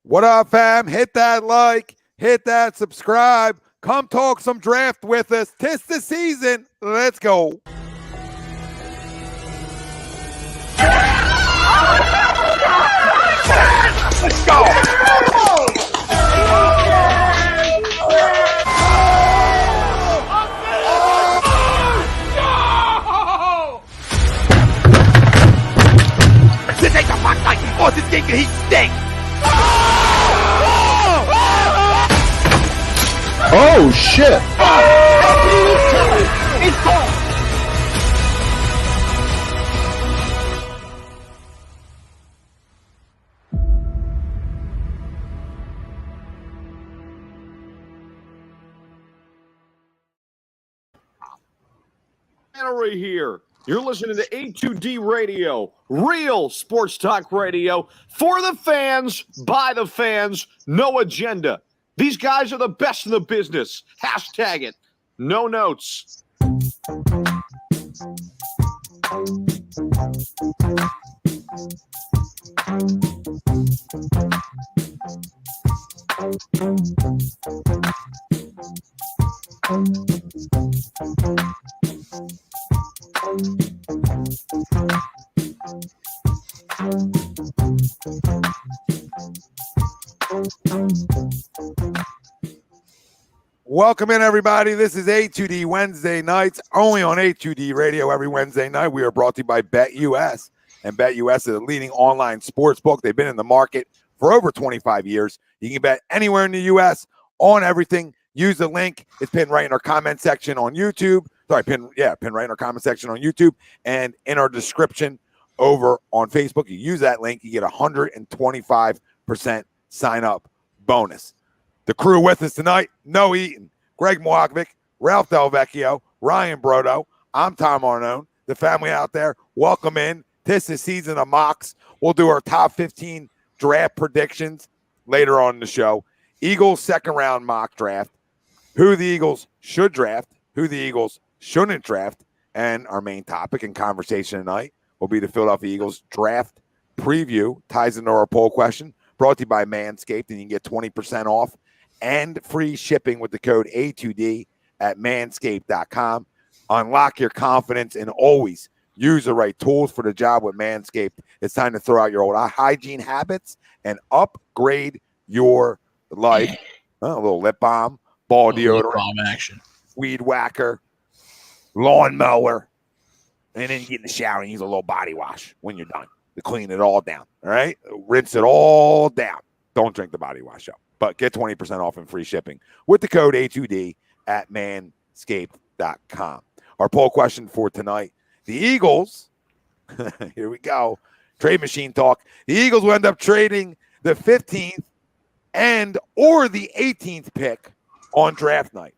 What up, fam? Hit that like, hit that subscribe. Come talk some draft with us. 'Tis the season. Let's go. Let's go. This ain't the fuck like oh, this game he stinks. Oh shit! He's gone. Right here. You're listening to A2D Radio, real sports talk radio for the fans, by the fans, no agenda. These guys are the best in the business. Hashtag it. No notes. Welcome in, everybody. This is A2D Wednesday nights, only on A2D Radio every Wednesday night. We are brought to you by BetUS, and BetUS is a leading online sports book. They've been in the market for over 25 years. You can bet anywhere in the U.S. on everything. Use the link. It's pinned right in our comment section on YouTube. Pinned right in our comment section on YouTube and in our description over on Facebook. You use that link, you get 125% sign-up bonus. The crew with us tonight, Noah Eaton, Greg Moakovic, Ralph Del Vecchio, Ryan Brodo. I'm Tom Arnone. The family out there, welcome in. This is season of mocks. We'll do our top 15 draft predictions later on in the show. Eagles second-round mock draft. Who the Eagles should draft, who the Eagles shouldn't draft, and our main topic and conversation tonight will be the Philadelphia Eagles draft preview. Ties into our poll question, brought to you by Manscaped, and you can get 20% off and free shipping with the code A2D at manscaped.com. Unlock your confidence and always use the right tools for the job with Manscaped. It's time to throw out your old hygiene habits and upgrade your life. A little lip balm, ball deodorant, lip balm action, weed whacker, lawnmower, and then you get in the shower and use a little body wash when you're done to clean it all down. All right? Rinse it all down. Don't drink the body wash up, but get 20% off and free shipping with the code A2D at manscaped.com. Our poll question for tonight, the Eagles, here we go, trade machine talk. The Eagles will end up trading the 15th and or the 18th pick on draft night.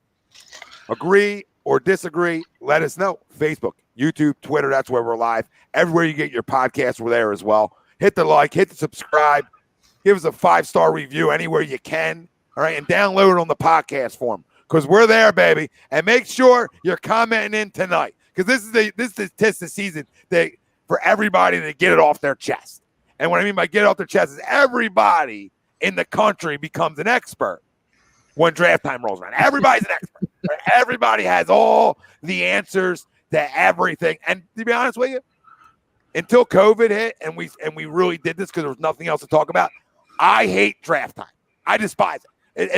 Agree or disagree, let us know. Facebook, YouTube, Twitter, that's where we're live. Everywhere you get your podcasts, we're there as well. Hit the like, hit the subscribe. Give us a 5-star review anywhere you can, all right? And download it on the podcast form because we're there, baby. And make sure you're commenting in tonight because this is the season for everybody to get it off their chest. And what I mean by get it off their chest is everybody in the country becomes an expert when draft time rolls around. Everybody's an expert. Right? Everybody has all the answers to everything. And to be honest with you, until COVID hit and we really did this because there was nothing else to talk about, I hate draft time. I despise it.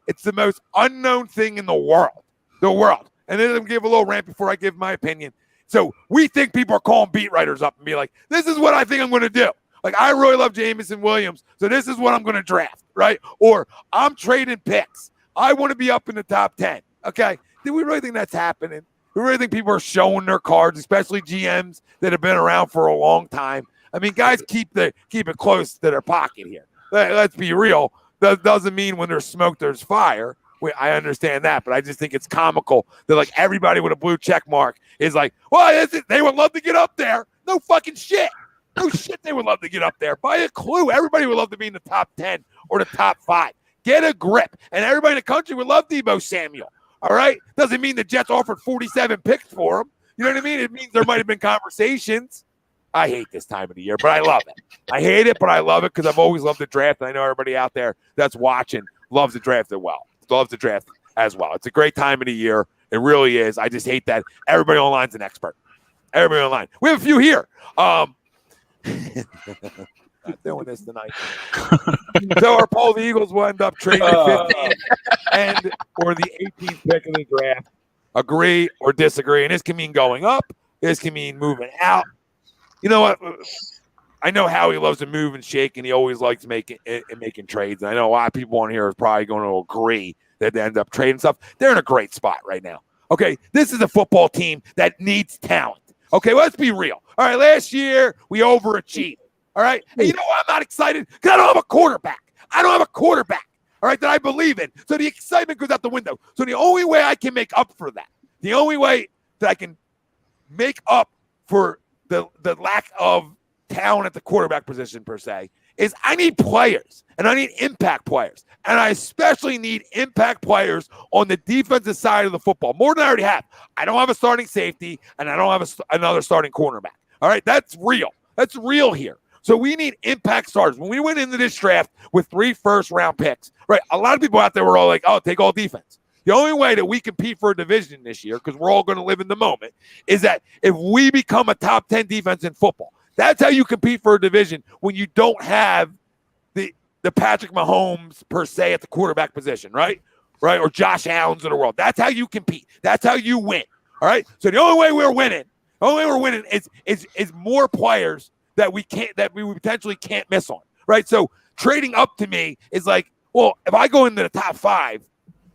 It's the most unknown thing in the world. And then I'll give a little rant before I give my opinion. So we think people are calling beat writers up and be like, this is what I think I'm going to do. Like, I really love Jameson Williams, so this is what I'm going to draft, right? Or I'm trading picks. I want to be up in the top 10, okay? Do we really think that's happening? We really think people are showing their cards, especially GMs that have been around for a long time? I mean, guys keep it close to their pocket here. Let's be real. That doesn't mean when there's smoke, there's fire. I understand that, but I just think it's comical that, like, everybody with a blue check mark is like, well, they would love to get up there. No fucking shit. No shit, they would love to get up there. By a clue, everybody would love to be in the top 10 or the top 5. Get a grip. And everybody in the country would love Deebo Samuel. All right? Doesn't mean the Jets offered 47 picks for him. You know what I mean? It means there might have been conversations. I hate this time of the year, but I love it. I hate it, but I love it because I've always loved the draft. And I know everybody out there that's watching loves the draft as well. It's a great time of the year. It really is. I just hate that everybody online is an expert. Everybody online. We have a few here. Not doing this tonight. So our poll, the Eagles will end up trading the 15th or the 18th pick of the draft. Agree or disagree. And this can mean going up. This can mean moving out. You know what? I know Howie loves to move and shake, and he always likes making trades. And I know a lot of people on here are probably going to agree that they end up trading stuff. They're in a great spot right now. Okay, this is a football team that needs talent. Okay, let's be real. All right, last year we overachieved. All right, and you know why I'm not excited? Because I don't have a quarterback. All right, that I believe in. So the excitement goes out the window. So the only way I can make up for that, the only way that I can make up for the lack of talent at the quarterback position per se, is I need players, and I need impact players. And I especially need impact players on the defensive side of the football, more than I already have. I don't have a starting safety, and I don't have another starting cornerback. All right, that's real. That's real here. So we need impact starters. When we went into this draft with 3 first-round picks, right, a lot of people out there were all like, oh, take all defense. The only way that we compete for a division this year, because we're all going to live in the moment, is that if we become a top 10 defense in football. That's how you compete for a division when you don't have the Patrick Mahomes per se at the quarterback position, right? Right? Or Josh Allen's of the world. That's how you compete. That's how you win. All right. So the only way we're winning, is more players that we potentially can't miss on. Right. So trading up to me is like, well, if I go into the top 5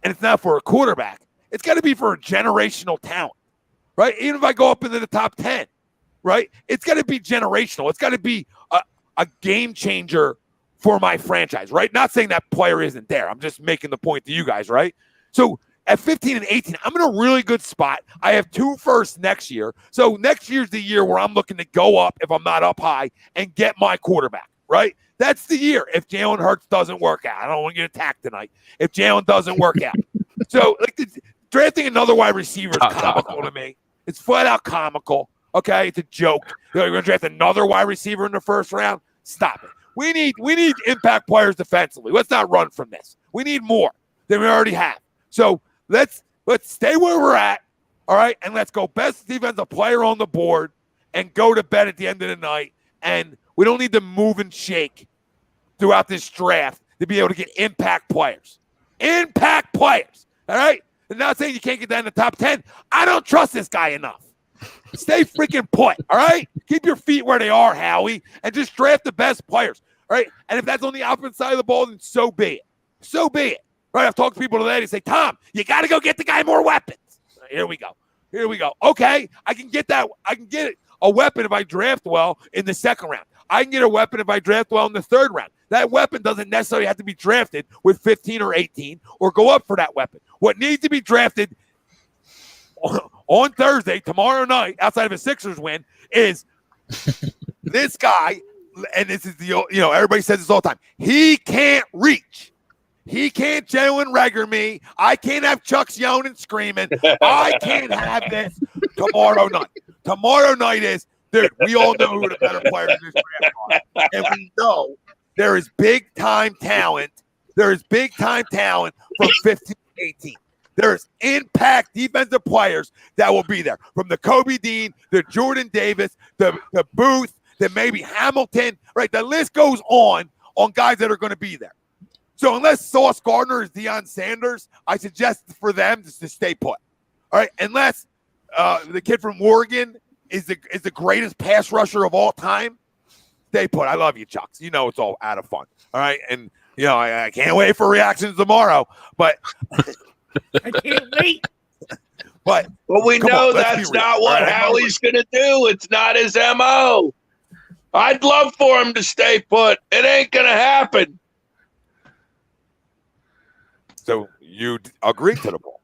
and it's not for a quarterback, it's got to be for a generational talent. Right. Even if I go up into the top 10. Right? It's got to be generational. It's got to be a game changer for my franchise, right? Not saying that player isn't there. I'm just making the point to you guys, right? So at 15 and 18, I'm in a really good spot. I have 2 firsts next year. So next year's the year where I'm looking to go up if I'm not up high and get my quarterback, right? That's the year if Jalen Hurts doesn't work out. I don't want to get attacked tonight. If Jalen doesn't work out. So like drafting another wide receiver is comical to me. It's flat out comical. Okay, it's a joke. You're going to draft another wide receiver in the first round? Stop it. We need impact players defensively. Let's not run from this. We need more than we already have. So let's stay where we're at, all right, and let's go best defensive player on the board and go to bed at the end of the night. And we don't need to move and shake throughout this draft to be able to get impact players. Impact players, all right? I'm not saying you can't get that in the top 10. I don't trust this guy enough. Stay freaking put, all right? Keep your feet where they are, Howie, and just draft the best players, all right? And if that's on the offensive side of the ball, then so be it. So be it. Right? I've talked to people today. They say, Tom, you got to go get the guy more weapons. Here we go. Okay, I can get that. I can get a weapon if I draft well in the second round. I can get a weapon if I draft well in the third round. That weapon doesn't necessarily have to be drafted with 15 or 18 or go up for that weapon. What needs to be drafted on Thursday, tomorrow night, outside of a Sixers win, is this guy, and this is everybody says this all the time. He can't reach. He can't Jalen Reagor me. I can't have Chuck's yelling screaming. I can't have this tomorrow night. Tomorrow night is, dude, we all know who the better players in this draft are. And we know there is big-time talent. There is big-time talent from 15 to 18. There's impact defensive players that will be there. From the Kobe Dean, the Jordan Davis, the Booth, the maybe Hamilton, right? The list goes on guys that are going to be there. So unless Sauce Gardner is Deion Sanders, I suggest for them just to stay put. All right, unless the kid from Oregon is the greatest pass rusher of all time, stay put. I love you, Chucks. You know it's all out of fun. All right, and I can't wait for reactions tomorrow, but I can't wait. But we know that's not what Howie's going to do. It's not his MO. I'd love for him to stay put. It ain't going to happen. So you agree to the ball?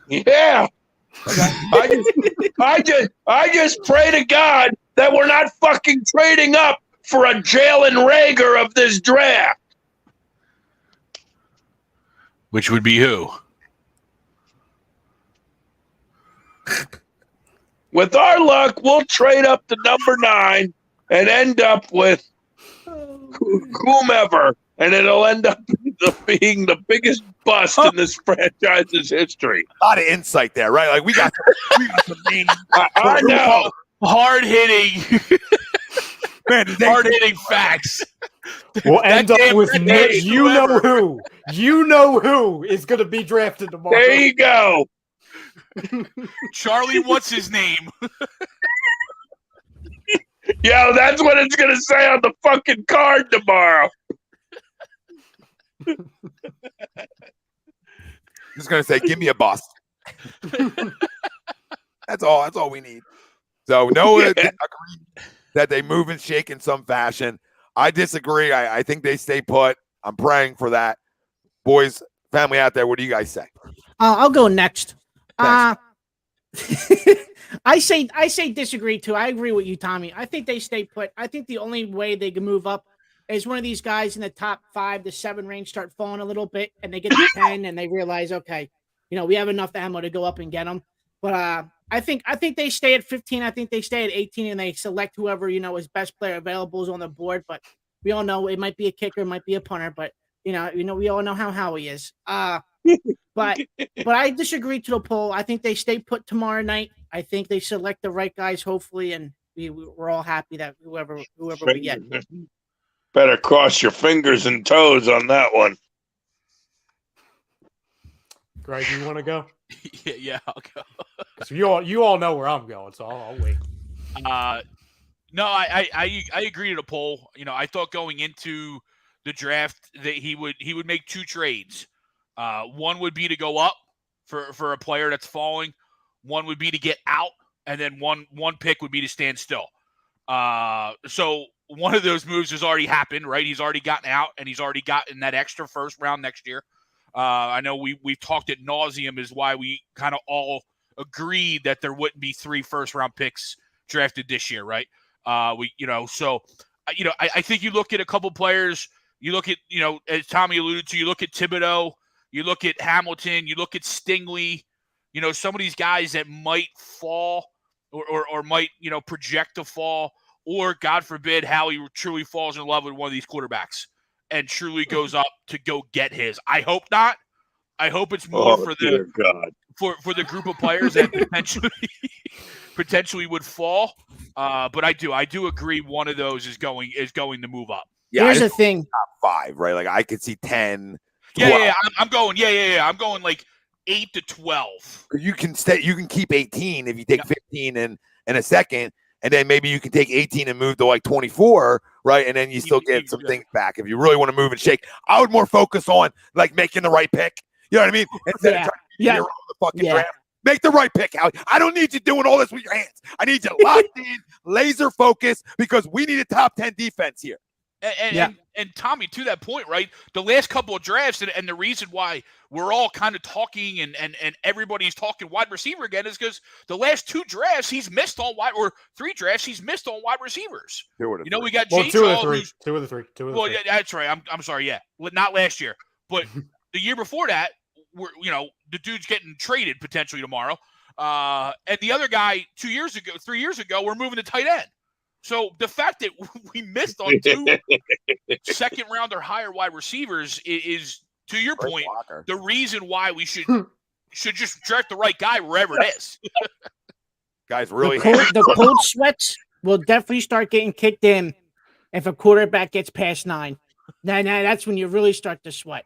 Yeah. I just pray to God that we're not fucking trading up for a Jalen Reagor of this draft. Which would be who? With our luck, we'll trade up to number 9 and end up with whomever, and it'll end up being the biggest bust in this franchise's history. A lot of insight there, right? Like we got some names. I know. Hard hitting, Man, hard hitting facts. We'll end up damn with Renee, you know whoever. who. You know who is going to be drafted tomorrow. There you go. Charlie, what's his name? Yo, that's what it's going to say on the fucking card tomorrow. Just gonna say, give me a bus. That's all we need. So Noah agreed that they move and shake in some fashion. I disagree. I think they stay put. I'm praying for that. Boys, family out there, what do you guys say? I'll go next. Thanks. I say disagree too. I agree with you, Tommy. I think they stay put. I think the only way they can move up is one of these guys in the top 5 to 7 range start falling a little bit, and they get to 10, and they realize, okay, we have enough ammo to go up and get them. But I think they stay at 15. I think they stay at 18, and they select whoever is best player available is on the board. But we all know it might be a kicker, it might be a punter, but we all know how Howie is. But I disagree to the poll. I think they stay put tomorrow night. I think they select the right guys, hopefully, and we're all happy that whoever we get. Better cross your fingers and toes on that one. Greg, you want to go? yeah, I'll go. So you all know where I'm going, so I'll wait. No, I agree to the poll. I thought going into the draft that he would make 2 trades. One would be to go up for a player that's falling. One would be to get out, and then one pick would be to stand still. So one of those moves has already happened, right? He's already gotten out, and he's already gotten that extra first round next year. I know we've talked ad nauseum is why we kind of all agreed that there wouldn't be 3 first-round picks drafted this year, right? I think you look at a couple players. You look at, as Tommy alluded to, you look at Thibodeaux, you look at Hamilton, you look at Stingley, some of these guys that might fall or might, project to fall, or God forbid, Howie truly falls in love with one of these quarterbacks and truly goes up to go get his. I hope not. I hope it's more for the group of players that potentially would fall. But I do agree one of those is going to move up. Yeah, here's the thing. Top 5, right? Like I could see 10. 12. Yeah. I'm going. Yeah. I'm going like 8 to 12. You can keep 18 if you take 15 in a second, and then maybe you can take 18 and move to like 24, right? And then you still get some things back if you really want to move and shake. I would more focus on like making the right pick. You know what I mean? Instead of trying to get the fucking draft. Make the right pick, Howie. I don't need you doing all this with your hands. I need you locked in, laser focused, because we need a top 10 defense here. And Tommy, to that point, right? The last couple of drafts, and the reason why we're all kind of talking and everybody's talking wide receiver again is because the last 2 drafts he's missed on 3 drafts he's missed on wide receivers. We got Jay Shaw, 2 of the 3. Yeah, that's right. I'm sorry. Yeah, not last year, but the year before that, the dude's getting traded potentially tomorrow. And the other guy 3 years ago, we're moving to tight end. So the fact that we missed on 2 second round or higher wide receivers is to your point, the reason why we should just draft the right guy wherever it is. Guys, really, the cold sweats will definitely start getting kicked in if a quarterback gets past 9. Now that's when you really start to sweat.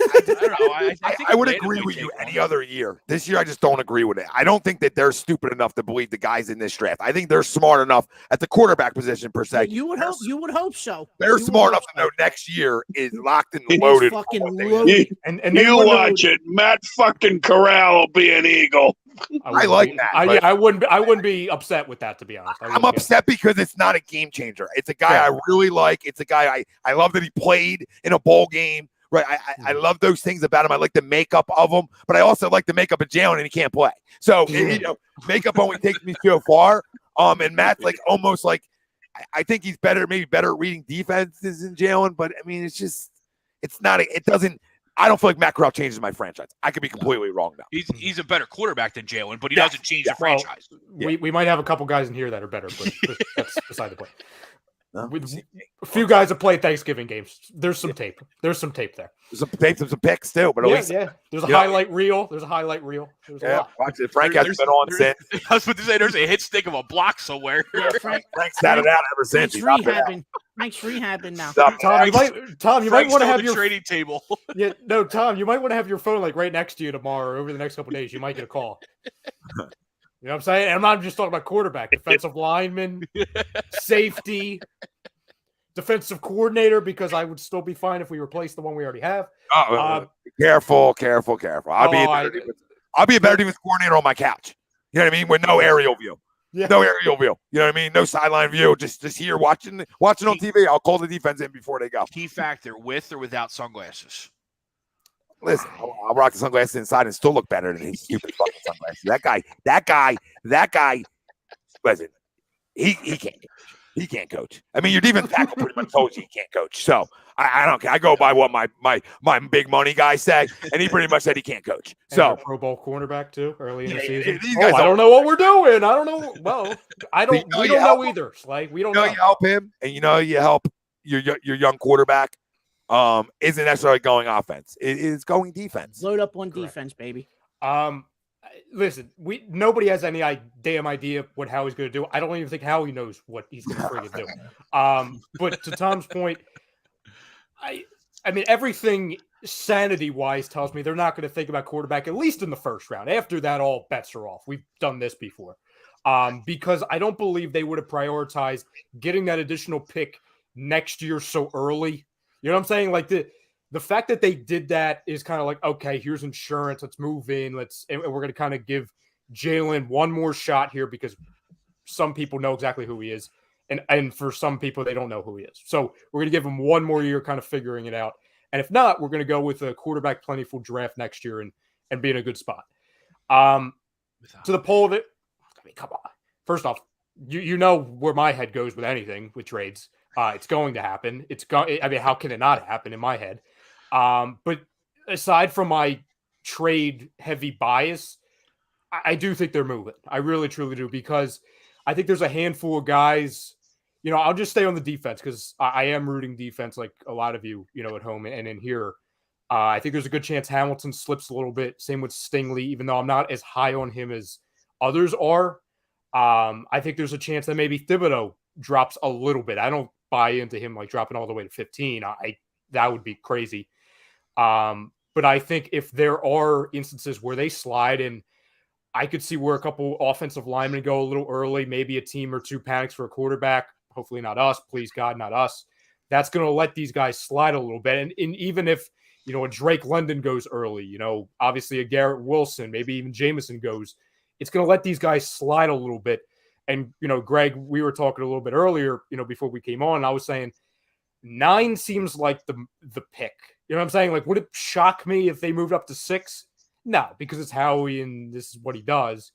I don't know. I would agree with you any other year. This year, I just don't agree with it. I don't think that they're stupid enough to believe the guys in this draft. I think they're smart enough at the quarterback position per se. You would hope so. They're smart enough to know next year is locked and loaded. Fucking loaded. And you watch it. Matt fucking Corral will be an Eagle. I like that. I wouldn't be upset with that, to be honest. I'm upset because it's not a game changer. It's a guy I really like. It's a guy I love that he played in a bowl game. Right, I love those things about him. I like the makeup of him, but I also like the makeup of Jalen, and he can't play. So makeup only takes me so far. And Matt's like almost like I think he's maybe better at reading defenses than Jalen. But I mean, it's not. It doesn't. I don't feel like Matt Corral changes my franchise. I could be completely wrong now. He's a better quarterback than Jalen, but he doesn't change the franchise. We might have a couple guys in here that are better, but that's beside the point. No? A few guys that play Thanksgiving games. There's some tape. There's some tape there. There's some tapes, some picks too, but at least There's a highlight reel. There's a highlight reel. There's a lot. Watch it. Frank hasn't been on since. I was about to say there's a hit stick of a block somewhere. Yeah, Frank's had it out ever since. Frank's rehabbing now. Tom, you might want to have your trading table. Tom, you might want to have your phone like right next to you tomorrow or over the next couple of days. You might get a call. You know what I'm saying? And I'm not just talking about quarterback, defensive lineman, safety, defensive coordinator, because I would still be fine if we replace the one we already have. Careful. I'll be a better defense coordinator on my couch. You know what I mean? With no aerial view. Yeah. No aerial view. You know what I mean? No sideline view. Just here watching on TV. I'll call the defense in before they go. Key factor: with or without sunglasses. Listen, I'll rock the sunglasses inside and still look better than his stupid fucking sunglasses. That guy. Listen, he can't. He can't coach. I mean, your defense tackle pretty much told you he can't coach. So I don't care. I go by what my big money guy said, and he pretty much said he can't coach. So Pro Bowl cornerback too early in the season. I don't know what we're doing. I don't know. Well, we don't know either. Like we don't know. You help him, and you help your young quarterback. Isn't necessarily going offense. It is going defense. Load up on defense, baby. Listen, nobody has any damn idea what Howie's going to do. I don't even think Howie knows what he's going to friggin' do. But to Tom's point, I mean, everything sanity-wise tells me they're not going to think about quarterback, at least in the first round. After that, all bets are off. We've done this before. Because I don't believe they would have prioritized getting that additional pick next year so early. You know what I'm saying? Like the fact that they did that is kind of like, okay, here's insurance. Let's move in. And we're going to kind of give Jalen one more shot here because some people know exactly who he is. And for some people, they don't know who he is. So we're going to give him one more year kind of figuring it out. And if not, we're going to go with a quarterback plentiful draft next year and be in a good spot. To the poll of it, I mean, come on. First off, you know where my head goes with anything with trades. It's going to happen. I mean, how can it not happen in my head? But aside from my trade heavy bias, I do think they're moving. I really, truly do, because I think there's a handful of guys, I'll just stay on the defense because I am rooting defense like a lot of you, at home and in here. I think there's a good chance Hamilton slips a little bit. Same with Stingley, even though I'm not as high on him as others are. I think there's a chance that maybe Thibodeaux drops a little bit. I don't buy into him like dropping all the way to 15. That would be crazy. But I think if there are instances where they slide, and I could see where a couple offensive linemen go a little early, maybe a team or two panics for a quarterback. Hopefully not us. Please God, not us. That's going to let these guys slide a little bit. And even if, a Drake London goes early, obviously a Garrett Wilson, maybe even Jameson goes, it's going to let these guys slide a little bit. And, Greg, we were talking a little bit earlier, before we came on, and I was saying 9 seems like the pick. You know what I'm saying? Like, would it shock me if they moved up to 6? No, because it's Howie and this is what he does.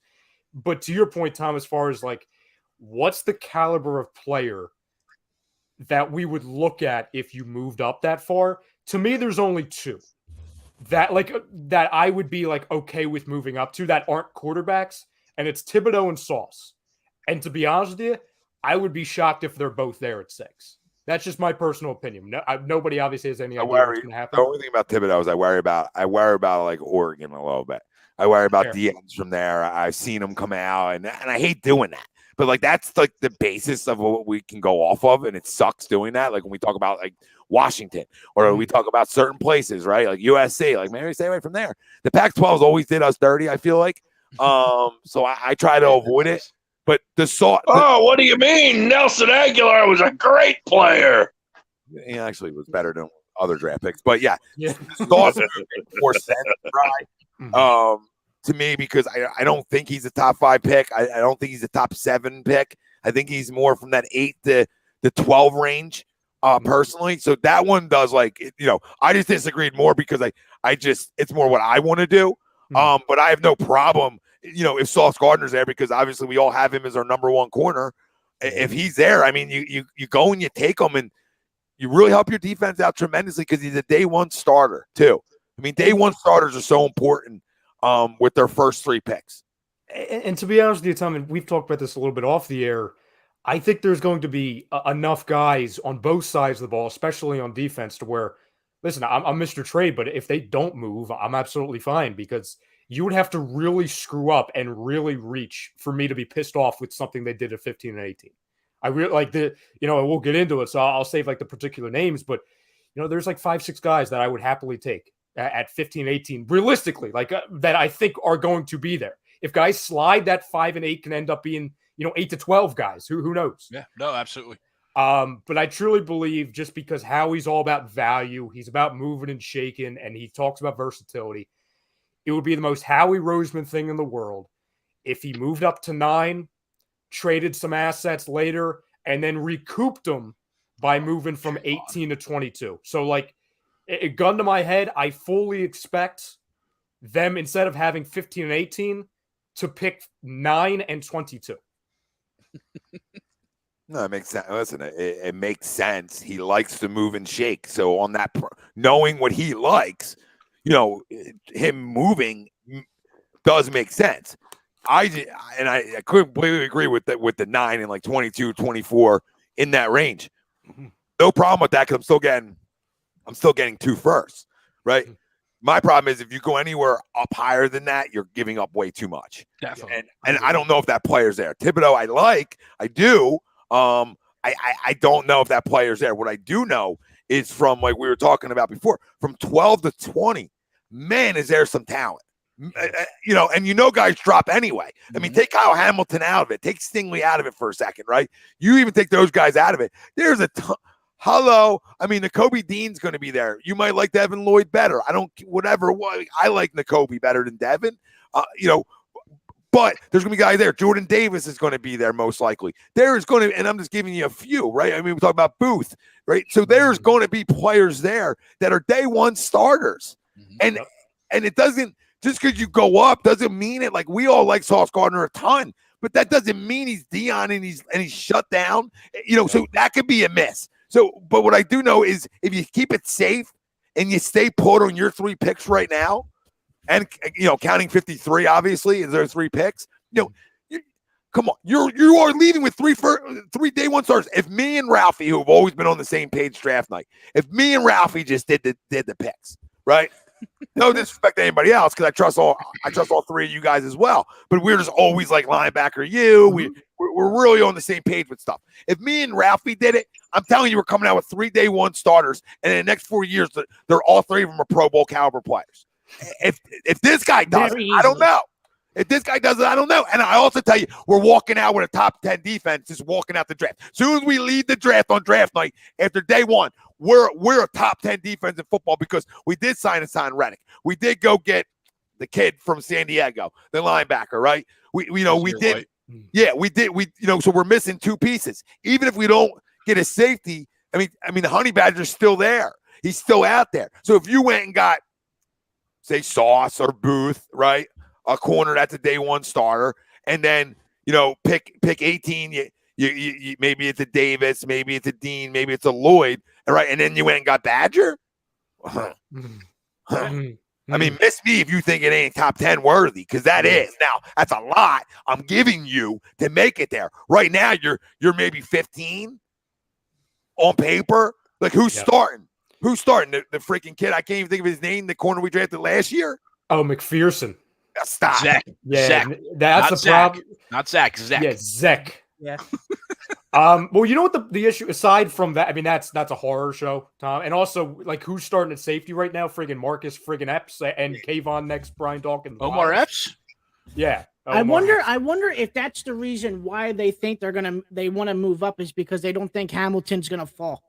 But to your point, Tom, as far as like, what's the caliber of player that we would look at if you moved up that far? To me, there's only 2 that I would be like okay with moving up to that aren't quarterbacks, and it's Thibodeaux and Sauce. And to be honest with you, I would be shocked if they're both there at 6. That's just my personal opinion. Nobody obviously has any idea what's going to happen. The only thing about Thibodeaux is I worry about like Oregon a little bit. I worry about DMs from there. I've seen them come out, and I hate doing that. But like that's like the basis of what we can go off of, and it sucks doing that. Like when we talk about like Washington, or we talk about certain places, right? Like USC, like maybe stay away from there. The Pac-12 always did us dirty, I feel like. So I try to avoid it. But what do you mean? Nelson Aguilar was a great player. He actually was better than other draft picks. But yeah. Sauce makes more sense, right? To me, because I don't think he's a top 5 pick. I don't think he's a top 7 pick. I think he's more from that 8 to the 12 range, personally. So that one does I just disagreed more because it's more what I want to do. But I have no problem, if Sauce Gardner's there, because obviously we all have him as our number 1 corner. If he's there, I mean, you go and you take him, and you really help your defense out tremendously because he's a day 1 starter too. I mean, day one starters are so important with their first 3 picks. And to be honest with you, Tom, and we've talked about this a little bit off the air, I think there's going to be enough guys on both sides of the ball, especially on defense, to where, listen, I'm Mr. Trade, but if they don't move, I'm absolutely fine, because you would have to really screw up and really reach for me to be pissed off with something they did at 15 and 18. I really like we'll get into it, so I'll save like the particular names, but there's like 5-6 guys that I would happily take at 15, 18, realistically, that I think are going to be there. If guys slide, that 5 and 8 can end up being, 8 to 12 guys. Who knows? Yeah, no, absolutely. But I truly believe, just because Howie's all about value, he's about moving and shaking, and he talks about versatility, it would be the most Howie Roseman thing in the world if he moved up to 9, traded some assets later, and then recouped them by moving from 18 to 22. So, like, a gun to my head, I fully expect them, instead of having 15 and 18, to pick 9 and 22. No, it makes sense. Listen, it makes sense. He likes to move and shake. So on that, knowing what he likes, him moving does make sense. I completely agree with the 9 and like 22, 24 in that range. No problem with that, because I'm still getting 2 firsts, right? My problem is if you go anywhere up higher than that, you're giving up way too much. Definitely. And I don't know if that player's there. Thibodeaux, I do. I don't know if that player's there. What I do know is, from like we were talking about before, from 12 to 20, man, is there some talent. And guys drop anyway. I mean, take Kyle Hamilton out of it. Take Stingley out of it for a second, right? You even take those guys out of it. There's a ton. Hello. I mean, Nakobe Dean's going to be there. You might like Devin Lloyd better. I like Nakobe better than Devin. But there's going to be guys there. Jordan Davis is going to be there most likely. There is going to, and I'm just giving you a few, right? I mean, we talk about Booth, right? So there's going to be players there that are day one starters. And it doesn't, just because you go up doesn't mean it. Like, we all like Sauce Gardner a ton, but that doesn't mean he's Dion and he's shut down. So that could be a miss. So, but what I do know is, if you keep it safe and you stay put on your 3 picks right now, and counting 53, obviously, is there 3 picks? Come on, you are leaving with 3 day one starters. If me and Ralphie, who have always been on the same page draft night, if me and Ralphie just did the picks, right? No disrespect to anybody else, because I trust all 3 of you guys as well. But we're just always like linebacker. We're really on the same page with stuff. If me and Ralphie did it, I'm telling you, we're coming out with 3 day one starters, and in the next 4 years, they're all 3 of them are Pro Bowl caliber players. If this guy does it, I don't know. If this guy does it, I don't know. And I also tell you, we're walking out with a top 10 defense, just walking out the draft. As soon as we lead the draft on draft night, after day one, we're a top 10 defense in football, because we did sign Reddick. We did go get the kid from San Diego, the linebacker, right? We did. Yeah, we did. So we're missing 2 pieces. Even if we don't get a safety, I mean, the Honey Badger's still there. He's still out there. So if you went and got, say, Sauce or Booth, right, a corner that's a day one starter, and then pick 18, you maybe it's a Davis, maybe it's a Dean, maybe it's a Lloyd, right, and then you went and got Badger. I mean, miss me if you think it ain't top 10 worthy, because that is. Now, that's a lot I'm giving you to make it there. Right now, you're maybe 15 on paper. Like, who's starting? Who's starting? The freaking kid. I can't even think of his name. The corner we drafted last year. Oh, McPherson. Stop. Zach. Yeah, Zach. That's Not the problem. Not Zach. Zach. Yeah, Zach. Yeah. Well, you know what the issue, aside from that, I mean, that's a horror show, Tom. And also, like, who's starting at safety right now? Friggin' Marcus friggin' Epps and Kayvon next, Brian Dawkins. Omar Epps? Yeah. I wonder if that's the reason why they think they want to move up, is because they don't think Hamilton's gonna fall.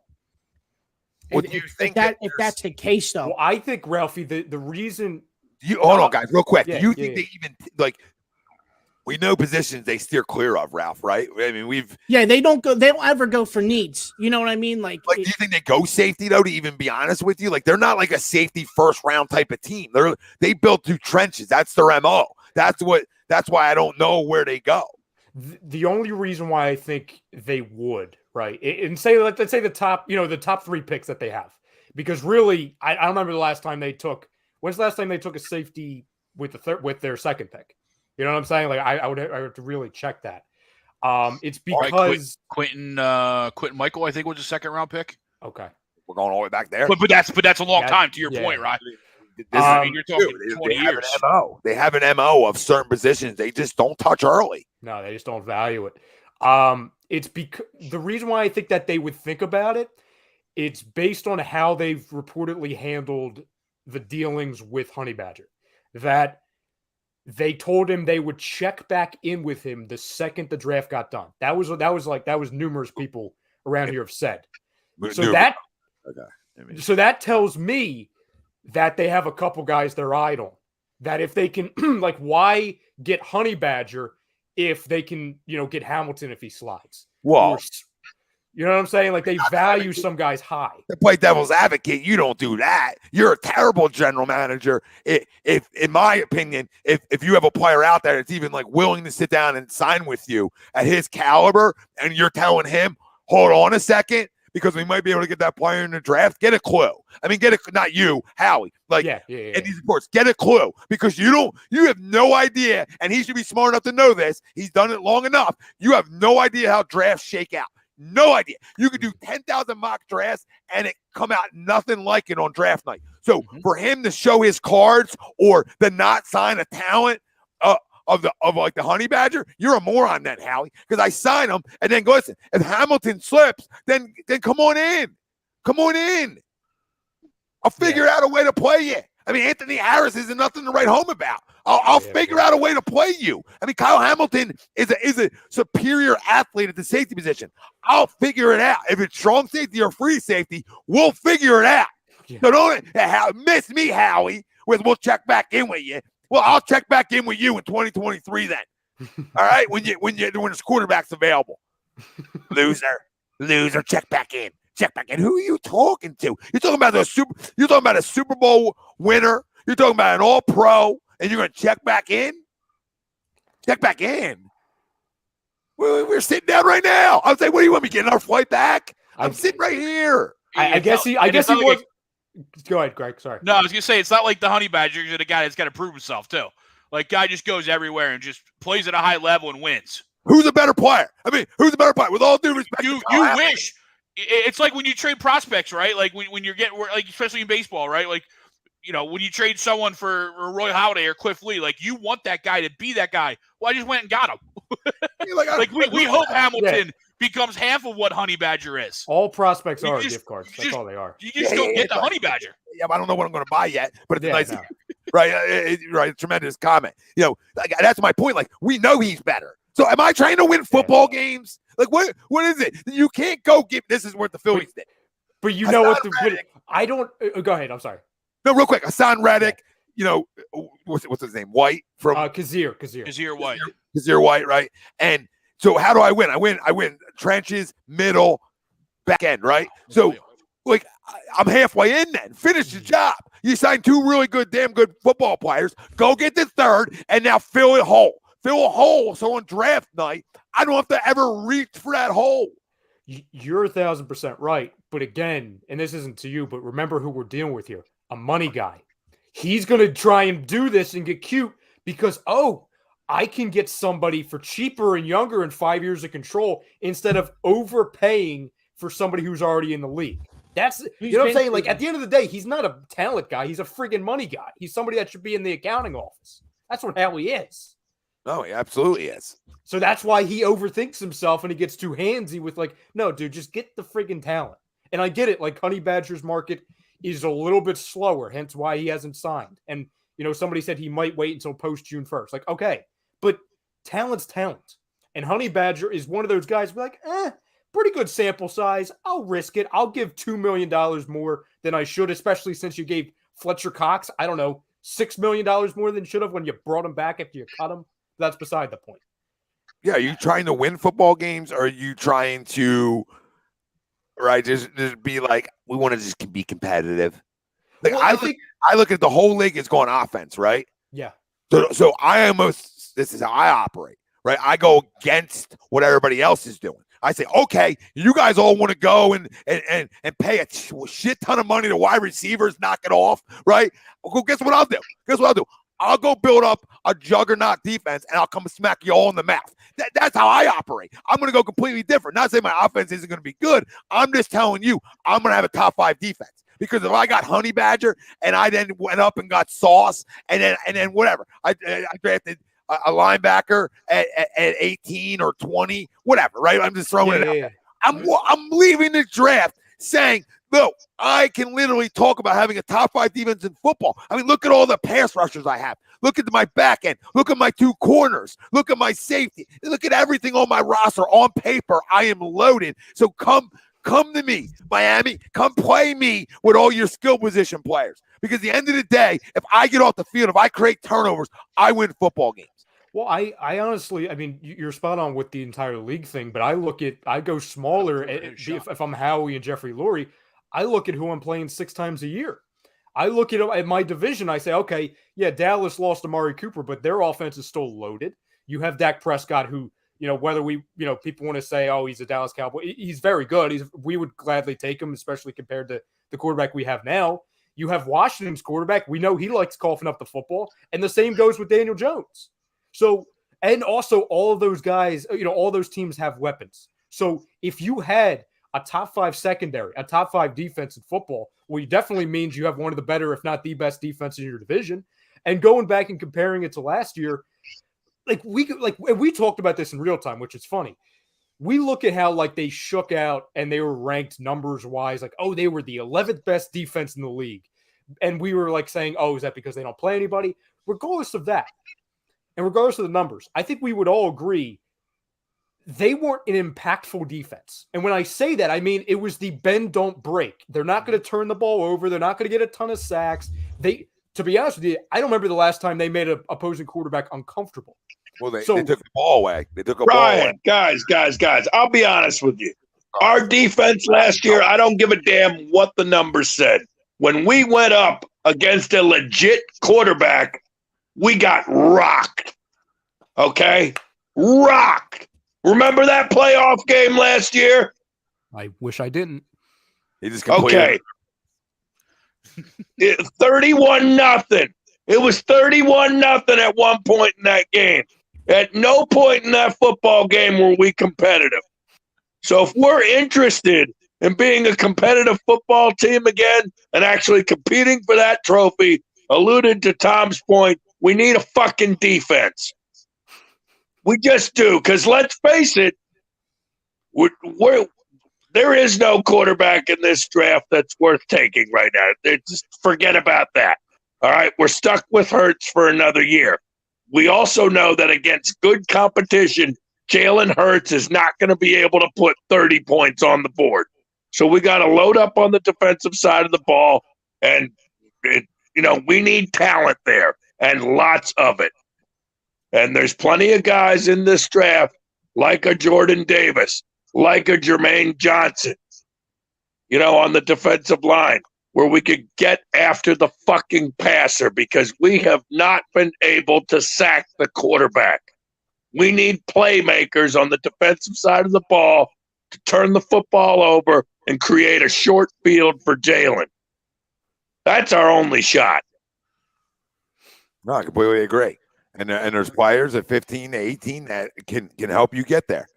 What do you think? If that's the case, though? Well, I think, Ralphie, the reason. Hold on, guys, real quick. Yeah, do you think they even, like, we know positions they steer clear of, Ralph, right? I mean, they don't ever go for needs. You know what I mean? Like do you think they go safety, though, to even be honest with you? Like, they're not like a safety first round type of team. They built 2 trenches. That's their MO. That's why I don't know where they go. The only reason why I think they would, right? And say, let's say the top 3 picks that they have, because really, I don't remember the last time they took, When's the last time they took a safety with their second pick? You know what I'm saying? Like I would have to really check that. It's because Quentin Michael, I think, was a second round pick. Okay, we're going all the way back there. But that's a long time to your point, right? You're talking 20 years. They have an MO of certain positions. They just don't touch early. No, they just don't value it. It's because the reason why I think that they would think about it, it's based on how they've reportedly handled the dealings with Honey Badger. That they told him they would check back in with him the second the draft got done. That was numerous people around here have said. So that tells me that they have a couple guys they're eyed on. That if they can, like, why get Honey Badger if they can, get Hamilton if he slides? Well, you know what I'm saying? Like, they value some guys high. To play devil's advocate, you don't do that. You're a terrible general manager. If in my opinion, if you have a player out there that's even like willing to sit down and sign with you at his caliber, and you're telling him, hold on a second, because we might be able to get that player in the draft, get a clue. I mean, not you, Howie. Like, in these reports, get a clue, because you have no idea, and he should be smart enough to know this. He's done it long enough. You have no idea how drafts shake out. No idea. You could do 10,000 mock drafts and it come out nothing like it on draft night. So for him to show his cards or to not sign a talent of the Honey Badger, you're a moron then, Howie. Because I sign him and then go, listen, if Hamilton slips, then come on in. Come on in. I'll figure out a way to play you. I mean, Anthony Harris isn't nothing to write home about. I'll figure out a way to play you. I mean, Kyle Hamilton is a superior athlete at the safety position. I'll figure it out. If it's strong safety or free safety, we'll figure it out. Yeah. So don't miss me, Howie, with we'll check back in with you. Well, I'll check back in with you in 2023 then. All right, when this quarterback's available. Loser, check back in. Check back in. Who are you talking to? You're talking about a Super Bowl winner. You're talking about an All-Pro, and you're going to check back in? Check back in. We're sitting down right now. I was like, what do you want me getting our flight back? I'm sitting right here. I guess he was. Go ahead, Greg. Sorry. No, I was gonna say it's not like the Honey Badger is a guy that's got to prove himself too. Like, guy just goes everywhere and just plays at a high level and wins. Who's a better player? I mean, who's a better player? With all due respect, you wish. It's like when you trade prospects, right? Like when you're getting, like, especially in baseball, right? Like, when you trade someone for Roy Halladay or Cliff Lee, like, you want that guy to be that guy. Well, I just went and got him. we hope Hamilton becomes half of what Honey Badger is. All prospects are gift cards. That's all they are. You just go get the Honey Badger. Yeah, but I don't know what I'm going to buy yet. But it's nice, right? Right, tremendous comment. That's my point. Like, we know he's better. So, am I trying to win football games? Like, what is it? You can't go give. This is what the Phillies did. But you know what? I don't. Go ahead. I'm sorry. No, real quick. Hassan Reddick. What's his name? White from Kazir White. Kazir White, right? And so, how do I win? I win trenches, middle, back end, right? So, like, I'm halfway in then. Finish the job. You signed two really good, damn good football players. Go get the third, and now fill it whole. Fill a hole so on draft night, I don't have to ever reach for that hole. You're 1,000% right. But again, and this isn't to you, but remember who we're dealing with here. A money guy. He's going to try and do this and get cute because, I can get somebody for cheaper and younger and 5 years of control instead of overpaying for somebody who's already in the league. That's, you know what I'm saying? Like, at the end of the day, he's not a talent guy. He's a friggin' money guy. He's somebody that should be in the accounting office. That's what Howie is. No, he absolutely is. So that's why he overthinks himself and he gets too handsy with, like, no, dude, just get the friggin' talent. And I get it. Like, Honey Badger's market is a little bit slower, hence why he hasn't signed. And, somebody said he might wait until post-June 1st. Like, okay, but talent's talent. And Honey Badger is one of those guys who are like, pretty good sample size. I'll risk it. I'll give $2 million more than I should, especially since you gave Fletcher Cox, I don't know, $6 million more than you should have when you brought him back after you cut him. That's beside the point. Yeah, are you trying to win football games, or are you trying to, just be like, we want to just be competitive? Like, well, I look at the whole league as going offense, right? Yeah. So this is how I operate, right? I go against what everybody else is doing. I say, okay, you guys all want to go and pay a shit ton of money to wide receivers, knock it off, right? Well, guess what I'll do? I'll go build up a juggernaut defense, and I'll come smack you all in the mouth. That's how I operate. I'm going to go completely different. Not saying my offense isn't going to be good. I'm just telling you, I'm going to have a top 5 defense. Because if I got Honey Badger and I then went up and got Sauce and then whatever, I drafted a linebacker at 18 or 20, whatever, right? I'm just throwing it out there. I'm leaving the draft saying, no, I can literally talk about having a top 5 defense in football. I mean, look at all the pass rushers I have. Look at my back end. Look at my 2 corners. Look at my safety. Look at everything on my roster. On paper, I am loaded. So come to me, Miami. Come play me with all your skill position players. Because at the end of the day, if I get off the field, if I create turnovers, I win football games. Well, I honestly, I mean, you're spot on with the entire league thing, but I go smaller. If I'm Howie and Jeffrey Lurie, I look at who I'm playing 6 times a year. I look at my division. I say, okay, yeah, Dallas lost Amari Cooper, but their offense is still loaded. You have Dak Prescott, who, whether people want to say, oh, he's a Dallas Cowboy, he's very good. We would gladly take him, especially compared to the quarterback we have now. You have Washington's quarterback. We know he likes coughing up the football, and the same goes with Daniel Jones. So, and also all of those guys, all those teams have weapons. So if you had a top 5 secondary, a top 5 defense in football, well, it definitely means you have one of the better, if not the best defense in your division. And going back and comparing it to last year, we talked about this in real time, which is funny. We look at how they shook out and they were ranked numbers wise, they were the 11th best defense in the league. And we were saying, oh, is that because they don't play anybody? Regardless of that, and regardless of the numbers, I think we would all agree they weren't an impactful defense. And when I say that, I mean it was the bend, don't break. They're not going to turn the ball over. They're not going to get a ton of sacks. To be honest with you, I don't remember the last time they made an opposing quarterback uncomfortable. Well, they took the ball away. They took a ball away. Guys, I'll be honest with you. Our defense last year, I don't give a damn what the numbers said. When we went up against a legit quarterback, we got rocked. Okay? Rocked. Remember that playoff game last year? I wish I didn't. He just completed. Okay. 31-0. It was 31-0 at one point in that game. At no point in that football game were we competitive. So if we're interested in being a competitive football team again and actually competing for that trophy, alluded to Tom's point, we need a fucking defense. We just do, because let's face it, there is no quarterback in this draft that's worth taking right now. Just forget about that. All right, we're stuck with Hurts for another year. We also know that against good competition, Jalen Hurts is not going to be able to put 30 points on the board. So we got to load up on the defensive side of the ball, and we need talent there, and lots of it. And there's plenty of guys in this draft, like a Jordan Davis, like a Jermaine Johnson, on the defensive line, where we could get after the fucking passer, because we have not been able to sack the quarterback. We need playmakers on the defensive side of the ball to turn the football over and create a short field for Jalen. That's our only shot. No, I completely agree. And there's players at 15 to 18 that can help you get there,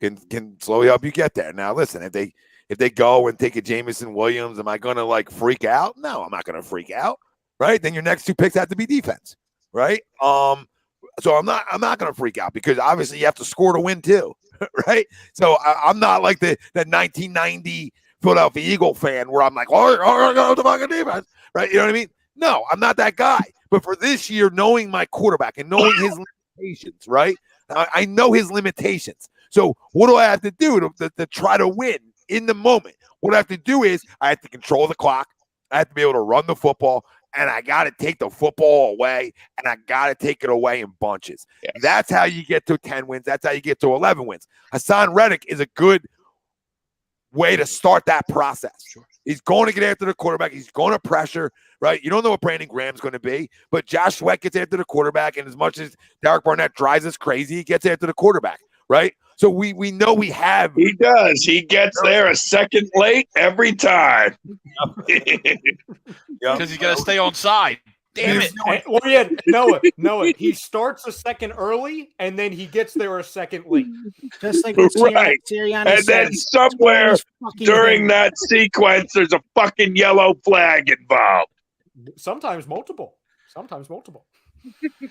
can slowly help you get there. Now, listen, if they go and take a Jameson Williams, am I going to freak out? No, I'm not going to freak out, right? Then your next 2 picks have to be defense, right? So I'm not going to freak out, because obviously you have to score to win too, right? So I'm not like the 1990 Philadelphia Eagle fan where I'm like, oh, the fucking defense, right? You know what I mean? No, I'm not that guy. But for this year, knowing my quarterback and knowing his limitations, right? I know his limitations. So what do I have to do to try to win in the moment? What I have to do is I have to control the clock. I have to be able to run the football, and I got to take the football away, and I got to take it away in bunches. Yes. That's how you get to 10 wins. That's how you get to 11 wins. Hassan Reddick is a good way to start that process. Sure. He's going to get after the quarterback. He's going to pressure, right? You don't know what Brandon Graham's going to be, but Josh Sweat gets after the quarterback, and as much as Derek Barnett drives us crazy, he gets after the quarterback, right? So we know we have. He does. He gets there a second late every time. Because he's got to stay on side. Damn it. Well, yeah, Noah. He starts a second early, and then he gets there a second late. Just like what Right. Sirianni And then says, somewhere fucking during thing. that sequence, there's a fucking yellow flag involved. Sometimes multiple.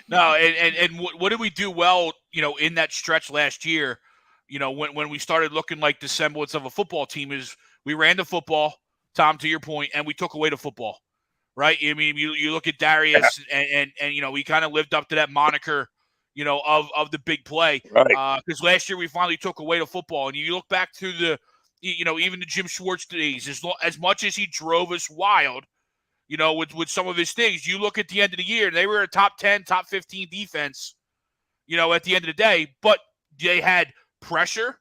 No, and what did we do well, in that stretch last year, when we started looking like the semblance of a football team is we ran the football, Tom, to your point, and we took away the football. Right. I mean, you look at Darius and we kind of lived up to that moniker, of the big play. Right. Because last year we finally took away the football. And you look back to the, even the Jim Schwartz days, as much as he drove us wild, with some of his things, you look at the end of the year, they were a top 10, top 15 defense, at the end of the day. But they had pressure.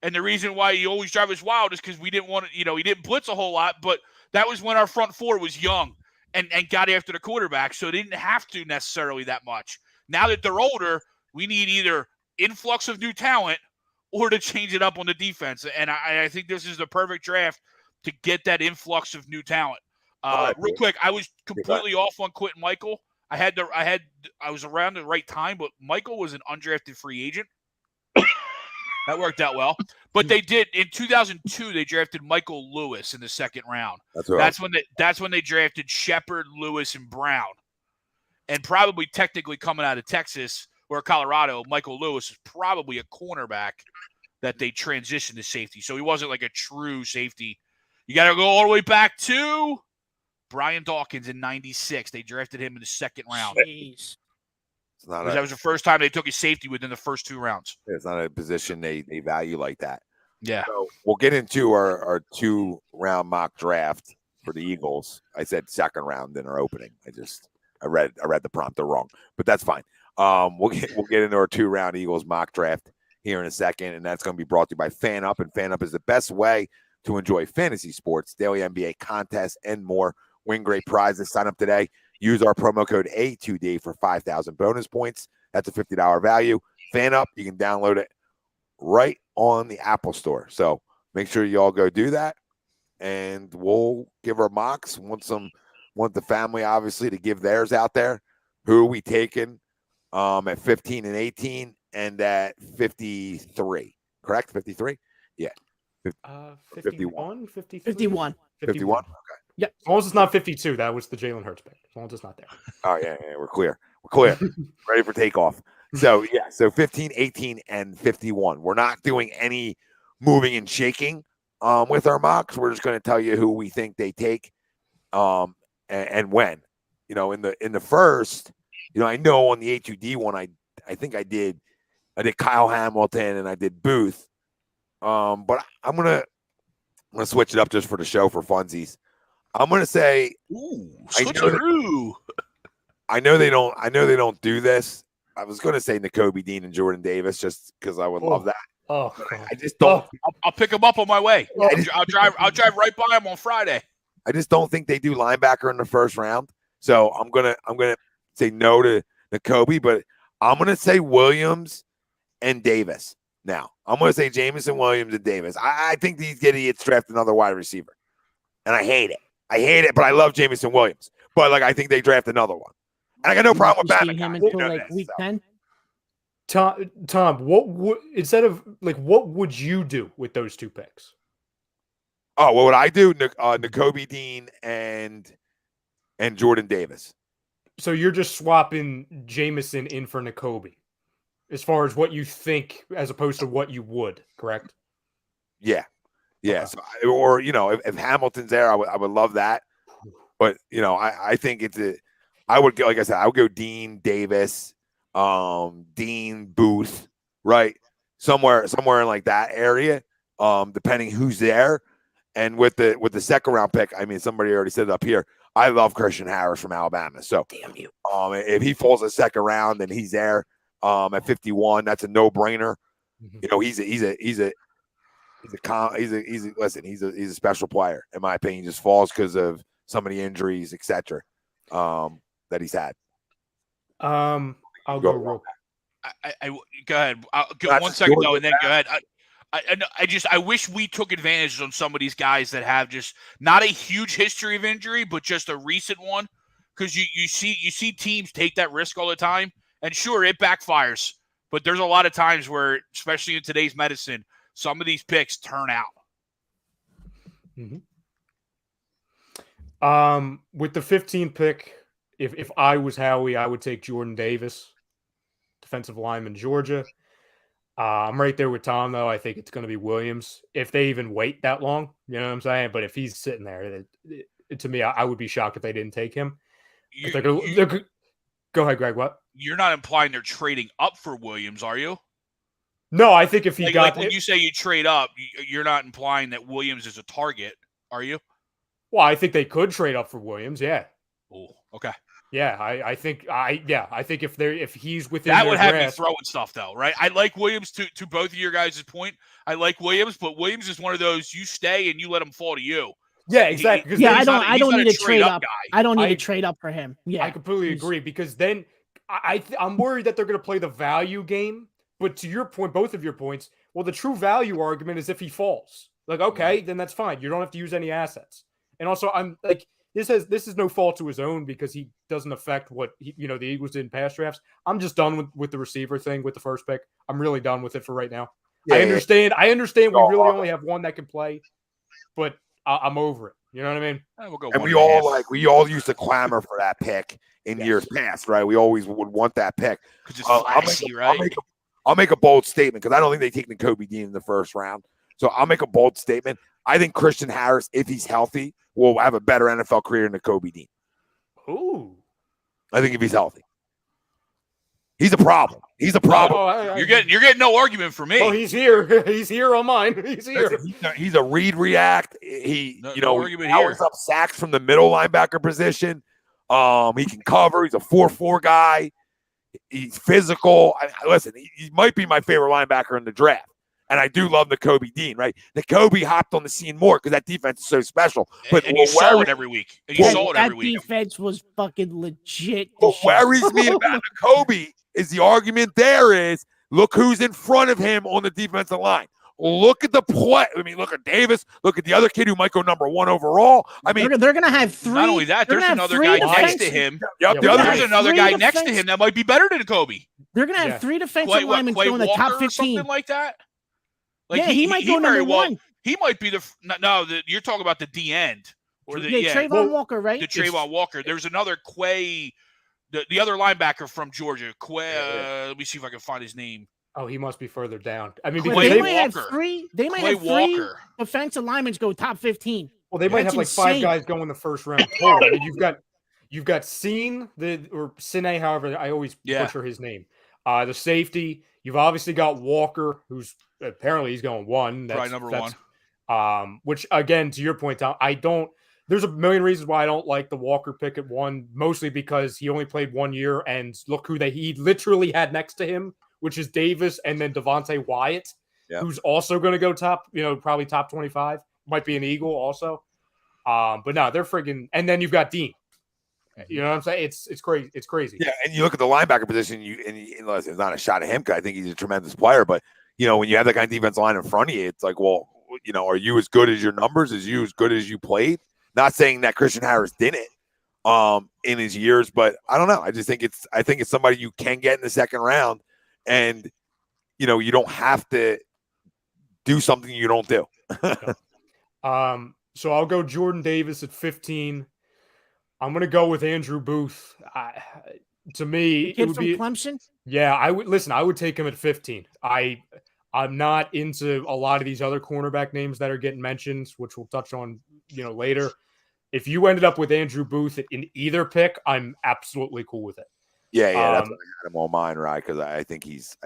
And the reason why he always drive us wild is because we didn't want to, he didn't blitz a whole lot. But that was when our front four was young. And got after the quarterback, so they didn't have to necessarily that much. Now that they're older, we need either influx of new talent or to change it up on the defense. And I think this is the perfect draft to get that influx of new talent. Real quick, I was completely off on Quentin Michael. I was around the right time, but Michael was an undrafted free agent. That worked out well. But they did in 2002. They drafted Michael Lewis in the second round. That's when they drafted Shepard, Lewis, and Brown. And probably technically coming out of Texas or Colorado, Michael Lewis is probably a cornerback that they transitioned to safety. So he wasn't like a true safety. You got to go all the way back to Brian Dawkins in '96. They drafted him in the second round. Jeez. That was the first time they took a safety within the first 2 rounds. It's not a position they value like that. Yeah. So we'll get into our 2-round mock draft for the Eagles. I said second round in our opening. I read the prompter wrong, but that's fine. We'll get into our 2-round Eagles mock draft here in a second, and that's going to be brought to you by FanUp. And FanUp is the best way to enjoy fantasy sports, daily NBA contests, and more. Win great prizes. Sign up today. Use our promo code A2D for 5,000 bonus points. That's a $50 value. FanUp, you can download it right on the Apple Store. So make sure you all go do that, and we'll give our mocks. Want the family obviously to give theirs out there. Who are we taking at 15 and 18 and at 53? Correct, 53. Yeah. 51, 53? 51. 51. Okay. Yeah, as long as it's not 52, that was the Jalen Hurts pick. As long as it's not there. Oh, yeah, we're clear. Ready for takeoff. So, 15, 18, and 51. We're not doing any moving and shaking with our mocks. We're just going to tell you who we think they take and when. In the first, I know on the A2D one, I think I did Kyle Hamilton and I did Booth. But I'm gonna switch it up just for the show for funsies. I'm gonna say, I know they don't do this. I was gonna say Nakobe Dean and Jordan Davis just because I would love that. Oh, I just don't. I'll pick them up on my way. I'll drive right by them on Friday. I just don't think they do linebacker in the first round. So I'm gonna say no to Nakobe, but I'm gonna say Williams and Davis. Now I'm gonna say Jameson Williams and Davis. I think these idiots draft another wide receiver, and I hate it, but I love Jameson Williams. But I think they draft another one. And I got no problem with Batman. Him until week 10. Tom, what would you do with those 2 picks? Oh, what would I do? Nakobe Dean and Jordan Davis. So you're just swapping Jameson in for Nakobe, as far as what you think, as opposed to what you would, correct? Yeah. Okay. So, or if Hamilton's there, I would love that. But I think I would go, like I said, I would go Dean Davis, Dean Booth, right? Somewhere in like that area, depending who's there. And with the second round pick, I mean, somebody already said it up here. I love Christian Harris from Alabama. So damn you. If he falls a second round and he's there at 51, that's a no brainer. Mm-hmm. He's a special player in my opinion. He just falls because of some of the injuries, etc. That he's had. I'll go real. I go ahead. Go, That's 1 second Georgia though, and then go ahead. I wish we took advantage on some of these guys that have just not a huge history of injury, but just a recent one. Because you see teams take that risk all the time, and sure, it backfires. But there's a lot of times where, especially in today's medicine, some of these picks turn out. Mm-hmm. With the 15th pick, if I was Howie, I would take Jordan Davis, defensive lineman, Georgia. I'm right there with Tom, though. I think it's going to be Williams. If they even wait that long, you know what I'm saying? But if he's sitting there, to me, I would be shocked if they didn't take him. Go ahead, Greg. What? You're not implying they're trading up for Williams, are you? No, I think if he got when you say you trade up, you're not implying that Williams is a target, are you? Well, I think they could trade up for Williams. Yeah. Oh, okay. Yeah, I think if he's within that would have me grasp, throwing stuff though, right? I like Williams to both of your guys' point. I like Williams, but Williams is one of those you stay and you let him fall to you. Yeah, exactly. Yeah, I don't need to trade up. Guy. I don't need to trade up for him. Yeah, I completely agree because then I'm worried that they're going to play the value game. But to your point, both of your points, well, the true value argument is if he falls. Like, okay, then that's fine. You don't have to use any assets. And also, I'm like, this is no fault to his own because he doesn't affect what the Eagles did in past drafts. I'm just done with the receiver thing with the first pick. I'm really done with it for right now. Yeah, I understand we really only have one that can play, but I'm over it. You know what I mean? We'll go and we all used to clamor for that pick in years past, right? We always would want that pick because it's flashy, right? I'll make a bold statement because I don't think they take Nakobe Dean in the first round. So I'll make a bold statement. I think Christian Harris, if he's healthy, will have a better NFL career than Nakobe Dean. Ooh. I think if he's healthy. He's a problem. He's a problem. You're getting no argument for me. Oh, he's here. He's here on mine. He's here. He's a read react. He powers up sacks from the middle linebacker position. He can cover. He's a 4-4 guy. He's physical. Listen, he might be my favorite linebacker in the draft. And I do love Nakobe Dean, right? Nakobe hopped on the scene more because that defense is so special. But and you saw it every week. That defense was fucking legit. What worries me about Nakobe is the argument there is, look who's in front of him on the defensive line. Look at the play. I mean, look at Davis. Look at the other kid who might go number 1 overall. I mean, they're going to have 3. Not only that, there's another guy next to him. Yep, there's another guy next to him that might be better than Kobe. They're going to have 3 defensive linemen go in the top 15. Something like that. Like he might go number 1. He might be you're talking about the D end. Or Trayvon Walker, right? The Trayvon Walker. There's another Quay, the other linebacker from Georgia. Let me see if I can find his name. Oh, he must be further down. I mean, they might have 3 defensive linemen go top 15. Well, they might have like 5 guys go in the first round. I mean, you've got Sine, or Sine, however, I always butcher his name. The safety. You've obviously got Walker, who's apparently he's going 1. That's probably number 1. Which again, to your point, Tom, there's a million reasons why I don't like the Walker pick at 1, mostly because he only played 1 year, and look who he literally had next to him, which is Davis and then Devontae Wyatt, who's also going to go top, probably top 25. Might be an Eagle also. But no, they're friggin'. And then you've got Dean. You know what I'm saying? It's crazy. It's crazy. Yeah, and you look at the linebacker position, it's not a shot at him because I think he's a tremendous player. But, when you have that kind of defense line in front of you, it's like, well, are you as good as your numbers? Is you as good as you played? Not saying that Christian Harris didn't in his years, but I don't know. I just think it's somebody you can get in the second round, and you don't have to do something you don't do. So I'll go Jordan Davis at 15. I'm going to go with Andrew Booth. To me, it would be Clemson. Yeah, I would take him at 15. I'm not into a lot of these other cornerback names that are getting mentioned, which we'll touch on, later. If you ended up with Andrew Booth in either pick, I'm absolutely cool with it. Yeah, that's why I had him on mine, right? Because I think he's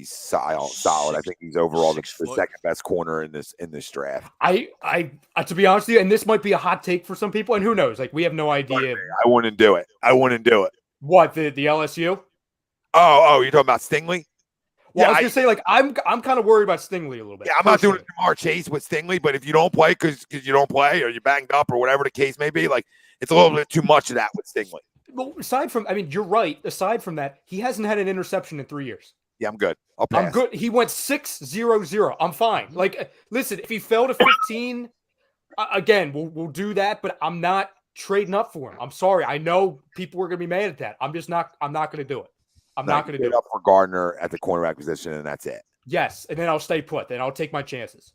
solid. I think he's overall the second best corner in this draft. I to be honest with you, and this might be a hot take for some people, and who knows? Like, we have no idea. I wouldn't do it. What, the LSU? Oh, you're talking about Stingley? Well, I was gonna say, like, I'm kind of worried about Stingley a little bit. Yeah, I'm not doing a Jamar Chase with Stingley, but if you don't play because you don't play or you're banged up or whatever the case may be, like, it's a little bit too much of that with Stingley. Well, you're right. Aside from that, he hasn't had an interception in 3 years. Yeah, I'm good. I'll pass. I'm good. He went 6-0-0. I'm fine. Like, listen, if he fell to 15, again, we'll do that. But I'm not trading up for him. I'm sorry. I know people are going to be mad at that. I'm not going to do it. I'm not going to do it. Up for Gardner at the cornerback position, and that's it. Yes, and then I'll stay put. Then I'll take my chances.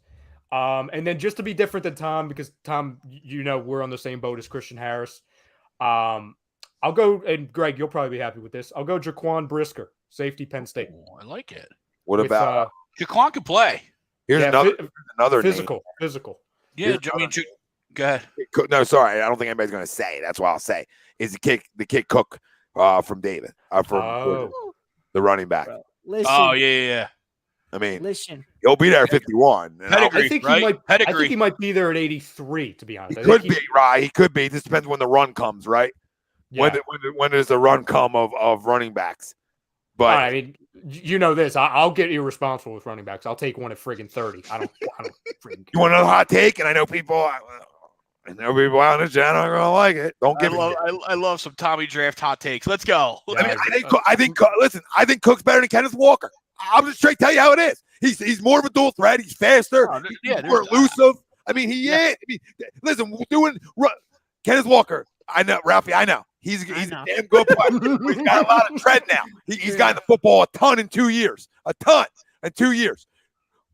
And then just to be different than Tom, because Tom, we're on the same boat as Christian Harris. I'll go, and Greg, you'll probably be happy with this. I'll go Jaquan Brisker, safety, Penn State. Oh, I like it. What about Jaquan can play? Here's another physical. Yeah, go ahead. No, sorry, I don't think anybody's going to say. That's why I'll say is the kid Cook from David from the running back. Listen, Oh yeah. I mean, listen, he'll be there at 51. Pedigree, I think right? I think he might be there at 83. To be honest, He could be right. He could be. This depends when the run comes, right? Yeah. When does the run come of running backs? But I mean, this. I'll get irresponsible with running backs. I'll take one at friggin' 30. I don't friggin' you want another hot take? And I know people out in the channel are gonna like it. Don't give me. I love some Tommy Draft hot takes. Let's go. Yeah, I think Cook's better than Kenneth Walker. I'm just straight tell you how it is. He's more of a dual threat. He's faster. He's more elusive. I mean, he is. I mean, listen, Kenneth Walker. I know, Ralphie. I know. He's a damn good player. He's got a lot of tread now. He's gotten the football a ton in 2 years. A ton in 2 years.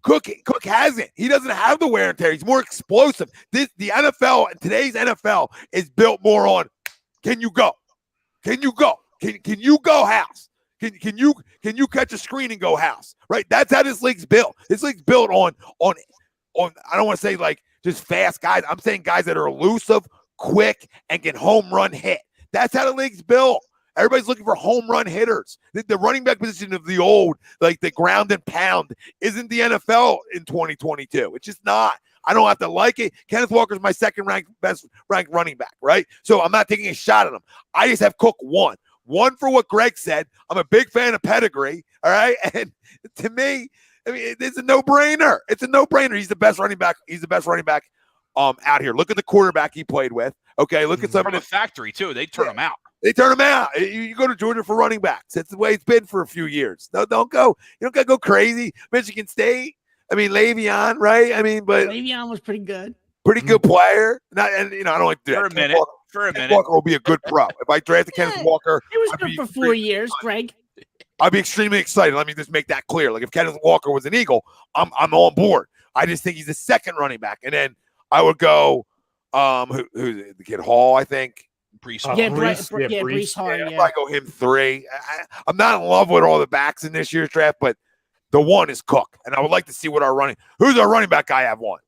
Cook hasn't. He doesn't have the wear and tear. He's more explosive. The NFL, today's NFL is built more on can you go? Can you go? Can you go house? Can you catch a screen and go house? Right? That's how this league's built. This league's built on I don't want to say like just fast guys. I'm saying guys that are elusive, quick, and can home run hit. That's how the league's built. Everybody's looking for home run hitters. The running back position of the old, like the ground and pound, isn't the NFL in 2022. It's just not. I don't have to like it. Kenneth Walker's my best ranked running back, right? So I'm not taking a shot at him. I just have Cook one. One for what Greg said. I'm a big fan of pedigree, all right? And to me, I mean, it's a no-brainer. It's a no-brainer. He's the best running back. He's the best running back out here. Look at the quarterback he played with. Okay, look at some of the factory too. They turn him out. They turn him out. You go to Georgia for running backs. That's the way it's been for a few years. No, don't go. You don't got to go crazy. Michigan State. I mean, Le'Veon, right? I mean, but Le'Veon was pretty good. Pretty good player. I don't like to do that. For a minute. Walker will be a good pro. If I drafted Kenneth Walker, he was good for 4 years, Greg. I'd be extremely excited. Let me just make that clear. Like if Kenneth Walker was an Eagle, I'm on board. I just think he's the second running back, and then I would go. Who's the kid Hall? I think. Brees Hall. I'd probably go him 3. I'm not in love with all the backs in this year's draft, but the one is Cook, and I would like to see what who's our running back guy have one.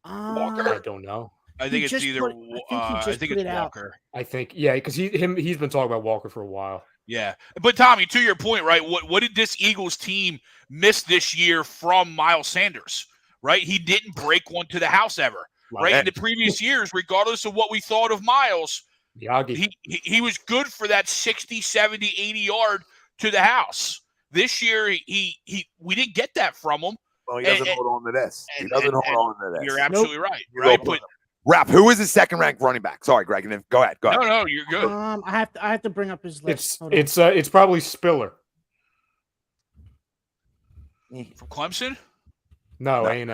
Walker? I don't know. I think it's either. I think it's Walker. I think because he's been talking about Walker for a while. Yeah, but Tommy, to your point, right? What did this Eagles team miss this year from Miles Sanders? Right, he didn't break one to the house ever. Right, in the previous years, regardless of what we thought of Miles, he was good for that 60, 70, 80 yard to the house. This year, we didn't get that from him. Well, he doesn't hold on to this. He doesn't hold on to this. You're absolutely right. Right, but. Rap, who is his second-ranked running back? Sorry, Greg. And then go ahead. No, you're good. I have to bring up his list. It's probably Spiller. From Clemson? No, ain't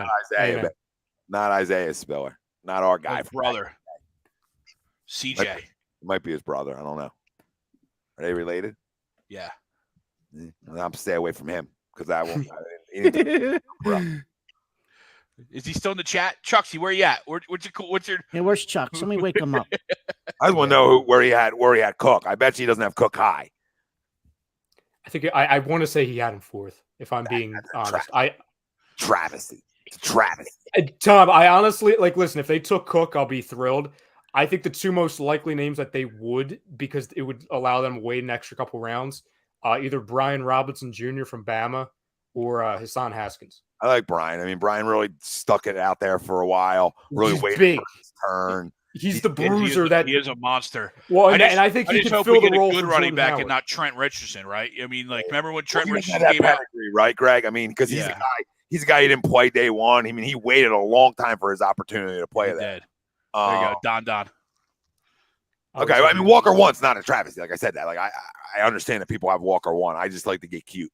not Isaiah Spiller. Not our guy. Brother. CJ. Might be his brother. I don't know. Are they related? Yeah. I'm stay away from him because I won't. Is he still in the chat? Chucksy, where you at? What's your Hey, where's Chuck? Let me wake him up. I just want to know where he had Cook. I bet he doesn't have Cook high. I think I want to say he had him 4th, if I'm being honest. Travesty. Tom, I honestly listen, if they took Cook, I'll be thrilled. I think the 2 most likely names that they would, because it would allow them to wait an extra couple rounds, either Brian Robinson Jr. from Bama or Hassan Haskins. I like Brian. I mean, Brian really stuck it out there for a while. Really waited for his turn. He's the bruiser he is a monster. Well, and I think he can fill the role. A good running back and not Trent Richardson, right? I mean, remember when Trent Richardson came out, right, Greg? I mean, because he's a guy. He's a guy who didn't play day one. I mean, he waited a long time for his opportunity to play there. There you go, Don. Okay, I mean Walker 1's not a travesty. Like I said that. Like I understand that people have Walker 1. I just like to get cute.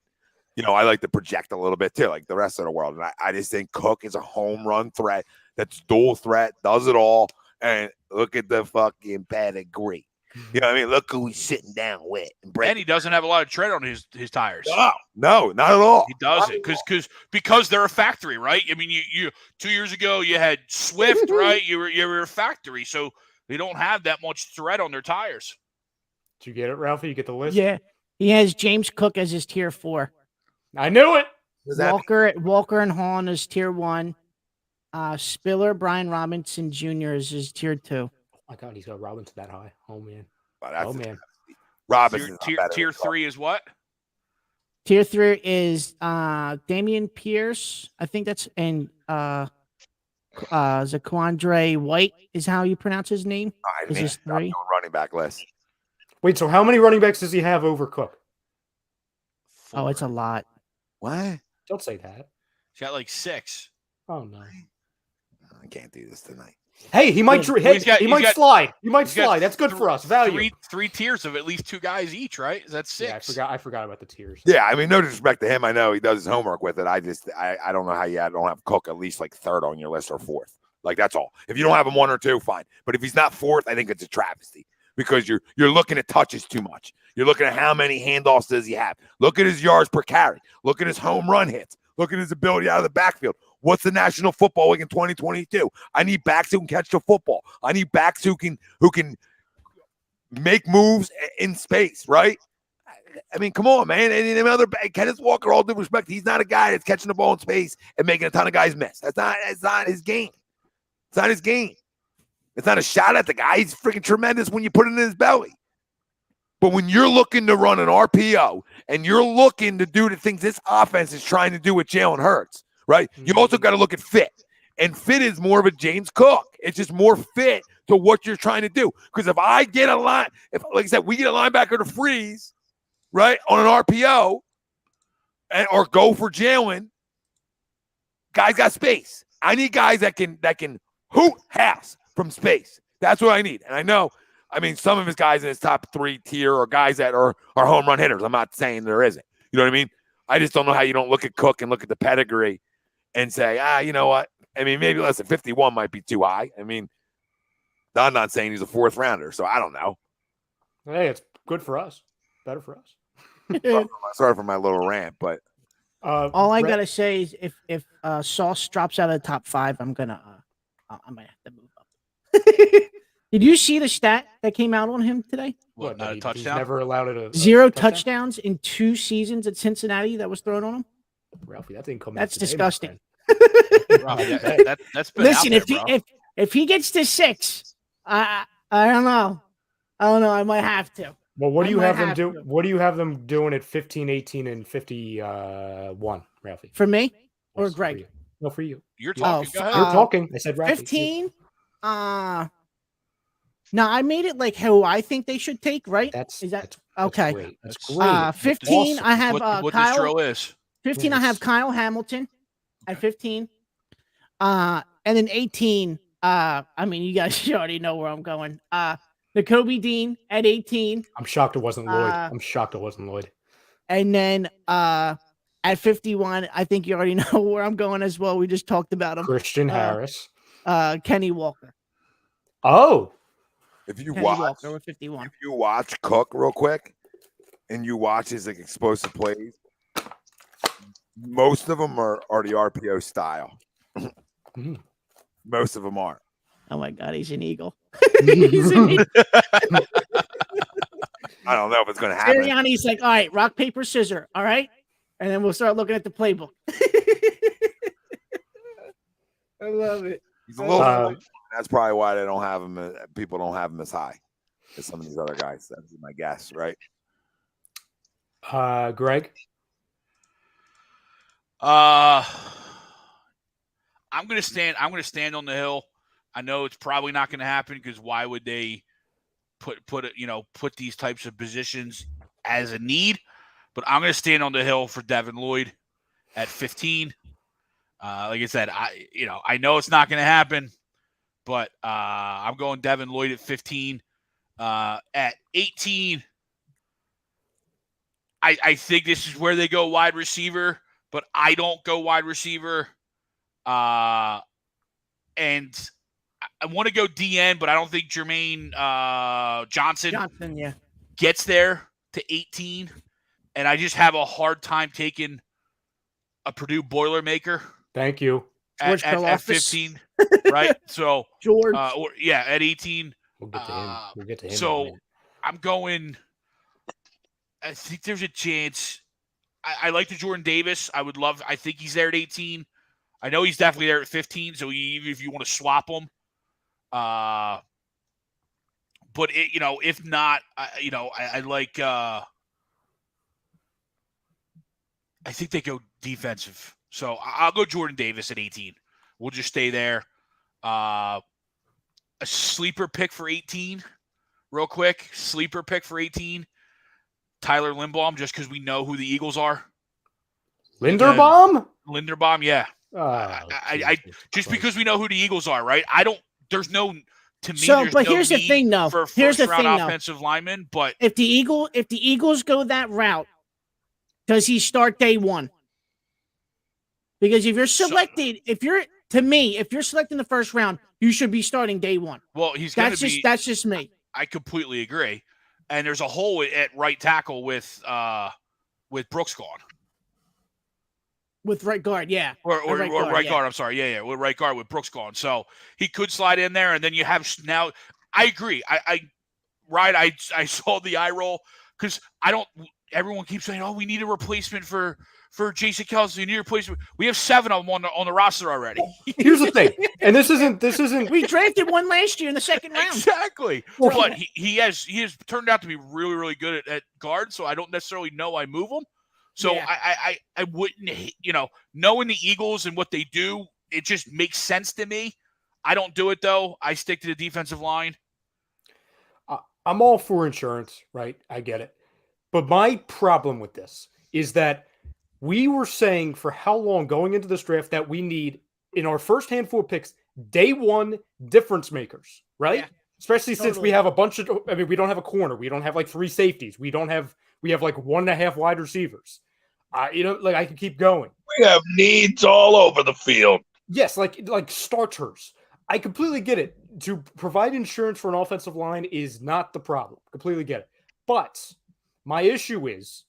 I like to project a little bit too, like the rest of the world. And I just think Cook is a home run threat. That's dual threat, does it all. And look at the fucking pedigree. You know what I mean? Look who he's sitting down with. And he doesn't have a lot of tread on his tires. No, not at all. He doesn't because they're a factory, right? I mean, you 2 years ago you had Swift, right? You were a factory, so they don't have that much tread on their tires. Did you get it, Ralphie? You get the list? Yeah, he has James Cook as his tier 4. I knew it. Walker and Hahn is tier 1. Spiller, Brian Robinson Jr. is his tier 2. Oh my God, he's got Robinson that high. Oh man. Man. Robinson tier 3 is what? Tier 3 is Damian Pierce. I think that's Zaquandre White is how you pronounce his name. Is his 3 running back list? Wait, so how many running backs does he have over Cook? 4. Oh, it's a lot. What? Don't say that. He's got like 6. Oh no. I can't do this tonight. Hey, he might slide. He might slide. That's good for us. Value. Three tiers of at least 2 guys each, right? Is that 6? Yeah, I forgot about the tiers. Yeah, I mean, no disrespect to him. I know he does his homework with it. I don't know how you don't have Cook at least like 3rd on your list or 4th. Like that's all. If you don't have him 1 or 2, fine. But if he's not 4th, I think it's a travesty because you're looking at touches too much. You're looking at how many handoffs does he have. Look at his yards per carry. Look at his home run hits. Look at his ability out of the backfield. What's the National Football League in 2022? I need backs who can catch the football. I need backs who can make moves in space, right? I mean, come on, man. And Kenneth Walker, all due respect, he's not a guy that's catching the ball in space and making a ton of guys miss. That's not his game. It's not his game. It's not a shot at the guy. He's freaking tremendous when you put it in his belly. But when you're looking to run an RPO and you're looking to do the things this offense is trying to do with Jalen Hurts, right? You also got to look at fit. And fit is more of a James Cook. It's just more fit to what you're trying to do. Because if I get like I said, we get a linebacker to freeze, right, on an RPO or go for Jalen, guys got space. I need guys that can hoot house from space. That's what I need. And I know, I mean, some of his guys in his top 3 tier are guys that are home run hitters. I'm not saying there isn't. You know what I mean? I just don't know how you don't look at Cook and look at the pedigree and say, you know what? I mean, maybe less than 51 might be too high. I mean, I'm not saying he's a 4th rounder, so I don't know. Hey, it's good for us. Better for us. Sorry for my little rant, but all I gotta say is if Sauce drops out of the top 5, I might have to move up. Did you see the stat that came out on him today? What, not a touchdown? He's never allowed it. 0 touchdowns in 2 seasons at Cincinnati that was thrown on him. Ralphie, that didn't come. That's disgusting. That's been Listen, out there, if he gets to 6, I don't know. I might have to. Well, what do you have them do? What do you have them doing at 15, 18, and 51, Ralphie? For me or Yes, Greg? For you. No, for you. You're talking. Go ahead. You're talking. I said Ralphie. 15. No, I made it like who I think they should take. Right? That's okay? Great. That's great. 15. Awesome. I have what Kyle. this drill is. 15. I have Kyle Hamilton at 15. And then 18. I mean, you guys already know where I'm going. Nakobe Dean at 18. I'm shocked it wasn't Lloyd. And then at 51, I think you already know where I'm going as well. We just talked about him. Christian Harris. Kenny Walker. Oh. If you Kenny watch Walker with 51. If you watch Cook real quick and you watch his like, explosive plays, most of them are the RPO style. Most of them are. Oh my God, he's an Eagle. He's an Eagle. I don't know if it's going to happen. Sirianni's like, all right, rock, paper, scissors. All right. And then we'll start looking at the playbook. I love it. He's a little. That's probably why they don't have him. People don't have him as high as some of these other guys. That's my guess, right? Greg. I'm gonna stand on the hill. I know it's probably not going to happen because why would they put these types of positions as a need? But I'm going to stand on the hill for Devin Lloyd at 15. Like I said, I know it's not going to happen, but I'm going Devin Lloyd at 15. At 18, I think this is where they go wide receiver, but I don't go wide receiver. And I want to go DN, but I don't think Jermaine Johnson gets there to 18. And I just have a hard time taking a Purdue Boilermaker. Thank you. George at 15, right? So George, at 18. We'll get to him. We'll get to him. So I'm going. I think there's a chance. I like the Jordan Davis. I think he's there at 18. I know he's definitely there at 15. So even if you want to swap him, but if not, I like. I think they go defensive. So I'll go Jordan Davis at 18. We'll just stay there. A sleeper pick for 18, real quick. Sleeper pick for 18. Tyler Linderbaum, just because we know who the Eagles are. Linderbaum? Linderbaum, yeah. I just because we know who the Eagles are, right? There's no, to me. So, but here's the thing, though. For a here's the first-round thing, offensive lineman, but if the Eagles go that route, does he start day one? Because if you're selected, if you're selecting the first round, you should be starting day one. Well, that's just me. I completely agree. And there's a hole at right tackle with Brooks gone. With right guard, yeah. Or right guard, I'm sorry. Yeah, with right guard with Brooks gone. So he could slide in there, and then you have now. I agree. I saw the eye roll because everyone keeps saying, "Oh, we need a replacement for Jason Kelce. We need a replacement." We have 7 of them on the roster already. Here's the thing, and this isn't. We drafted one last year in the second round. Exactly, but he has turned out to be really, really good at guard. So I don't necessarily know I move him. So yeah. I wouldn't, knowing the Eagles and what they do, it just makes sense to me. I don't do it though. I stick to the defensive line. I'm all for insurance, right? I get it. But my problem with this is that we were saying for how long going into this draft that we need in our first handful of picks, day one difference makers, right? Yeah, especially since we have a bunch of, we don't have a corner. We don't have like 3 safeties. We have like 1.5 wide receivers. I can keep going. We have needs all over the field. Yes, like starters. I completely get it. To provide insurance for an offensive line is not the problem. Completely get it. But my issue is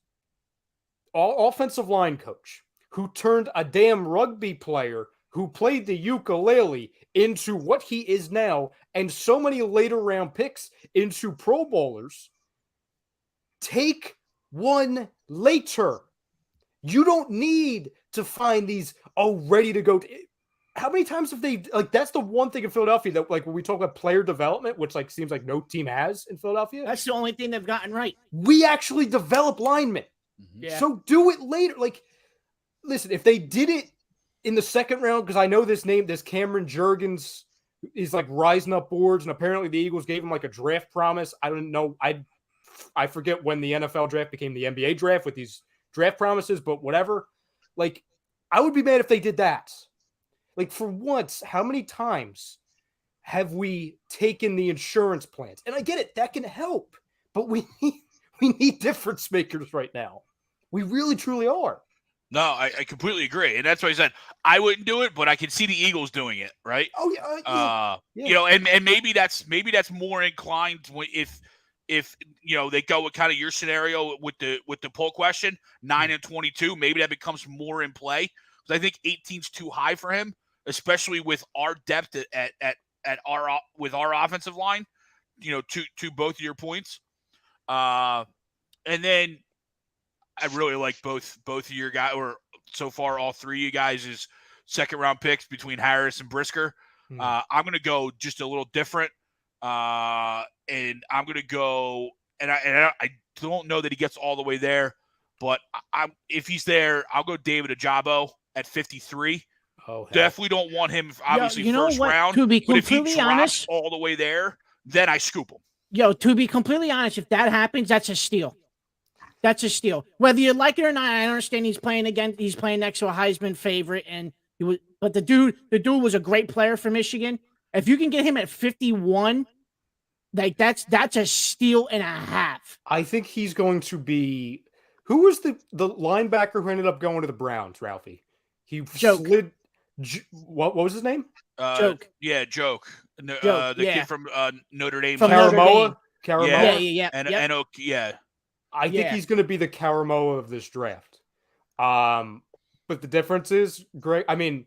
offensive line coach who turned a damn rugby player who played the ukulele into what he is now, and so many later round picks into Pro Bowlers. Take one later. You don't need to find these ready to go. How many times have they that's the one thing in Philadelphia that when we talk about player development, which seems like no team has in Philadelphia. That's the only thing they've gotten right. We actually develop linemen. Yeah. So do it later. Listen, if they did it in the second round, because I know this Cameron Jurgens is rising up boards, and apparently the Eagles gave him a draft promise. I don't know. I forget when the NFL draft became the NBA draft with these draft promises, but whatever. I would be mad if they did that. For once, how many times have we taken the insurance plans? And I get it, that can help, but we need difference makers right now. We really, truly are. No, I completely agree. And that's why I said I wouldn't do it, but I can see the Eagles doing it, right? Oh, yeah. And maybe that's more inclined if they go with kind of your scenario with the poll question, 9 and 22, maybe that becomes more in play. Because I think 18's too high for him, especially with our depth at our offensive line, to both of your points. And then I really like both of your guys, or so far all 3 of you guys is second round picks between Harris and Brisker. I'm going to go just a little different. And I'm going to go, and I don't know that he gets all the way there, but if he's there, I'll go David Ajabo at 53. Definitely don't want him, obviously, first round. To be but if he completely honest, all the way there, then I scoop him. To be completely honest, if that happens, that's a steal. That's a steal. Whether you like it or not, I understand he's playing next to a Heisman favorite, but the dude was a great player for Michigan. If you can get him at 51, Like that's a steal and a half. I think he's going to be. Who was the linebacker who ended up going to the Browns, Ralphie? He Joke. slid. What was his name? Joke. Yeah, Joke. Joke, The yeah. kid from Notre Dame. From Notre Dame. Karamoa. Yeah. And yeah. I think he's going to be the Karamoa of this draft. But the difference is, Greg. I mean,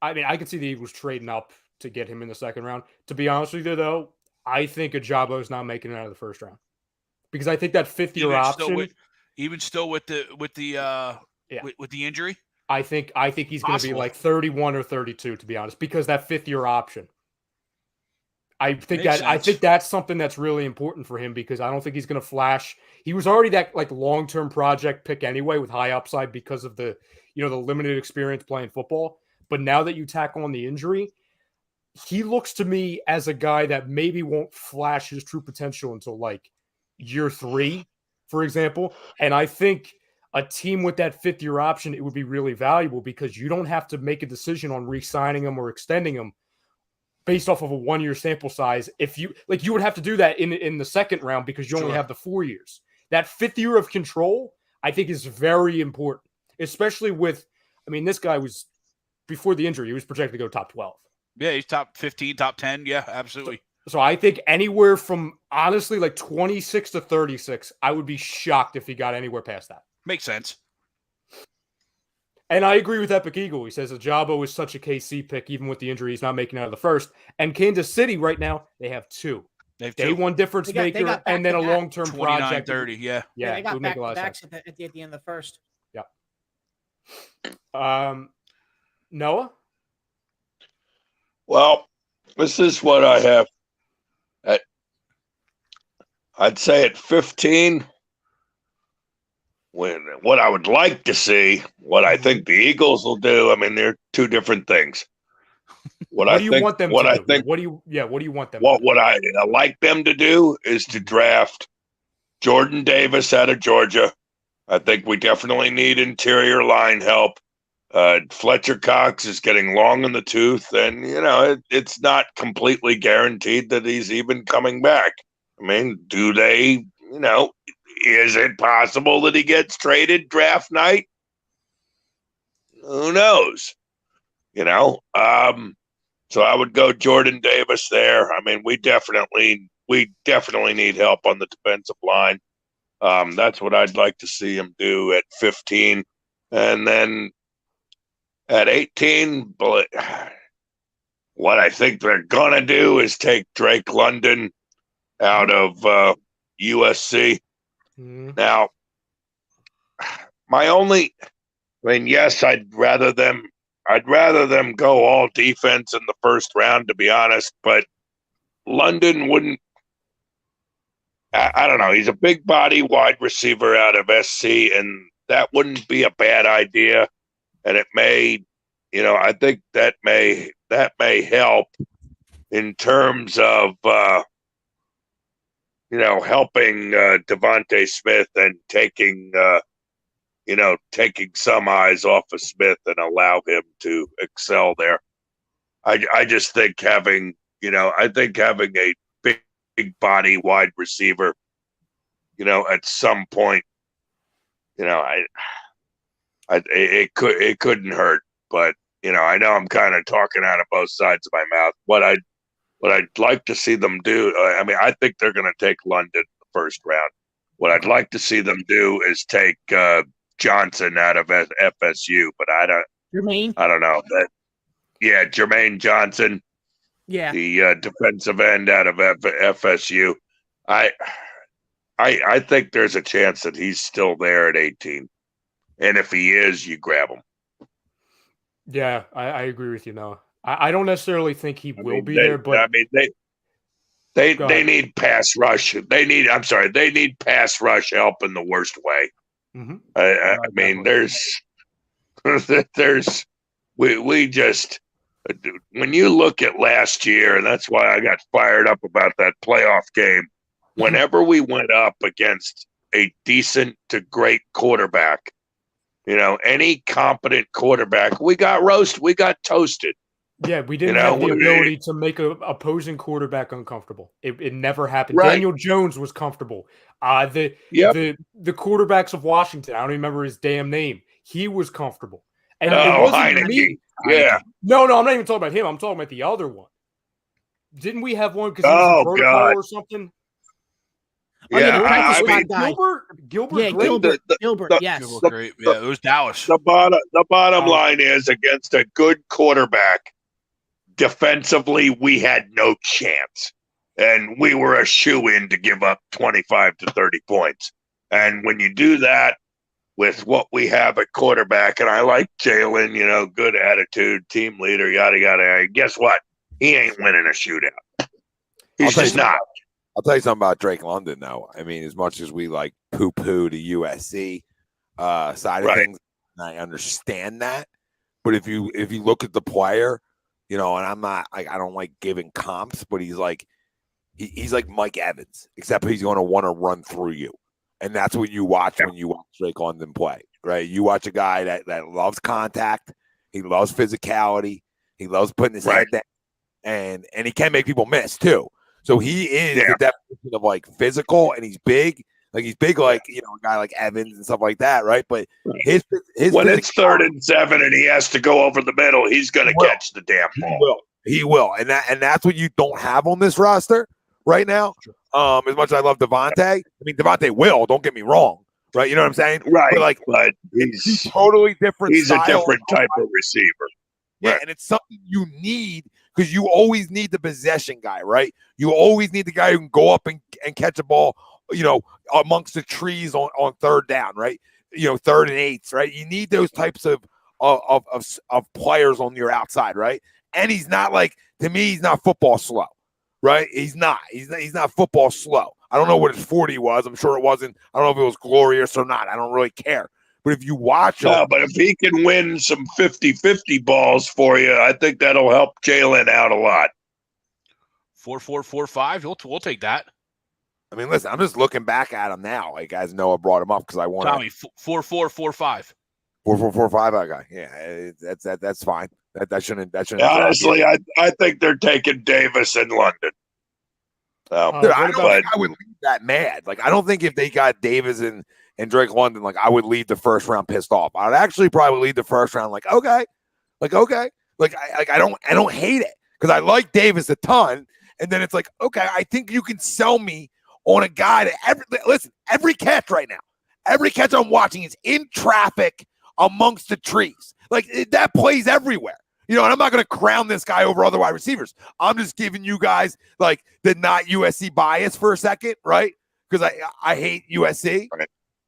I could see the Eagles trading up to get him in the second round. To be honest with you, though, I think Ajabo's not making it out of the first round because I think that fifth-year option, even still with the injury, I think he's going to be like 31 or 32. To be honest, because that fifth-year option. I think that's something that's really important for him because I don't think he's going to flash. He was already that like long-term project pick anyway with high upside because of the the limited experience playing football. But now that you tack on the injury, he looks to me as a guy that maybe won't flash his true potential until like year 3, for example. And I think a team with that fifth-year option, it would be really valuable because you don't have to make a decision on re-signing him or extending him based off of a 1-year sample size. If you would have to do that in the second round because you only have the 4 years. That fifth year of control, I think, is very important, especially with. I mean, this guy was before the injury, he was projected to go top 12. Yeah, he's top 15, top 10. Yeah, absolutely. So I think anywhere from honestly like 26 to 36, I would be shocked if he got anywhere past that. Makes sense. And I agree with Epic Eagle. He says Ajabo is such a KC pick, even with the injury, he's not making it out of the first. And Kansas City right now, they have 2. They have Day 1 difference maker and then a long-term project. 30, yeah. Yeah, they got would make a lot of backs sense. at the end of the first. Yeah. Noah? Well, this is what I have. I'd say at 15, what I would like to see, what I think the Eagles will do. I mean, they're two different things. What do you want them to do? What do you want them? What I like them to do is to draft Jordan Davis out of Georgia. I think we definitely need interior line help. Fletcher Cox is getting long in the tooth, and it's not completely guaranteed that he's even coming back. I mean, do they? Is it possible that he gets traded draft night? Who knows? So I would go Jordan Davis there. I mean, we definitely need help on the defensive line. That's what I'd like to see him do at 15, and then at 18. But what I think they're gonna do is take Drake London out of USC. Now, yes, I'd rather them go all defense in the first round, to be honest. But London wouldn't. I don't know. He's a big body wide receiver out of SC, and that wouldn't be a bad idea. And it may, I think that may help in terms of helping Devontae Smith and taking some eyes off of Smith and allow him to excel there. I just think having a big body wide receiver, at some point, it couldn't hurt. But I know I'm kind of talking out of both sides of my mouth. What I'd like to see them do, I think they're going to take London in the first round. What I'd like to see them do is take Johnson out of FSU, but I don't know that. Yeah, Jermaine Johnson. Yeah, the defensive end out of FSU. I think there's a chance that he's still there at 18, and if he is, you grab him. Yeah, I agree with you, Noah. I don't necessarily think he will be there, but they need pass rush. They need pass rush help in the worst way. Mm-hmm. I mean, we just, when you look at last year, and that's why I got fired up about that playoff game. Whenever we went up against a decent to great quarterback, any competent quarterback, we got toasted. Yeah, we didn't have the ability to make a opposing quarterback uncomfortable. It never happened. Right. Daniel Jones was comfortable. The quarterbacks of Washington, I don't even remember his damn name. He was comfortable. And it wasn't me. Yeah. No, I'm not even talking about him. I'm talking about the other one. Didn't we have one because he was in protocol or something? Gilbert. Yeah, Gilbert. Yes. Gilbert, great. Yeah, it was Dallas. The bottom line is, against a good quarterback, defensively, we had no chance. And we were a shoo-in to give up 25 to 30 points. And when you do that with what we have at quarterback, and I like Jalen, good attitude, team leader, yada, yada. Guess what? He ain't winning a shootout. He's just not. I'll tell you something about Drake London, though. I mean, as much as we like poo-poo the USC side of things, and I understand that. But if you look at the player, and I'm not like, I don't like giving comps, but he's like Mike Evans, except he's going to want to run through you, and that's what you watch when you watch Drake London play, right? You watch a guy that loves contact, he loves physicality, he loves putting his head down, and he can make people miss too. So he is the definition of like physical, and he's big. Like he's big, like a guy like Evans and stuff like that, right? But his when it's 3rd and 7 and he has to go over the middle, he's going to catch the damn ball. He will, and that's what you don't have on this roster right now. As much as I love Devontae, I mean Devontae will. Don't get me wrong, right? You know what I'm saying? Right. But he's totally different. He's a different type of receiver. Yeah, and it's something you need. Because you always need the possession guy, right? You always need the guy who can go up and catch a ball, amongst the trees on 3rd down, right? 3rd and 8s, right? You need those types of players on your outside, right? And he's not to me, he's not football slow, right? He's not football slow. I don't know what his 40 was. I'm sure it wasn't. I don't know if it was glorious or not. I don't really care. But if you watch him, but if he can win some 50-50 balls for you, I think that'll help Jalen out a lot. 4-4-4-5. We'll take that. I mean, listen, I'm just looking back at him now, like as Noah brought him up because I want Tommy 4-4-4-5. 4-4-4-5. That guy, yeah, that's fine. That shouldn't. Honestly, I think they're taking Davis in London. Dude, I don't think I would leave that mad. Like, I don't think if they got Davis and Drake London, like I would leave the first round pissed off. I'd actually probably leave the first round like okay, I don't hate it because I like Davis a ton, and then it's like okay, I think you can sell me on a guy that every catch right now, every catch I'm watching is in traffic amongst the trees, like that plays everywhere. And I'm not going to crown this guy over other wide receivers. I'm just giving you guys like the not USC bias for a second, right? Because I hate USC.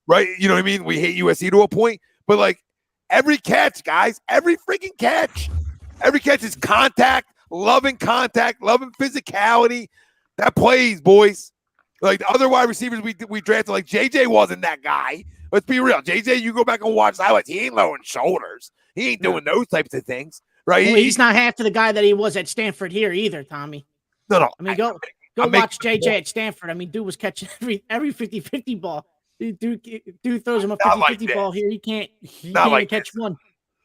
Right? You know what I mean? We hate USC to a point, but like every catch, guys, every freaking catch is contact, loving physicality. That plays, boys. Like the other wide receivers we drafted, like JJ wasn't that guy. Let's be real. JJ, you go back and watch highlights. He ain't lowering shoulders. He ain't doing those types of things, right? Well, he's not half to the guy that he was at Stanford here either, Tommy. No. I mean, go watch JJ at Stanford. I mean, dude was catching every 50-50 ball. Dude throws him a 50-50 ball here. He can't catch one.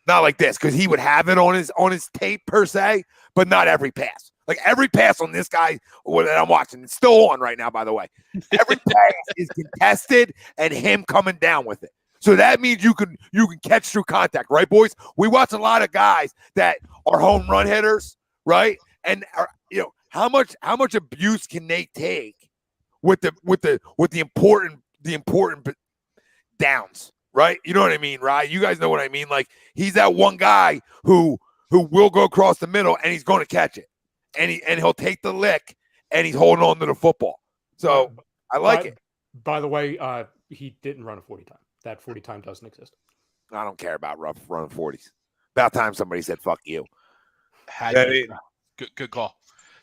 Not like this, because he would have it on his tape per se, but not every pass. Like every pass on this guy that I'm watching, it's still on right now, by the way. Every pass is contested and him coming down with it. So that means you can catch through contact, right, boys? We watch a lot of guys that are home run hitters, right? And how much abuse can they take with the important downs, right? You know what I mean, right? You guys know what I mean. Like he's that one guy who will go across the middle and he's going to catch it, and he'll take the lick and he's holding on to the football. So I like it. By the way, he didn't run a 40 time. That 40 time doesn't exist. I don't care about running 40s. About time somebody said "fuck you." Good call.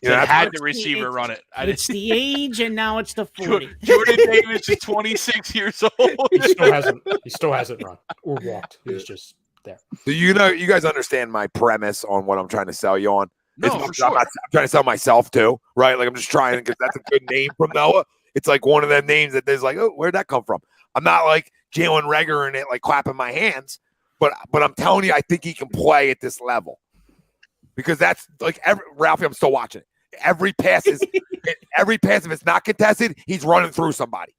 Had the receiver run it. It's the age, and now it's the 40. Jordan Davis is 26 years old. He still hasn't run or walked. He's just there. So you guys understand my premise on what I'm trying to sell you on? No, for sure. I'm trying to sell myself too, right? Like I'm just trying because that's a good name from Noah. It's like one of them names that there's like, oh, where'd that come from? I'm not like Jalen Reagor in it, like clapping my hands, but I'm telling you, I think he can play at this level. because that's like Ralphie. I'm still watching it. Every pass, if it's not contested, he's running through somebody.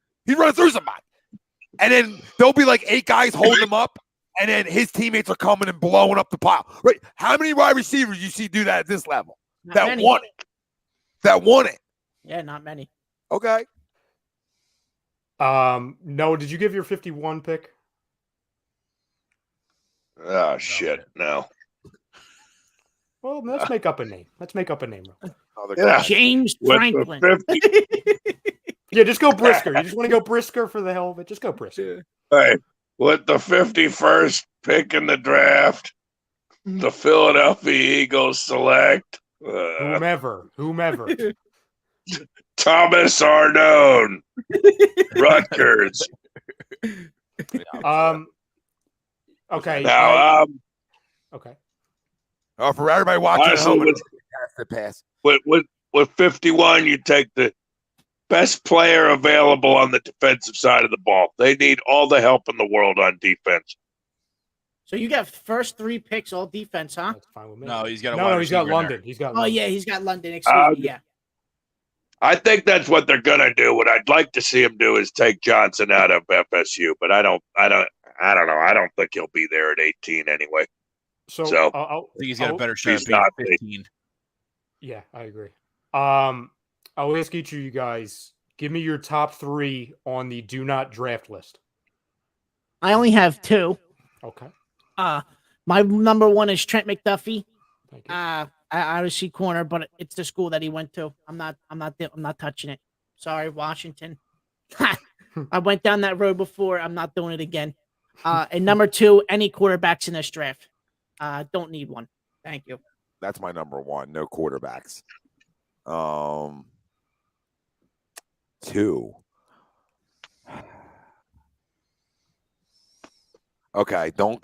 And then there'll be like 8 guys holding him up, and then his teammates are coming and blowing up the pile. Right? How many wide receivers you see do that at this level? Not Won it. That won it. Yeah, not many. Okay. Noah, did you give your 51 pick? Oh, shit. No. Well, let's make up a name. Yeah. James With Franklin. the 50 Yeah, just go Brisker. You just want to go Brisker for the hell of it? Just go Brisker. Hey, with the 51st pick in the draft, the Philadelphia Eagles select Whomever. Thomas Ardone, Rutgers. Okay. Now, okay. Oh, for everybody watching at honestly, home, with 51, you take the best player available on the defensive side of the ball. They need all the help in the world on defense. So you got first 3 picks all defense, huh? That's fine with me. No, he's got a No, wide he's got receiver in London. there. He's got Oh London. yeah, he's got London. Excuse me. Yeah. I think that's what they're going to do. What I'd like to see him do is take Johnson out of FSU, but I don't know. I don't think he'll be there at 18 anyway. So I think he's got a better shot he's at being not 15. yeah, I agree. I'll ask each of you guys, give me your top 3 on the do not draft list. I only have 2. Okay. My number 1 is Trent McDuffie. Thank you. I obviously corner, but it's the school that he went to. I'm not touching it. Sorry, Washington. I went down that road before. I'm not doing it again. And number 2, any quarterbacks in this draft. Don't need one. Thank you. That's my number 1. No quarterbacks. 2. Okay, don't.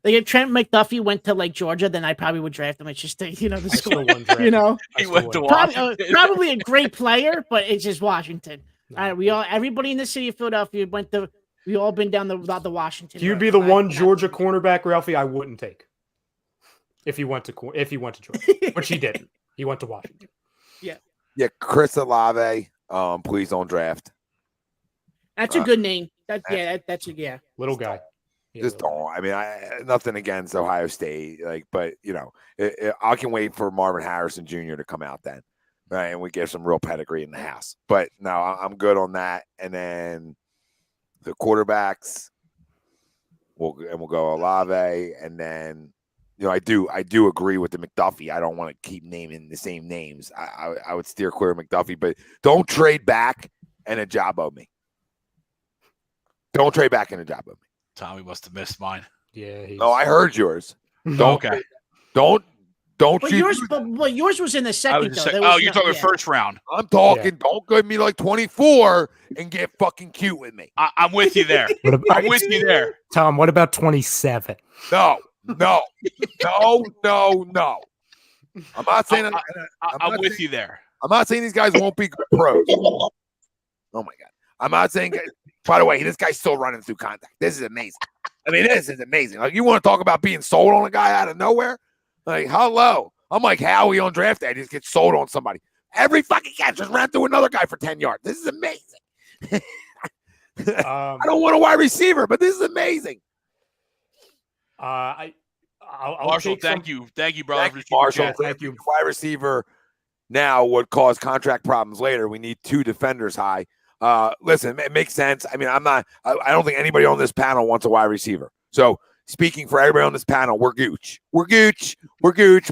Like if Trent McDuffie went to like Georgia, then I probably would draft him. It's just the I school, still wouldn't draft you know. He went to Probably, Washington. probably a great player, but it's just Washington. Everybody in the city of Philadelphia we all been down the Washington. He'd road. be the one I'm Georgia not- cornerback, Ralphie, I wouldn't take. If he went to Georgia, which he didn't. He went to Washington. Yeah, Chris Olave. Please don't draft. That's a good name. That's a Little guy. Yeah, Just little don't. I mean, nothing against Ohio State, but I can wait for Marvin Harrison Jr. to come out then, right? And we get some real pedigree in the house. But no, I'm good on that. And then the quarterbacks, we'll go Olave, and then I do agree with the McDuffie. I don't want to keep naming the same names. I would steer clear of McDuffie, but don't trade back and a job of me. Don't trade back and a job of me. Tommy must have missed mine. Yeah. No, I heard yours. Don't. Okay. Don't But you? yours was in the second. You're talking first round. I'm talking. Don't give me like 24 and get fucking cute with me. I'm with you there. I'm with you there. Tom, what about 27? No. I'm not saying. I'm with you there. I'm not saying these guys won't be good pros. Oh my god. I'm not saying. By the way, this guy's still running through contact. This is amazing. I mean, this is amazing. Like, you want to talk about being sold on a guy out of nowhere? Like, hello. I'm like Howie on draft day. I just get sold on somebody. Every fucking catch just ran through another guy for 10 yards. This is amazing. I don't want a wide receiver, but this is amazing. I'll Marshall, take thank you, brother. Thank you, Marshall. Yeah, thank you. Wide receiver now would cause contract problems later. We need 2 defenders high. Listen, it makes sense. I mean, I don't think anybody on this panel wants a wide receiver. So speaking for everybody on this panel, we're gooch. We're gooch.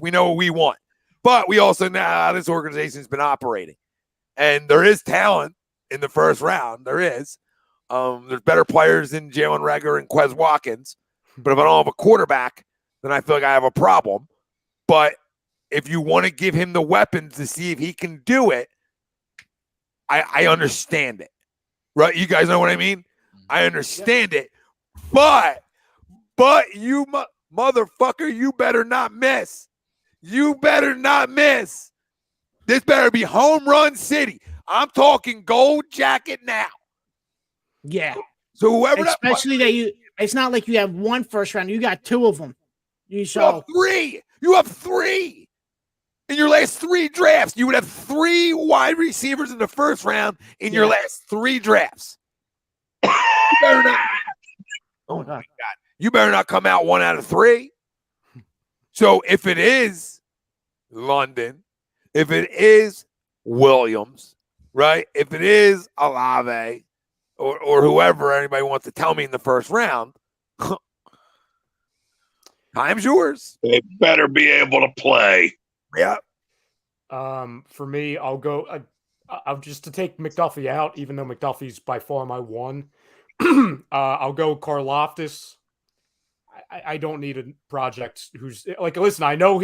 We know what we want. But we also know how this organization's been operating. And there is talent in the first round. There is. There's better players than Jalen Reagor and Quez Watkins. But if I don't have a quarterback, then I feel like I have a problem. But if you want to give him the weapons to see if he can do it, I understand it. Right? You guys know what I mean? I understand it. But you motherfucker, you better not miss. You better not miss. This better be home run city. I'm talking gold jacket now. Yeah. So whoever especially that it's not like you have one first round. You got 2 of them. You saw 3. You have 3 in your last 3 drafts. You would have 3 wide receivers in the first round in your last 3 drafts. You better not. Oh my God. You better not come out 1 out of 3. So if it is London, if it is Williams, right? If it is Olave or whoever anybody wants to tell me in the first round, time's yours. They better be able to play. Yeah. For me, I'll go. I'll just to take McDuffie out, even though McDuffie's by far my one. I'll go Karlaftis. I don't need a project who's like. Listen, I know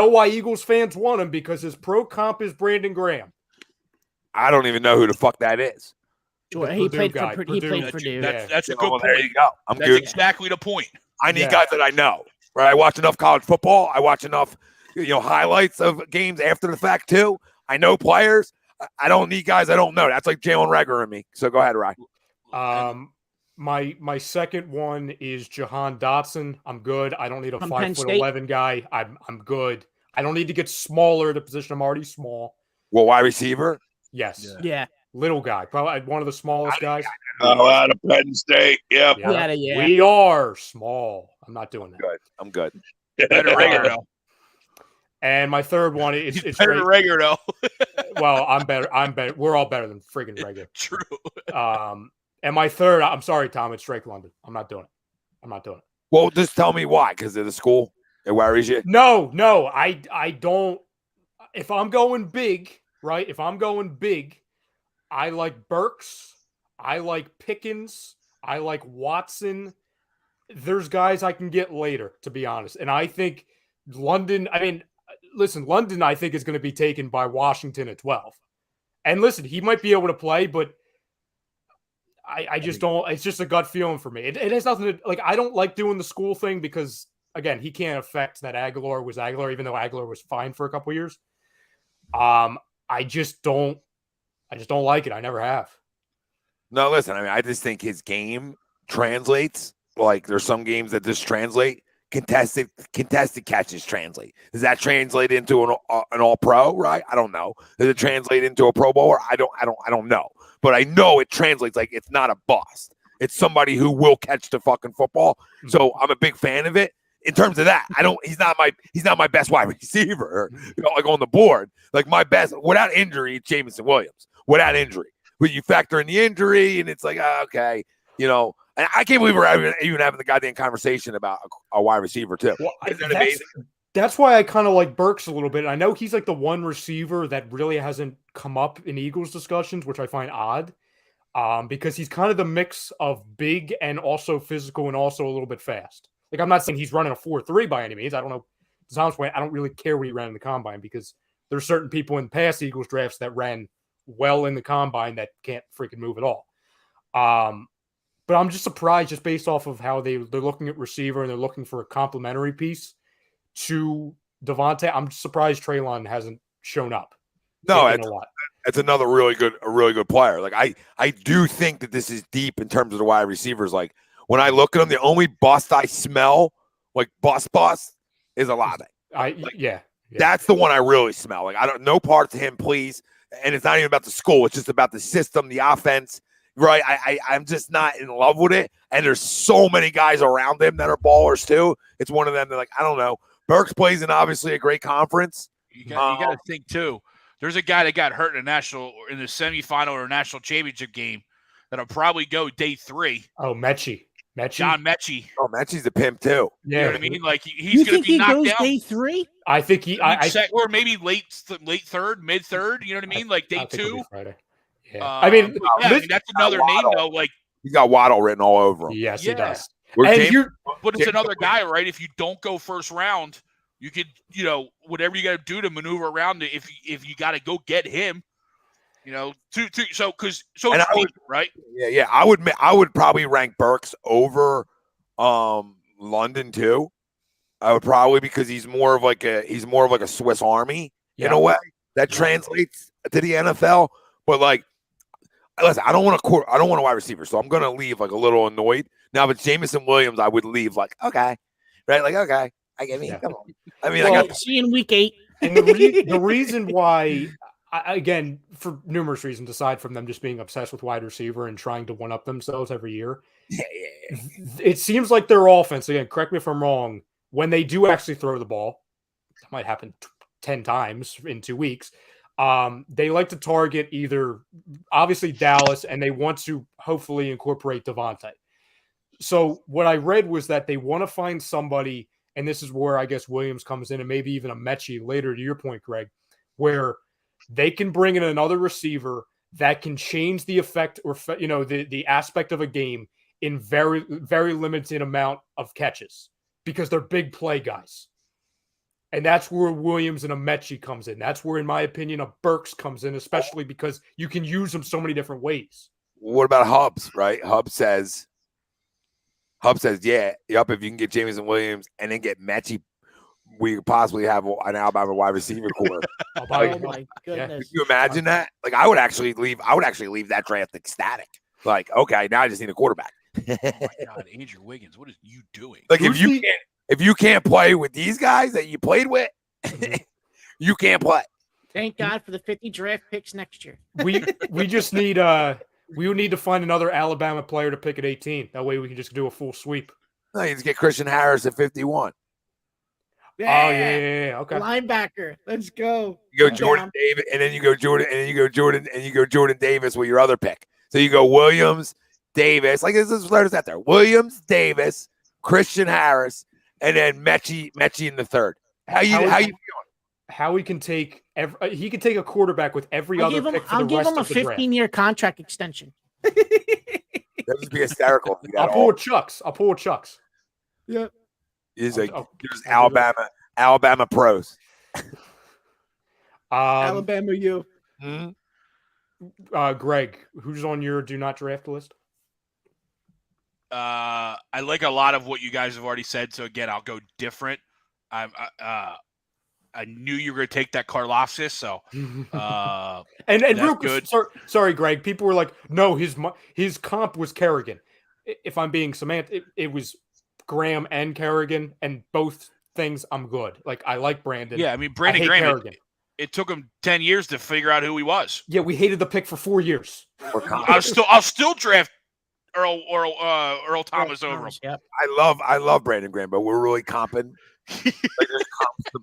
why Eagles fans want him because his pro comp is Brandon Graham. I don't even know who the fuck that is. Sure, he played for Purdue. That's a good point. There you go. That's good. exactly the point. I need guys that I know. Right? I watch enough college football. I watch enough, highlights of games after the fact too. I know players. I don't need guys I don't know. That's like Jalen Reagor and me. So go ahead, Ryan. My second one is Jahan Dotson. I'm good. I don't need a From 5'11" guy. I'm good. I don't need to get smaller at a position. I'm already small. Well, wide receiver? Yes. Yeah. Little guy. Probably one of the smallest guys. Oh, out of Penn State. Yep. Yeah. We are small. I'm not doing that. Good. I'm good. Better Reagor, though. And my third one is it's better Reagor, though. Well, I'm better. We're all better than friggin' Reagor. True. And my third, I'm sorry, Tom, it's Drake London. I'm not doing it. Well, just tell me why. Because of the school? It worries you? No, I don't. If I'm going big, right? If I'm going big, I like Burks. I like Pickens. I like Watson. There's guys I can get later, to be honest. And I think London, London, I think, is going to be taken by Washington at 12. And listen, he might be able to play, but I just don't. It's just a gut feeling for me. It has nothing to, I don't like doing the school thing because, again, he can't affect that Aguilar was Aguilar, even though Aguilar was fine for a couple years. I just don't like it. I never have. No, listen, I just think his game translates. Like, there's some games that just translate. Contested catches translate. Does that translate into an all pro? Right? I don't know. Does it translate into a Pro Bowler? I don't know. But I know it translates. Like, it's not a bust. It's somebody who will catch the fucking football. So I'm a big fan of it. In terms of that, he's not my best wide receiver, like on the board. Like, my best without injury, it's Jameson Williams. Without injury. But you factor in the injury, and it's like, okay, And I can't believe we're even having the goddamn conversation about a wide receiver too. Well, that's why I kind of like Burks a little bit. I know he's like the one receiver that really hasn't come up in Eagles discussions, which I find odd, because he's kind of the mix of big and also physical and also a little bit fast. Like, I'm not saying he's running a 4.3 by any means. I don't know. To Tom's point, I don't really care what he ran in the combine because there's certain people in past Eagles drafts that ran well in the combine that can't freaking move at all. But I'm just surprised just based off of how they're looking at receiver and they're looking for a complementary piece to Devontae. I'm just surprised Treylon hasn't shown up. No, it's another really good player. Like, I do think that this is deep in terms of the wide receivers. Like, when I look at them, the only bust I smell, like bust, is Olave. That's the one I really smell. Like, I don't no parts of him, please. And it's not even about the school. It's just about the system, the offense. Right, I'm just not in love with it, and there's so many guys around him that are ballers too. It's one of them that, like, I don't know. Burks plays in obviously a great conference. You got to think too. There's a guy that got hurt in the semifinal or national championship game that'll probably go day 3. Oh, Mechie. John Mechie. Oh, Mechie's a pimp too. Yeah, you know what I mean. Like, he's going to be knocked down. Day 3? I think or maybe late third, mid third. You know what I mean? Like day 2. Yeah. That's another name though. Like, he's got Waddle written all over him. Yes, he does. But it's another guy, right? If you don't go first round, you could, whatever you got to do to maneuver around it. If you got to go get him, right? Yeah. I would probably rank Burks over London too. I would probably, because he's more of like a Swiss Army in a way that translates to the NFL. But like, listen, I don't want a wide receiver, so I'm gonna leave like a little annoyed. Now, if it's Jameson Williams, I would leave like, okay, right? Like, okay, Come on. I mean, Well, I got See you in week 8. And the reason why, again, for numerous reasons, aside from them just being obsessed with wide receiver and trying to one-up themselves every year, it seems like their offense, again, correct me if I'm wrong, when they do actually throw the ball, that might happen 10 times in 2 weeks, they like to target either, obviously, Dallas, and they want to hopefully incorporate Devontae. So what I read was that they want to find somebody, and this is where I guess Williams comes in, and maybe even a Mechie later, to your point, Greg, where they can bring in another receiver that can change the effect or, the aspect of a game in very, very limited amount of catches because they're big play guys. And that's where Williams and a Mechie comes in. That's where, in my opinion, a Burks comes in, especially because you can use them so many different ways. What about Hubs, right? Hubs says, yeah, if you can get Jameson Williams and then get Mechie, we could possibly have an Alabama wide receiver core. Oh my goodness! Can you imagine that? Like, I would actually leave that draft ecstatic. Like, okay, now I just need a quarterback. Oh my God, Andrew Wiggins, what are you doing? Like, if you can't play with these guys that you played with, you can't play. Thank God for the 50 draft picks next year. We just need we would need to find another Alabama player to pick at 18. That way we can just do a full sweep. No, you just get Christian Harris at 51. Yeah. Oh yeah. Okay. Linebacker. Let's go. You go Jordan Davis, and then you go Jordan Davis with your other pick. So you go Williams, Davis. Like, this is letters out there. Williams, Davis, Christian Harris, and then Mechie in the third. How you feeling? Howie can take he can take a quarterback with every other pick for the rest of the draft. I'll give him a 15-year contract extension. That would be hysterical. I'll pull with Chucks. Yeah. He's like, there's Alabama pros. Alabama U. Greg, who's on your do not draft list? I like a lot of what you guys have already said. So again, I'll go different. I knew you were going to take that Karlaftis, so and real good. Sorry, Greg. People were like, "No, his comp was Kerrigan." If I'm being semantic, it was Graham and Kerrigan, and both things I'm good. Like, I like Brandon. Yeah, I mean Brandon Graham. It took him 10 years to figure out who he was. Yeah, we hated the pick for 4 years. I'll still draft Earl Thomas over him. Yep. I love Brandon Graham, but we're really comping.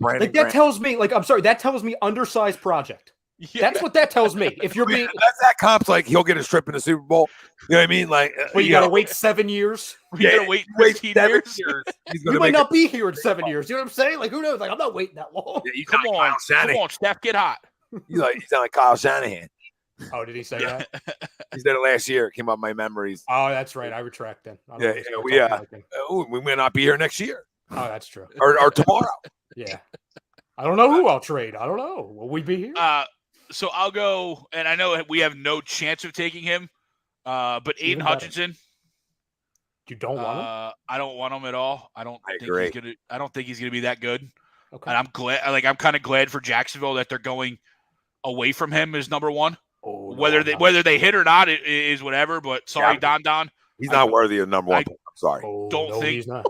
That tells me, I'm sorry, that tells me undersized project. Yeah. That's what that tells me. If you're being that comp's like he'll get a strip in the Super Bowl. You know what I mean? Like, you gotta wait 7 years. You gotta wait 15 years. You might not be here in 7 years. You know what I'm saying? Like, who knows? Like, I'm not waiting that long. Yeah, come on, Steph, get hot. You sound like Kyle Shanahan. Oh, did he say that? He said it last year. It came up my memories. Oh, that's right. I retract then. We may not be here next year. Oh, that's true. Or tomorrow. Yeah. I don't know who I'll trade. I don't know. Will we be here? So I'll go, and I know we have no chance of taking him, but Aiden Hutchinson. You don't want him? I don't want him at all. I don't think he's gonna be that good. Okay. And I'm glad. I'm kind of glad for Jacksonville that they're going away from him as number one. Oh, no, whether they hit or not, it is whatever. But sorry, Don. He's not worthy of number one. I'm sorry. He's not.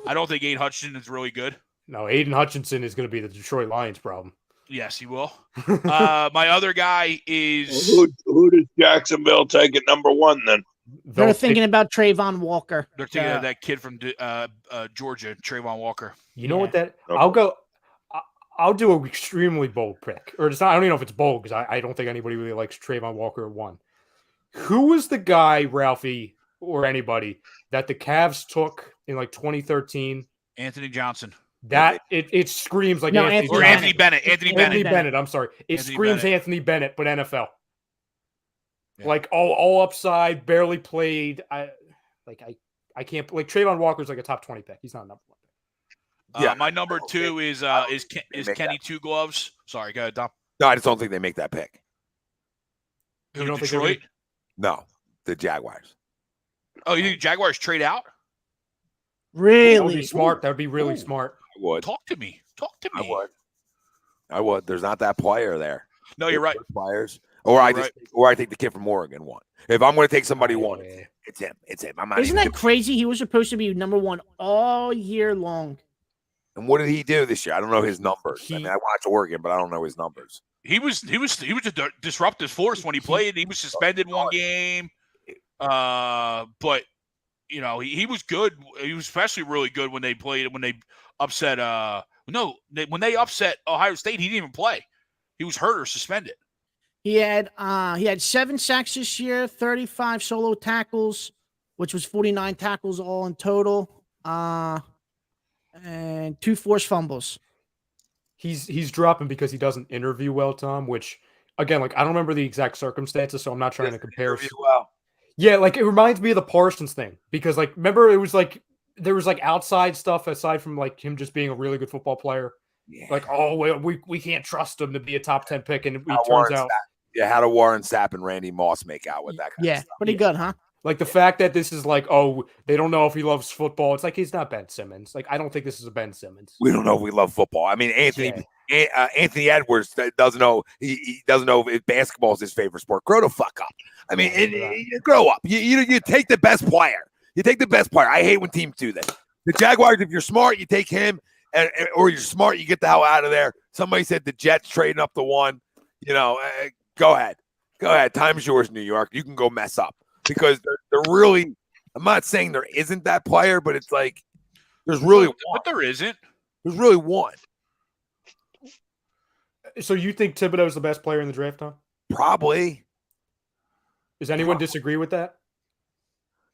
I don't think Aiden Hutchinson is really good. No, Aiden Hutchinson is going to be the Detroit Lions problem. Yes, he will. My other guy is who does Jacksonville take at number one then? They're thinking about Trayvon Walker. They're thinking of that kid from Georgia, Trayvon Walker. You know what I'll do an extremely bold pick. Or it's not, I don't even know if it's bold because I don't think anybody really likes Trayvon Walker at one. Who was the guy, Ralphie, or anybody, that the Cavs took in 2013? Anthony Johnson. That it screams like Anthony Bennett. Anthony Bennett. I'm sorry. It screams Bennett. Anthony Bennett, but NFL. Yeah. Like all upside, barely played. I can't Trayvon Walker's like a top 20 pick. He's not a number one pick. My number two is Kenny Two Gloves. Sorry, go ahead, Dom. No, I just don't think they make that pick. Who, Detroit? No, the Jaguars. Oh, you think Jaguars trade out? Really? That would be smart. That would be really smart. I would. Talk to me. I would. There's not that player there. No, you're right. Players. Or I think the kid from Oregon won. If I'm going to take somebody one, it's him. It's him. Isn't that crazy? He was supposed to be number one all year long. And what did he do this year? I don't know his numbers. I watch Oregon, but I don't know his numbers. He was a disruptive force when he played. He was suspended one game, but he was good. He was especially really good when they upset. When they upset Ohio State, he didn't even play. He was hurt or suspended. He had 7 sacks this year, 35 solo tackles, which was 49 tackles all in total, and 2 forced fumbles. He's dropping because he doesn't interview well, Tom, which again, like I don't remember the exact circumstances, so I'm not trying to compare. Well. Yeah, like it reminds me of the Parsons thing because like remember it was like there was like outside stuff aside from like him just being a really good football player. Yeah. Like, we can't trust him to be a top 10 pick, and it turns out. How do Warren Sapp and Randy Moss make out with that kind of stuff? Pretty good, huh? Like the fact that this is like, they don't know if he loves football. It's like he's not Ben Simmons. Like I don't think this is a Ben Simmons. We don't know if we love football. I mean, Anthony Edwards doesn't know. He doesn't know if basketball is his favorite sport. Grow the fuck up. I mean, grow up. You take the best player. You take the best player. I hate when teams do that. The Jaguars, if you're smart, you take him, or you're smart, you get the hell out of there. Somebody said the Jets trading up the one. Go ahead. Time's yours, New York. You can go mess up because they're really. I'm not saying there isn't that player, but it's like there's really one. But there isn't. There's really one. So you think Thibodeaux is the best player in the draft, Tom? Probably. Does anyone disagree with that?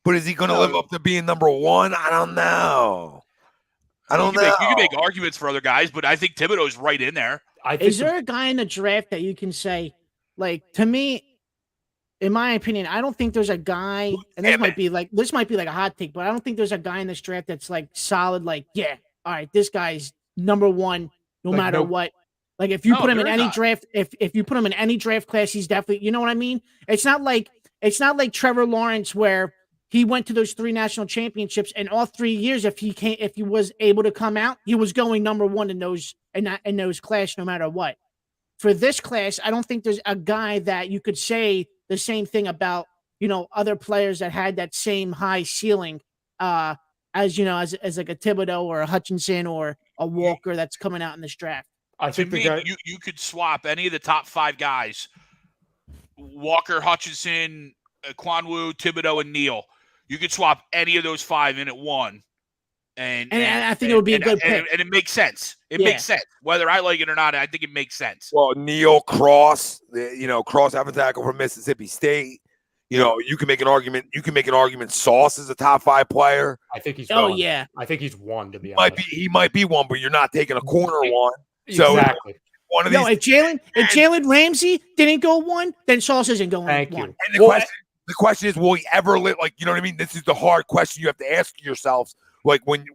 But is he going to live up to being number one? I don't know. You can make arguments for other guys, but I think Thibodeaux is right in there. Is there a guy in the draft that you can say, like, to me, in my opinion, I don't think there's a guy, and this might be like a hot take, but I don't think there's a guy in this draft that's like solid, like, yeah, all right, this guy's number one, no matter what. Like if you put him in any draft, if you put him in any draft class, he's definitely, you know what I mean? It's not like Trevor Lawrence where he went to those 3 national championships, and all 3 years, if he was able to come out, he was going number one in those class, no matter what. For this class, I don't think there's a guy that you could say the same thing about, other players that had that same high ceiling, as like a Thibodeaux or a Hutchinson or a Walker that's coming out in this draft. I think you could swap any of the top 5 guys: Walker, Hutchinson, Kwanwu, Thibodeaux, and Neal. You could swap any of those 5 in at 1. And I think it would be a good pick. And it makes sense. It makes sense. Whether I like it or not, I think it makes sense. Well, Neal Cross, Cross having tackle from Mississippi State. You can make an argument. Sauce is a top 5 player. I think he's. Oh yeah. I think he's one, to be honest. He might be one, but you're not taking a corner one. So exactly. One of these. If Jalen Ramsey didn't go 1, then Sauce isn't going 1. Thank you. And the question is, will he ever live? Like, you know what I mean? This is the hard question you have to ask yourselves. Like when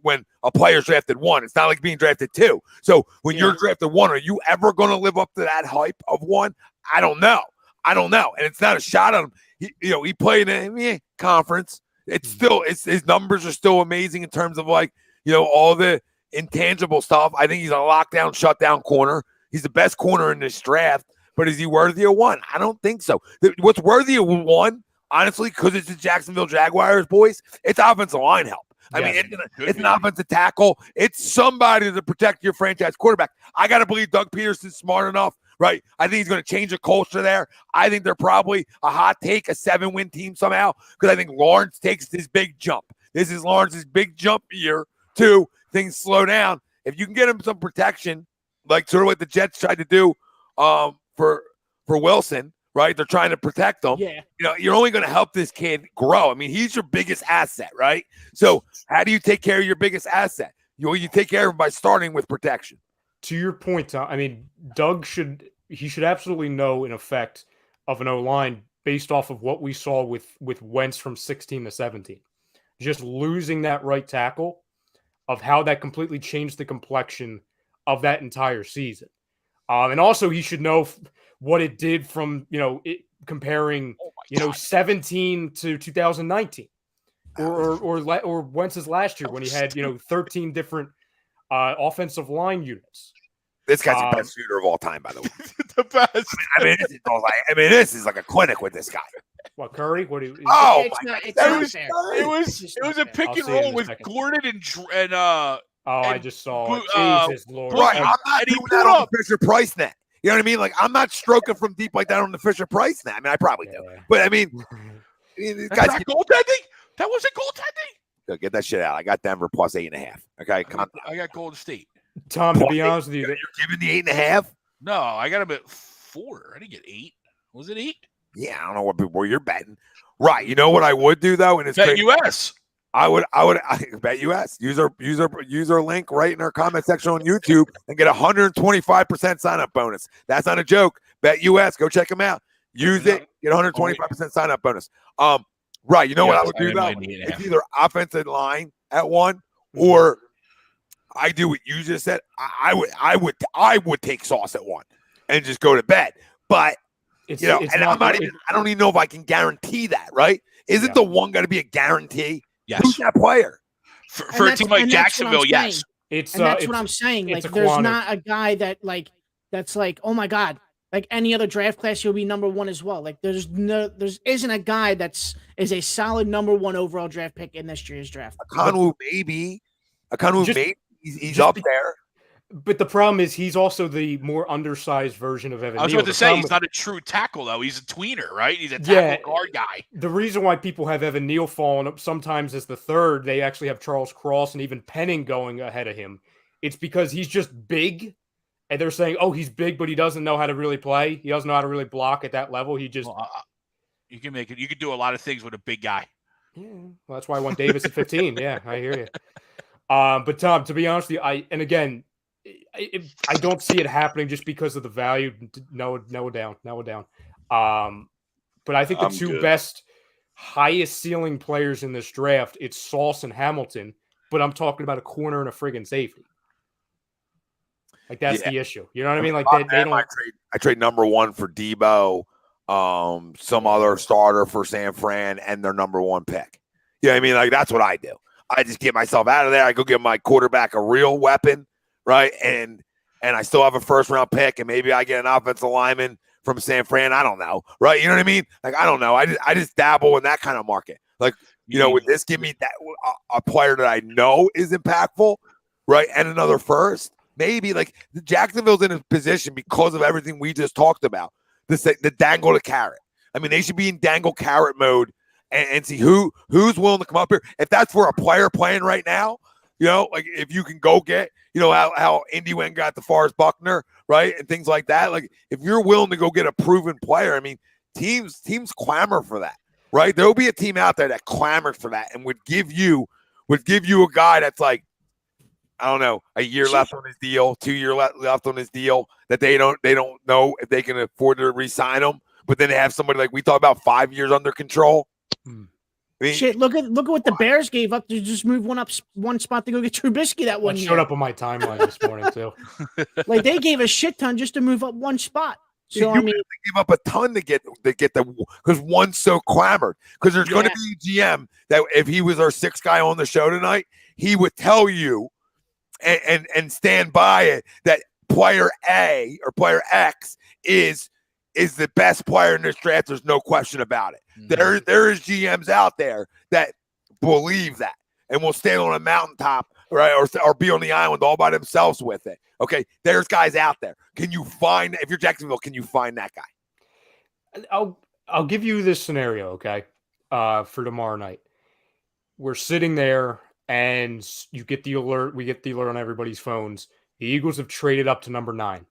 a player's drafted 1, it's not like being drafted 2. So when you're drafted 1, are you ever going to live up to that hype of 1? I don't know. And it's not a shot at him. He played in a conference. It's still, his numbers are still amazing in terms of all the intangible stuff. I think he's a lockdown, shutdown corner. He's the best corner in this draft. But is he worthy of 1? I don't think so. What's worthy of 1, honestly, because it's the Jacksonville Jaguars, boys, it's offensive line help. I mean, it's an offensive tackle. It's somebody to protect your franchise quarterback. I got to believe Doug Peterson's smart enough, right? I think he's going to change the culture there. I think they're probably a hot take, a 7-win team somehow, because I think Lawrence takes this big jump. This is Lawrence's big jump year, too. Things slow down. If you can get him some protection, like sort of what the Jets tried to do for Wilson, right? They're trying to protect him. Yeah. You're only going to help this kid grow. I mean, he's your biggest asset, right? So how do you take care of your biggest asset? You take care of him by starting with protection. To your point, Tom, I mean, Doug should absolutely know an effect of an O-line based off of what we saw with Wentz from 16 to 17. Just losing that right tackle, of how that completely changed the complexion of that entire season. And also he should know what it did from, comparing, 17 to 2019 or Wentz's last year when he had, 13 different offensive line units. This guy's the best shooter of all time, by the way. The best. This is like a clinic with this guy. What, Curry? What do you? It was a pick and roll with Gordon and Oh, I And just saw it. Boo- Jesus Lord. Right. I'm not And he doing put that on up. the Fisher Price net. You know what I mean? Like, I'm not stroking from deep like that on the Fisher Price net. I mean, I probably do. Yeah. But I mean, these That's guys not goaltending. That wasn't goaltending. get that shit out. I got Denver plus 8.5. Okay. I got Golden State. Tom, to be honest with you, You're giving the 8.5? No, I got him at 4. I didn't get 8. Was it 8? Yeah, I don't know where you're betting. Right. You know what I would do though? And it's Bet crazy. US. I bet US. Use our link right in our comment section on YouTube and get 125% sign up bonus. That's not a joke. Bet US. Go check them out. Use it. Get 125% sign up bonus. Right. You know what I would do though? It's either offensive line at 1 or I do what you just said. I would take Sauce at 1 and just go to bed. But it's and I'm not even. I don't even know if I can guarantee that. Right? Isn't the 1 got to be a guarantee? Yes. Who's that player? For a team like Jacksonville, yes. It's That's what I'm saying. Like, there's not a guy that's like, oh my God, like any other draft class, he'll be number 1 as well. Like, there isn't a guy is a solid number 1 overall draft pick in this year's draft. Akonwu maybe. He's up there. But the problem is he's also the more undersized version of Evan I was Neal. about to say he's not a true tackle though. He's a tweener, right? He's a tackle guard guy. The reason why people have Evan Neal falling up sometimes as the 3rd, they actually have Charles Cross and even Penning going ahead of him. It's because he's just big, and they're saying, "Oh, he's big, but he doesn't know how to really play. He doesn't know how to really block at that level. He just." Well, you can make it. You can do a lot of things with a big guy. Yeah, well, that's why I want Davis at 15. Yeah, I hear you. But Tom, to be honest with you, I don't see it happening just because of the value. No down. But I think the two best, highest ceiling players in this draft, it's Sauce and Hamilton. But I'm talking about a corner and a friggin' safety. Like that's the issue. You know what I mean? Like they don't. I trade number 1 for Debo, some other starter for San Fran, and their number 1 pick. You know what I mean? Like that's what I do. I just get myself out of there. I go give my quarterback a real weapon. Right. And I still have a 1st-round pick, and maybe I get an offensive lineman from San Fran. I don't know. Right. You know what I mean? Like, I don't know. I just dabble in that kind of market. Like, would this give me that a player that I know is impactful, right? And another 1st? Maybe like Jacksonville's in a position because of everything we just talked about. The dangle the carrot. I mean, they should be in dangle carrot mode and see who's willing to come up here. If that's for a player playing right now, like if you can go get, how Indy went and got DeForest Buckner, right? And things like that. Like if you're willing to go get a proven player, I mean, teams clamor for that, right? There'll be a team out there that clamors for that and would give you a guy that's like, I don't know, a year left on his deal, 2 years left on his deal that they don't know if they can afford to re-sign him. But then they have somebody like we talked about 5 years under control. I mean, shit, look at what the Bears gave up to just move one spot to go get Trubisky that one year. Showed up on my timeline this morning too. Like they gave a shit ton just to move up 1 spot. So I mean, they give up a ton to get because one's so clamored. Because there's going to be a GM that if he was our 6th guy on the show tonight, he would tell you and stand by it that player A or player X is the best player in this draft. There's no question about it. Mm-hmm. There is GMs out there that believe that and will stand on a mountaintop, right, or be on the island all by themselves with it. Okay, there's guys out there. Can you find, if you're Jacksonville, can you find that guy? I'll give you this scenario, okay, for tomorrow night. We're sitting there and you get the alert. We get the alert on everybody's phones. The Eagles have traded up to number 9.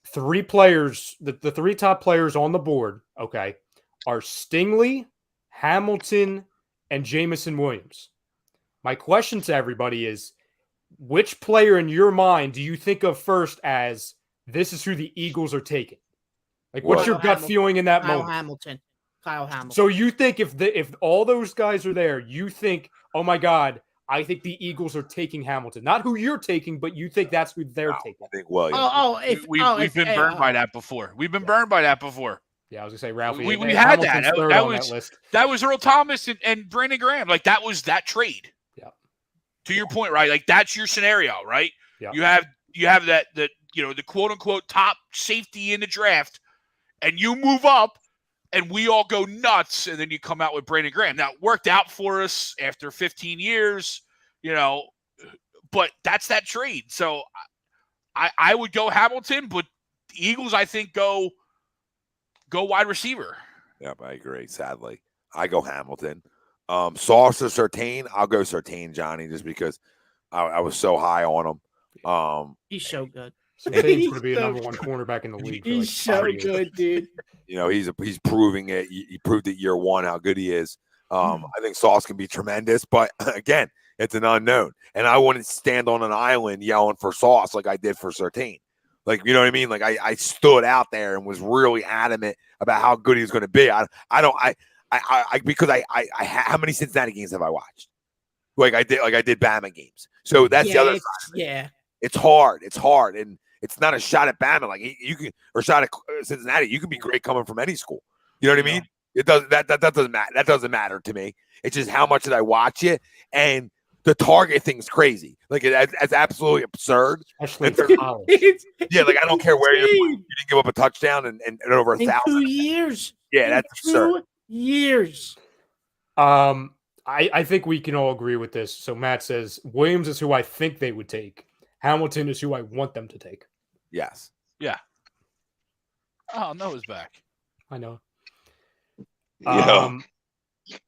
3 players, the 3 top players on the board, okay, are Stingley, Hamilton, and Jameson Williams. My question to everybody is, which player in your mind do you think of first as this is who the Eagles are taking? Like, what's your gut feeling in that moment? Kyle Hamilton. So you think if all those guys are there, you think, oh my God, I think the Eagles are taking Hamilton. Not who you're taking, but you think that's who they're taking. I think Williams. We've been burned by that before. We've been burned by that before. Yeah, I was gonna say Ralphie. We had that. That was Earl Thomas and Brandon Graham. Like that was that trade. Yeah. To your point, right? Like that's your scenario, right? Yeah. You have that the quote unquote top safety in the draft, and you move up, and we all go nuts, and then you come out with Brandon Graham. Now it worked out for us after 15 years, but that's that trade. So I would go Hamilton, but the Eagles, I think, go wide receiver. Yep, I agree. Sadly, I go Hamilton. Sauce or Surtain, I'll go Surtain, Johnny, just because I was so high on him. He's so good. Surtain's going to be a number one cornerback in the league. He's so good, dude. You know, he's proving it. He proved it year one how good he is. I think Sauce can be tremendous, but again, it's an unknown. And I wouldn't stand on an island yelling for Sauce like I did for Surtain. Like, you know what I mean? Like I stood out there and was really adamant about how good he was going to be. Because how many Cincinnati games have I watched? Like I did Bama games. So that's the other side. Yeah. It's hard. And it's not a shot at Bama. Like you can, or shot at Cincinnati. You can be great coming from any school. You know what I mean? It doesn't, that doesn't matter. That doesn't matter to me. It's just how much did I watch it? And the target thing's crazy. Like it's absolutely absurd. Especially for college. Yeah, like I don't care where you didn't give up a touchdown and over 1,000. 2 years. Yeah, that's absurd. 2 years. I think we can all agree with this. So Matt says Williams is who I think they would take. Hamilton is who I want them to take. Yes. Yeah. Oh, Noah's back. I know.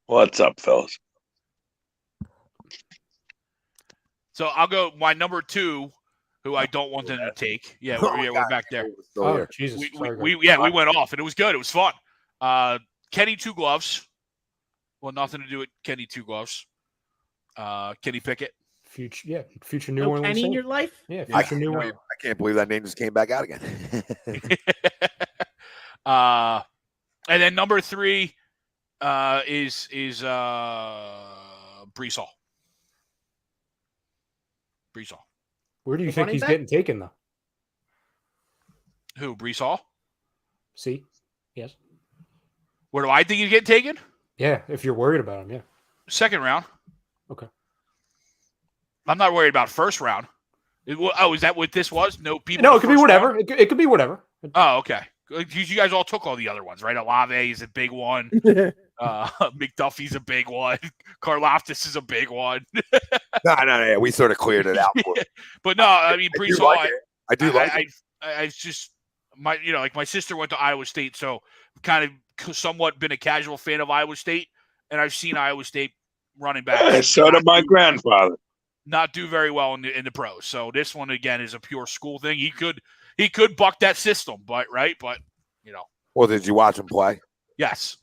What's up, fellas? So I'll go my number 2, who I don't want them to take. Yeah, we're back there. Oh, Jesus. We went off, and it was good. It was fun. Kenny Two Gloves. Well, nothing to do with Kenny Two Gloves. Kenny Pickett. Future New No Orleans. Kenny in your life? Yeah, I future New Orleans. can't believe that name just came back out again. And then number 3 is Brees Hall. Brees Hall. Where do you think he's getting taken, though? Who, Brees Hall? See? Yes. Where do I think he's getting taken? Yeah, if you're worried about him, yeah. 2nd round. Okay. I'm not worried about 1st round. Is that what this was? No people. No, it could be whatever. It could be whatever. Oh, okay. You guys all took all the other ones, right? Olave is a big one. McDuffie's a big one. Karlaftis is a big one. No. We sort of cleared it out. But no, I mean, Brees Hall. I do like it. I just like my sister went to Iowa State, so kind of somewhat been a casual fan of Iowa State, and I've seen Iowa State running back. So did my grandfather. Not do very well in the pros. So this one again is a pure school thing. He could buck that system, but you know. Well, did you watch him play? Yes.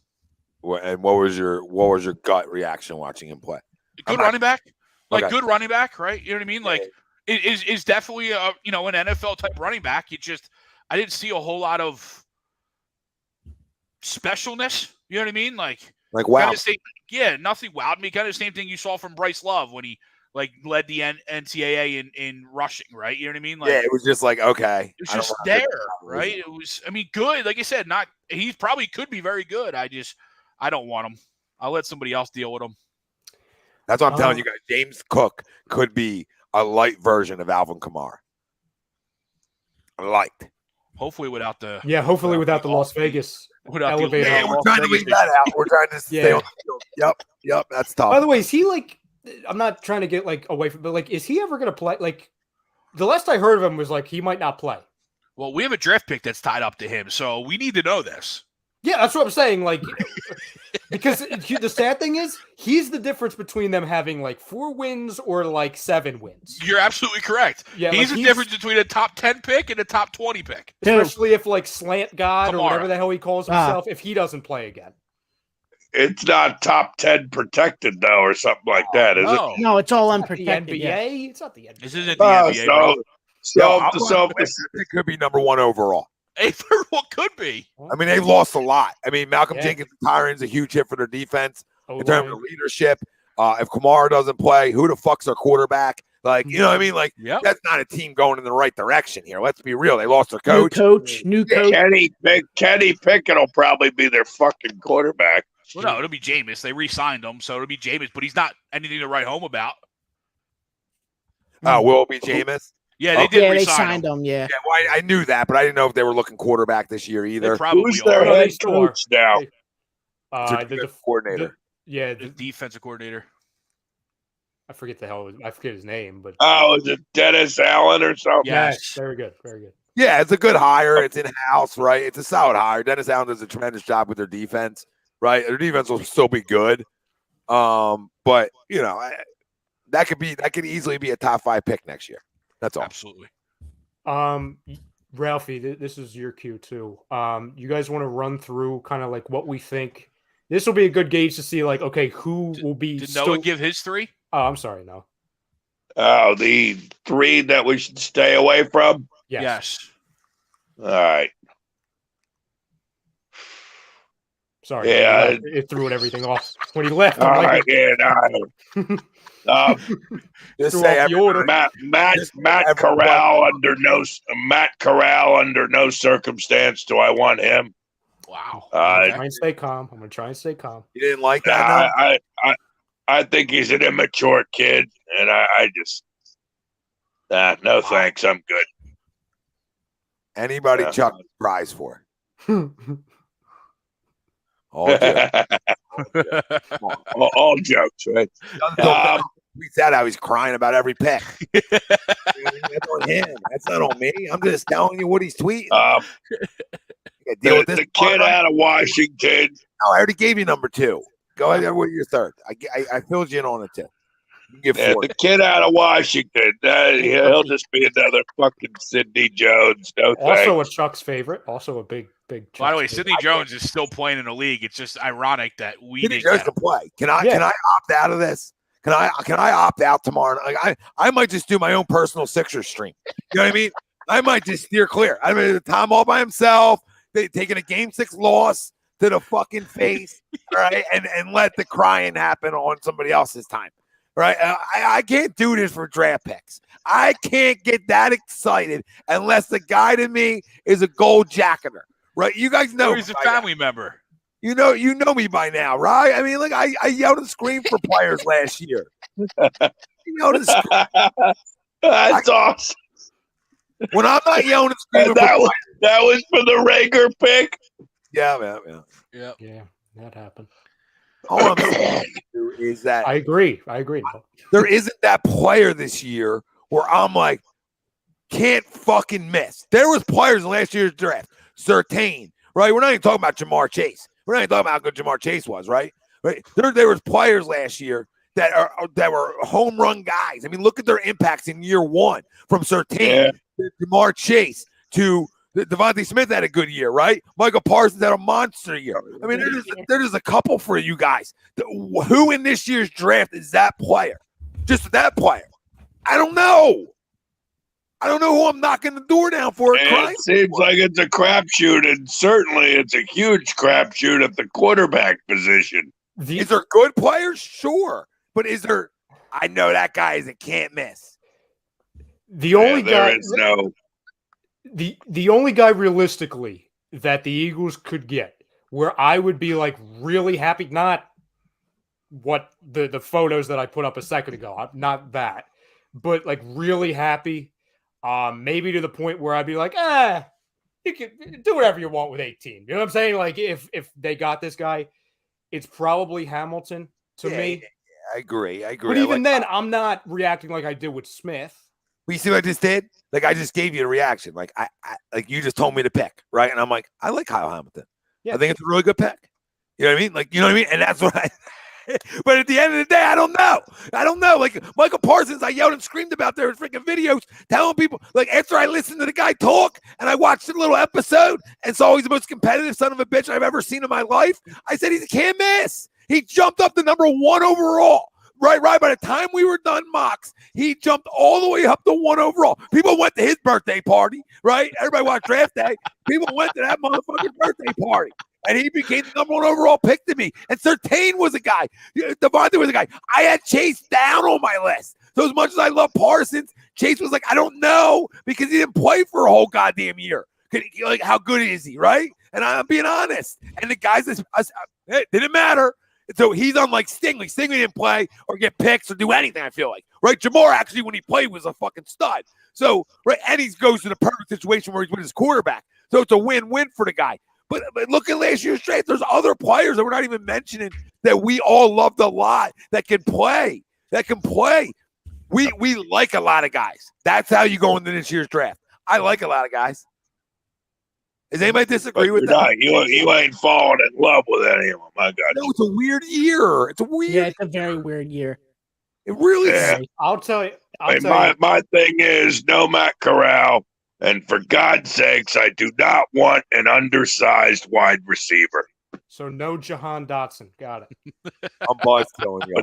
And what was your gut reaction watching him play? Good running back, Okay. good running back, right? You know what I mean? Like it is definitely an NFL type running back. I didn't see a whole lot of specialness. You know what I mean? Like wow. Nothing wowed me. Kind of the same thing you saw from Bryce Love when he led the NCAA in rushing, right? You know what I mean? Like, yeah, it was just like, okay. It was just there, right? It was, good. Like I said, he probably could be very good. I don't want him. I'll let somebody else deal with him. That's what I'm telling you guys. James Cook could be a light version of Alvin Kamara. Light. Hopefully without the Las Vegas elevator. Yeah, we're trying to leave that out. We're trying to stay on the field. Yep. That's tough. By the way, is he I'm not trying to get away from, but is he ever going to play? The last I heard of him was he might not play. Well, we have a draft pick that's tied up to him, so we need to know this. Yeah, that's what I'm saying. Because the sad thing is, he's the difference between them having 4 wins or 7 wins. You're absolutely correct. Yeah, he's the difference between a top 10 pick and a top 20 pick. Especially if Slant God or whatever the hell he calls himself, if he doesn't play again. It's not top 10 protected, though, or something like that, is it? No, it's all unprotected. The NBA? Yeah. It's not the NBA. This isn't the NBA. It could be number 1 overall. What could be? I mean, they've lost a lot. I mean, Malcolm Jenkins retiring is a huge hit for their defense in terms of leadership. If Kamara doesn't play, who the fuck's their quarterback? You know what I mean? That's not a team going in the right direction here. Let's be real. They lost their coach. New coach. Kenny Pickett will probably be their fucking quarterback. Well, no, it'll be Jameis. They re-signed him, so it'll be Jameis, but he's not anything to write home about. Will it be Jameis? Yeah, they did. They signed him. Yeah. Well, I knew that, but I didn't know if they were looking quarterback this year either. Who's their head coach now? The coordinator. The defensive coordinator. I forget his name, but Oh, is it Dennis Allen or something? yes, very good, very good. Yeah, it's a good hire. It's in house, right? It's a solid hire. Dennis Allen does a tremendous job with their defense, right? Their defense will still be good, but that could easily be a top 5 pick next year. That's all. Absolutely. Ralphie, this is your cue too. You guys want to run through kind of like what we think? This will be a good gauge to see, like, okay, who will be. Did Noah give his 3? Oh, I'm sorry, no. Oh, the 3 that we should stay away from? Yes. All right. Sorry. Yeah. It threw everything off when he left. All right. Yeah. No. Just say Matt Corral under no circumstance do I want him. Wow. I'm gonna try and stay calm. You didn't like that? I think he's an immature kid, and I just no thanks. I'm good. Anybody chuck a prize for? All jokes, right? We said how he's crying about every pick. That's on him. That's not on me. I'm just telling you what he's tweeting. Deal with this. The kid out of Washington. No, I already gave you number 2. Go ahead with your 3rd. I filled you in on it too. The kid out of Washington. He'll just be another fucking Sidney Jones. No also thanks. a Chuck's favorite. Also a big. By the way, Sidney Jones is still playing in the league. It's just ironic that we Sidney didn't Jones can play. Can I opt out of this? Can I opt out tomorrow? Like, I might just do my own personal Sixers stream. You know what I mean? I might just steer clear. I mean, Tom all by himself, taking a Game 6 loss to the fucking face, all right, and let the crying happen on somebody else's time, right? I can't do this for draft picks. I can't get that excited unless the guy to me is a gold jacketer, right? You guys know he's a family member. You know me by now, right? I mean, like I yelled and screamed for players last year. That's awesome. When I'm not yelling and screaming, that was for the Rager pick. Yeah, man. Yeah, that happened. All I'm saying is that I agree. There isn't that player this year where I'm like, can't fucking miss. There was players in last year's draft, Surtain, right? We're not even talking about Jamar Chase. We're not even talking about how good Jamar Chase was, right? There was players last year that were home run guys. I mean, look at their impacts in year 1 from Surtain to Jamar Chase to Devontae Smith had a good year, right? Michael Parsons had a monster year. I mean, there's a couple for you guys. Who in this year's draft is that player? Just that player. I don't know. I don't know who I'm knocking the door down for. It seems like it's a crapshoot, and certainly it's a huge crapshoot at the quarterback position. Is there good players? Sure. But is there – I know that guy is a can't miss. The only guy – no. The only guy realistically that the Eagles could get where I would be like really happy, not what the photos that I put up a second ago, not that, but like really happy. Maybe to the point where I'd be like, you can do whatever you want with 18. You know what I'm saying? Like if they got this guy, it's probably Hamilton to me. I agree. But even then, I'm not reacting like I did with Smith. You see what I just did? Like I just gave you a reaction. Like I like you just told me to pick, right? And I'm like, I like Kyle Hamilton. Yeah. I think it's a really good pick. You know what I mean? Like, you know what I mean? And that's what I but at the end of the day, I don't know. Like Michael Parsons, I yelled and screamed about their freaking videos, telling people, like after I listened to the guy talk and I watched a little episode and saw he's the most competitive son of a bitch I've ever seen in my life, I said he's a can't miss. He jumped up to number 1 overall. Right. By the time we were done mocks, he jumped all the way up to 1 overall. People went to his birthday party, right? Everybody watched draft day. People went to that motherfucking birthday party. And he became the number 1 overall pick to me. And Surtain was a guy. Devontae was a guy. I had Chase down on my list. So as much as I love Parsons, Chase was like, I don't know, because he didn't play for a whole goddamn year. Like, how good is he, right? And I'm being honest. And the guys, it didn't matter. So he's unlike Stingley. Stingley didn't play or get picks or do anything, I feel like. Right? Jamar actually, when he played, was a fucking stud. So, right, and he goes to the perfect situation where he's with his quarterback. So it's a win-win for the guy. But look at last year's draft. There's other players that we're not even mentioning that we all loved a lot that can play. that can play. We like a lot of guys. That's how you go into this year's draft. I like a lot of guys. Does anybody disagree with that? You ain't falling in love with any of them. I got No, you. it's a weird year. It's a weird. Yeah, it's a very weird year. It really Yeah. is. I'll tell you. My thing is no Matt Corral, and for God's sakes, I do not want an undersized wide receiver. So no Jahan Dotson. Got it. I'm buzzed killing you.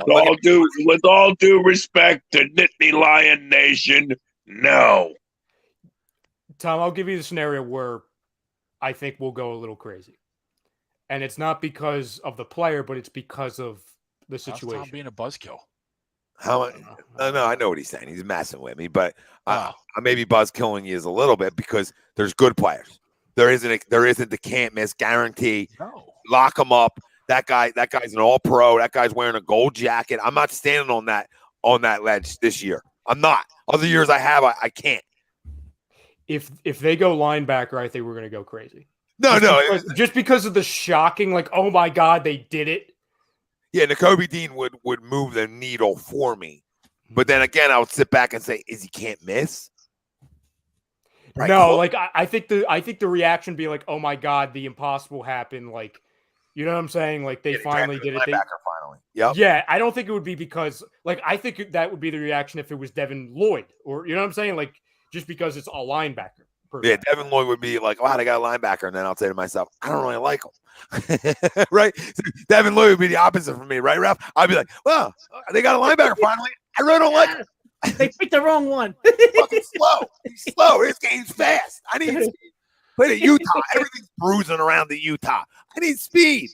With all due respect to Nittany Lion Nation, no. Tom, I'll give you the scenario where I think we'll go a little crazy. And it's not because of the player, but it's because of the situation. How's Tom being a buzzkill? No, I know what he's saying. He's messing with me, but Oh. I may be buzz killing you a little bit because there's good players. There isn't the can't miss guarantee. No. Lock him up. That guy's an all pro. That guy's wearing a gold jacket. I'm not standing on that ledge this year. I'm not. Other years I have, I can't. If they go linebacker, I think we're going to go crazy. No. Just because of the shocking, like, oh my God, they did it. Yeah, Nakobe Dean would move the needle for me. But then again, I would sit back and say, is he can't miss? Right, no, cool. like I think the reaction be like, oh my God, the impossible happened. Like, you know what I'm saying? Like they finally did it. Finally. Yep. Yeah, I don't think it would be because like I think that would be the reaction if it was Devin Lloyd or you know what I'm saying? Like just because it's a linebacker. Yeah, Devin Lloyd would be like, wow, they got a linebacker. And then I'll say to myself, I don't really like him. Right? So Devin Lloyd would be the opposite for me, right, Ralph? I'd be like, well, they got a linebacker finally. I really don't like him. They picked the wrong one. Fucking slow. He's slow. His game's fast. I need speed. Play at Utah. Everything's bruising around the Utah. I need speed.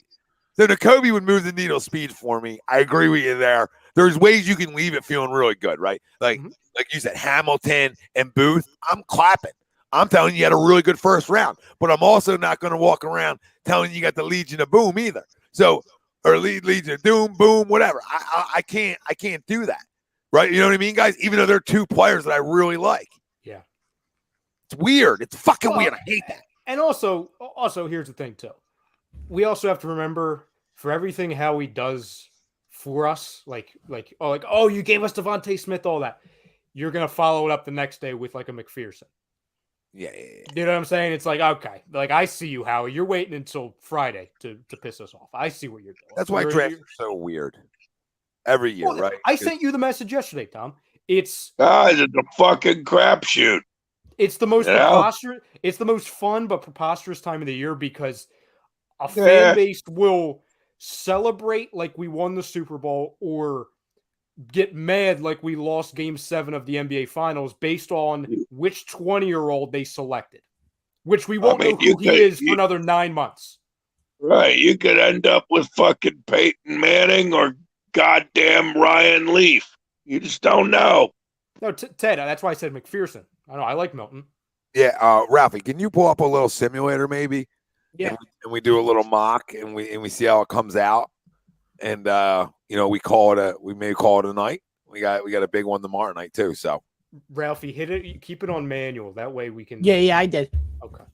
So Nakobe would move the needle speed for me. I agree with you there. There's ways you can leave it feeling really good, right? Like you said, Hamilton and Booth. I'm clapping. I'm telling you had a really good first round, but I'm also not going to walk around telling you got the Legion of Boom either. So, or Legion of Doom, Boom, whatever. I can't do that. Right? You know what I mean, guys? Even though they're two players that I really like. Yeah. It's weird. It's fucking weird. I hate that. And also here's the thing too. We also have to remember for everything Howie does for us, like you gave us Devontae Smith, all that. You're gonna follow it up the next day with like a McPherson. Yeah. You know what I'm saying? It's like, okay, like I see you, Howie. You're waiting until Friday to piss us off. I see what you're doing. That's why drafts are so weird. Every year, right? I sent you the message yesterday, Tom. It's a fucking crapshoot. It's the most preposterous. It's the most fun but preposterous time of the year because a fan base will celebrate like we won the Super Bowl or get mad like we lost Game 7 of the NBA Finals based on which 20-year-old they selected, which we won't know who he is for another 9 months. Right. You could end up with fucking Peyton Manning or goddamn Ryan Leaf. You just don't know. No, Ted, that's why I said McPherson. I know I like Milton. Yeah, Ralphie, can you pull up a little simulator maybe? Yeah. And we do a little mock and we see how it comes out. And we may call it a night. We got a big one tomorrow night too. So Ralphie, hit it, keep it on manual. That way we can Yeah, I did. Okay.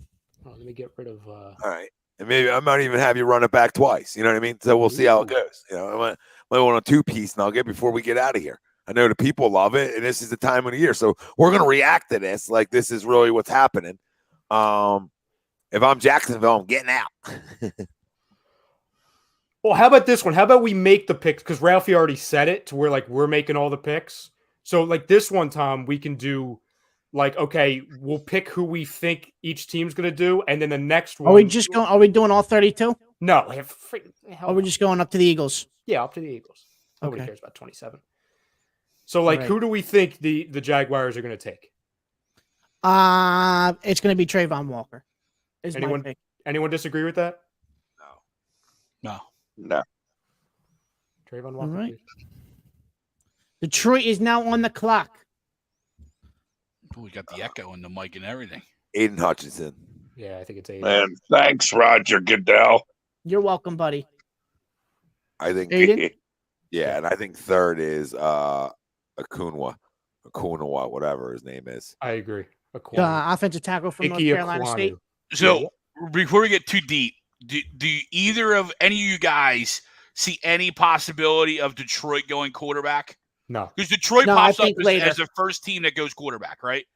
Let me get rid of all right. And maybe I might even have you run it back twice. You know what I mean? So we'll see how it goes. You know, I might want a 2-piece nugget before we get out of here. I know the people love it, and this is the time of the year. So we're going to react to this like this is really what's happening. If I'm Jacksonville, I'm getting out. Well, how about this one? How about we make the picks? Because Ralphie already said it to where like we're making all the picks. So like this one, Tom, we can do like, okay, we'll pick who we think each team's going to do. And then the next one. Are we doing all 32? No. Or we're just going up to the Eagles? Yeah, up to the Eagles. Nobody Okay. cares about 27. So, like, Right. who do we think the Jaguars are going to take? It's going to be Trayvon Walker. Is my pick. Anyone disagree with that? No. Trayvon Walker. All right. Please. Detroit is now on the clock. We got the echo in the mic and everything. Aiden Hutchinson. Yeah, I think it's 8. Man, thanks, Roger Goodell. You're welcome, buddy. I think Aiden? Yeah, and I think third is Akunwa, whatever his name is. I agree. Offensive tackle from North Carolina State. So before we get too deep, do either of any of you guys see any possibility of Detroit going quarterback? No. Because Detroit No, I pops up think later. as the first team that goes quarterback, right?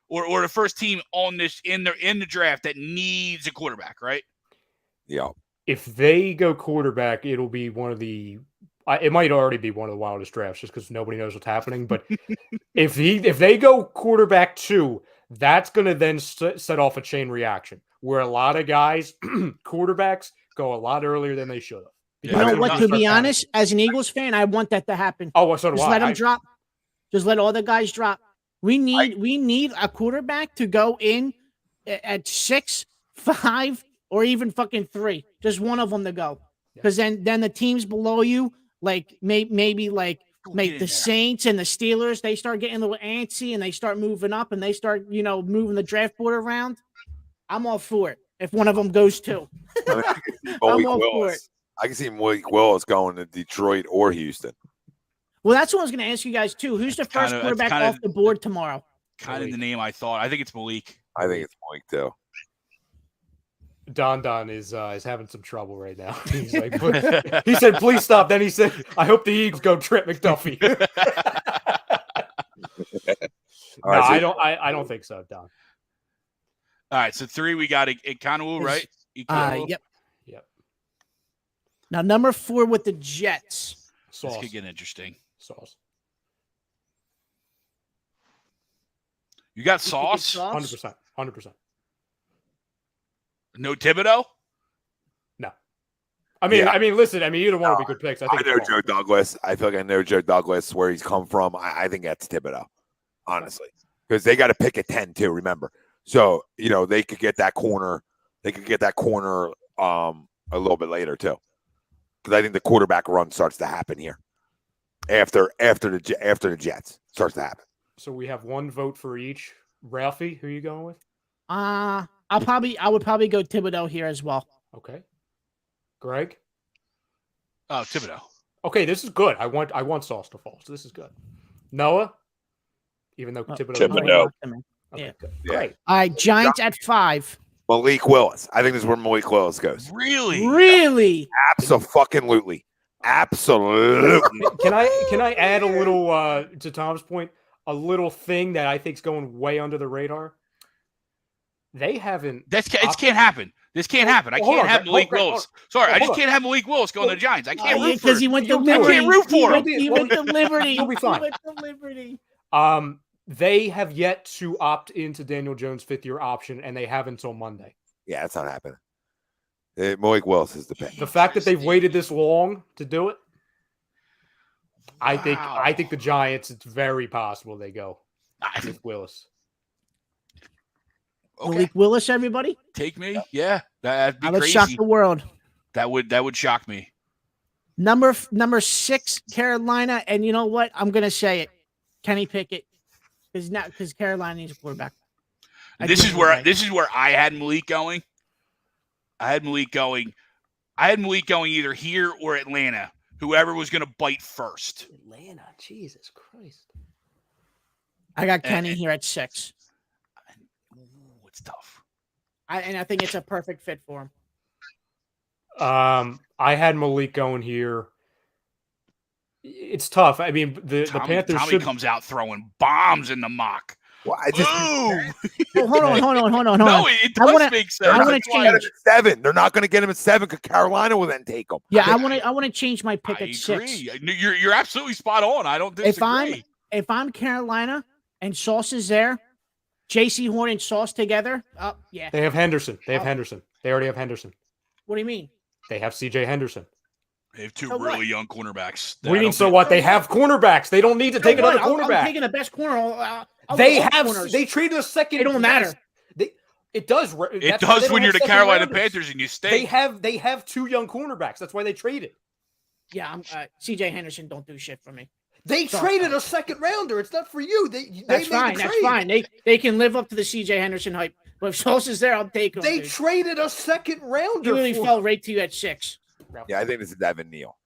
Or the first team on this in the draft that needs a quarterback, right? Yeah. If they go quarterback, it'll be one of the. It might already be one of the wildest drafts, just because nobody knows what's happening. But if they go quarterback 2, that's going to then set off a chain reaction where a lot of guys, quarterbacks, go a lot earlier than they should have. You know what? To be honest, as an Eagles fan, I want that to happen. Oh, well, so do Just I. let them drop. Just let all the guys drop. We need a quarterback to go in at 6, 5, or even fucking 3. Just one of them to go, because then the teams below you, like maybe the Saints and the Steelers, they start getting a little antsy and they start moving up and they start moving the draft board around. I'm all for it. If one of them goes too, I'm all for it. I can see Malik Willis going to Detroit or Houston. Well, that's what I was going to ask you guys too. Who's the first quarterback off the board tomorrow? Kind of the name I thought. I think it's Malik. I think it's Malik too. Don is having some trouble right now. He's like, he said, "Please stop." Then he said, "I hope the Eagles go Trent McDuffie." I don't think so, Don. All right, so 3 we got Ikanu, right? Yep. Now number 4 with the Jets. This could get interesting. Sauce. You got Sauce? 100%. No Thibodeaux? No. I mean, listen. Either one would be good picks. I know Joe Douglas. I feel like I know Joe Douglas, where he's come from. I think that's Thibodeaux, honestly, because they got to pick at 10 too. Remember, so they could get that corner. They could get that corner a little bit later too, because I think the quarterback run starts to happen here after the Jets starts to happen. So we have 1 vote for each. Ralphie, who are you going with? I would probably go Thibodeaux here as well. Okay. Greg? Oh, Thibodeaux. Okay, this is good. I want Sauce to fall, so this is good. Noah? Even though Thibodeaux. Okay, good. Yeah. Great. All right, Giants at 5. Malik Willis. I think this is where Malik Willis goes. Really? Absolutely. Can I add a little to Tom's point? A little thing that I think is going way under the radar. They haven't. It can't happen. This can't happen. I can't have Malik Willis. Sorry, I just can't have Malik Willis going to the Giants. I can't root for him. Because he went to Liberty. I can't root for him. He went to Liberty. He'll be fine. He went to Liberty. They have yet to opt into Daniel Jones' 5th-year option, and they have until Monday. Yeah, that's not happening. Malik Willis is the pick. The fact that they've waited this long to do it, I think the Giants, it's very possible they go with Willis. Okay. Malik Willis, everybody? Take me? Yeah. That'd be Let's crazy. shock the world. That would shock me. Number 6, Carolina, and you know what? I'm gonna say it. Kenny Pickett. Because Carolina needs a quarterback. This is where I had Malik going. I had Malik going either here or Atlanta. Whoever was going to bite first. Atlanta, Jesus Christ. I got Kenny here at 6. It's tough. I think it's a perfect fit for him. I had Malik going here. It's tough. I mean, the Panthers Tommy comes out throwing bombs in the mock. Well, hold on. No, it does make sense. I want to change 7. They're not going to get him at 7 because Carolina will then take him. Yeah, I want to change my pick at 6. You're absolutely spot on. I don't disagree. If I'm Carolina and Sauce is there, J.C. Horn and Sauce together. Yeah. They have Henderson. They already have Henderson. What do you mean? They have C.J. Henderson. They have 2 really young cornerbacks. What do you mean? So what? They have cornerbacks. They don't need to take another cornerback. I'm taking the best corner. They traded a second. It don't matter. It does. It does when you're the Carolina Panthers and you stay. They have 2 young cornerbacks. That's why they traded. Yeah, C.J. Henderson don't do shit for me. They traded a second rounder. It's not for you. That's fine. That's fine. They can live up to the C.J. Henderson hype. But if Sauce is there, I'll take him. They traded a second rounder. He really fell right to you at 6. Yeah, I think this is Devin Neal.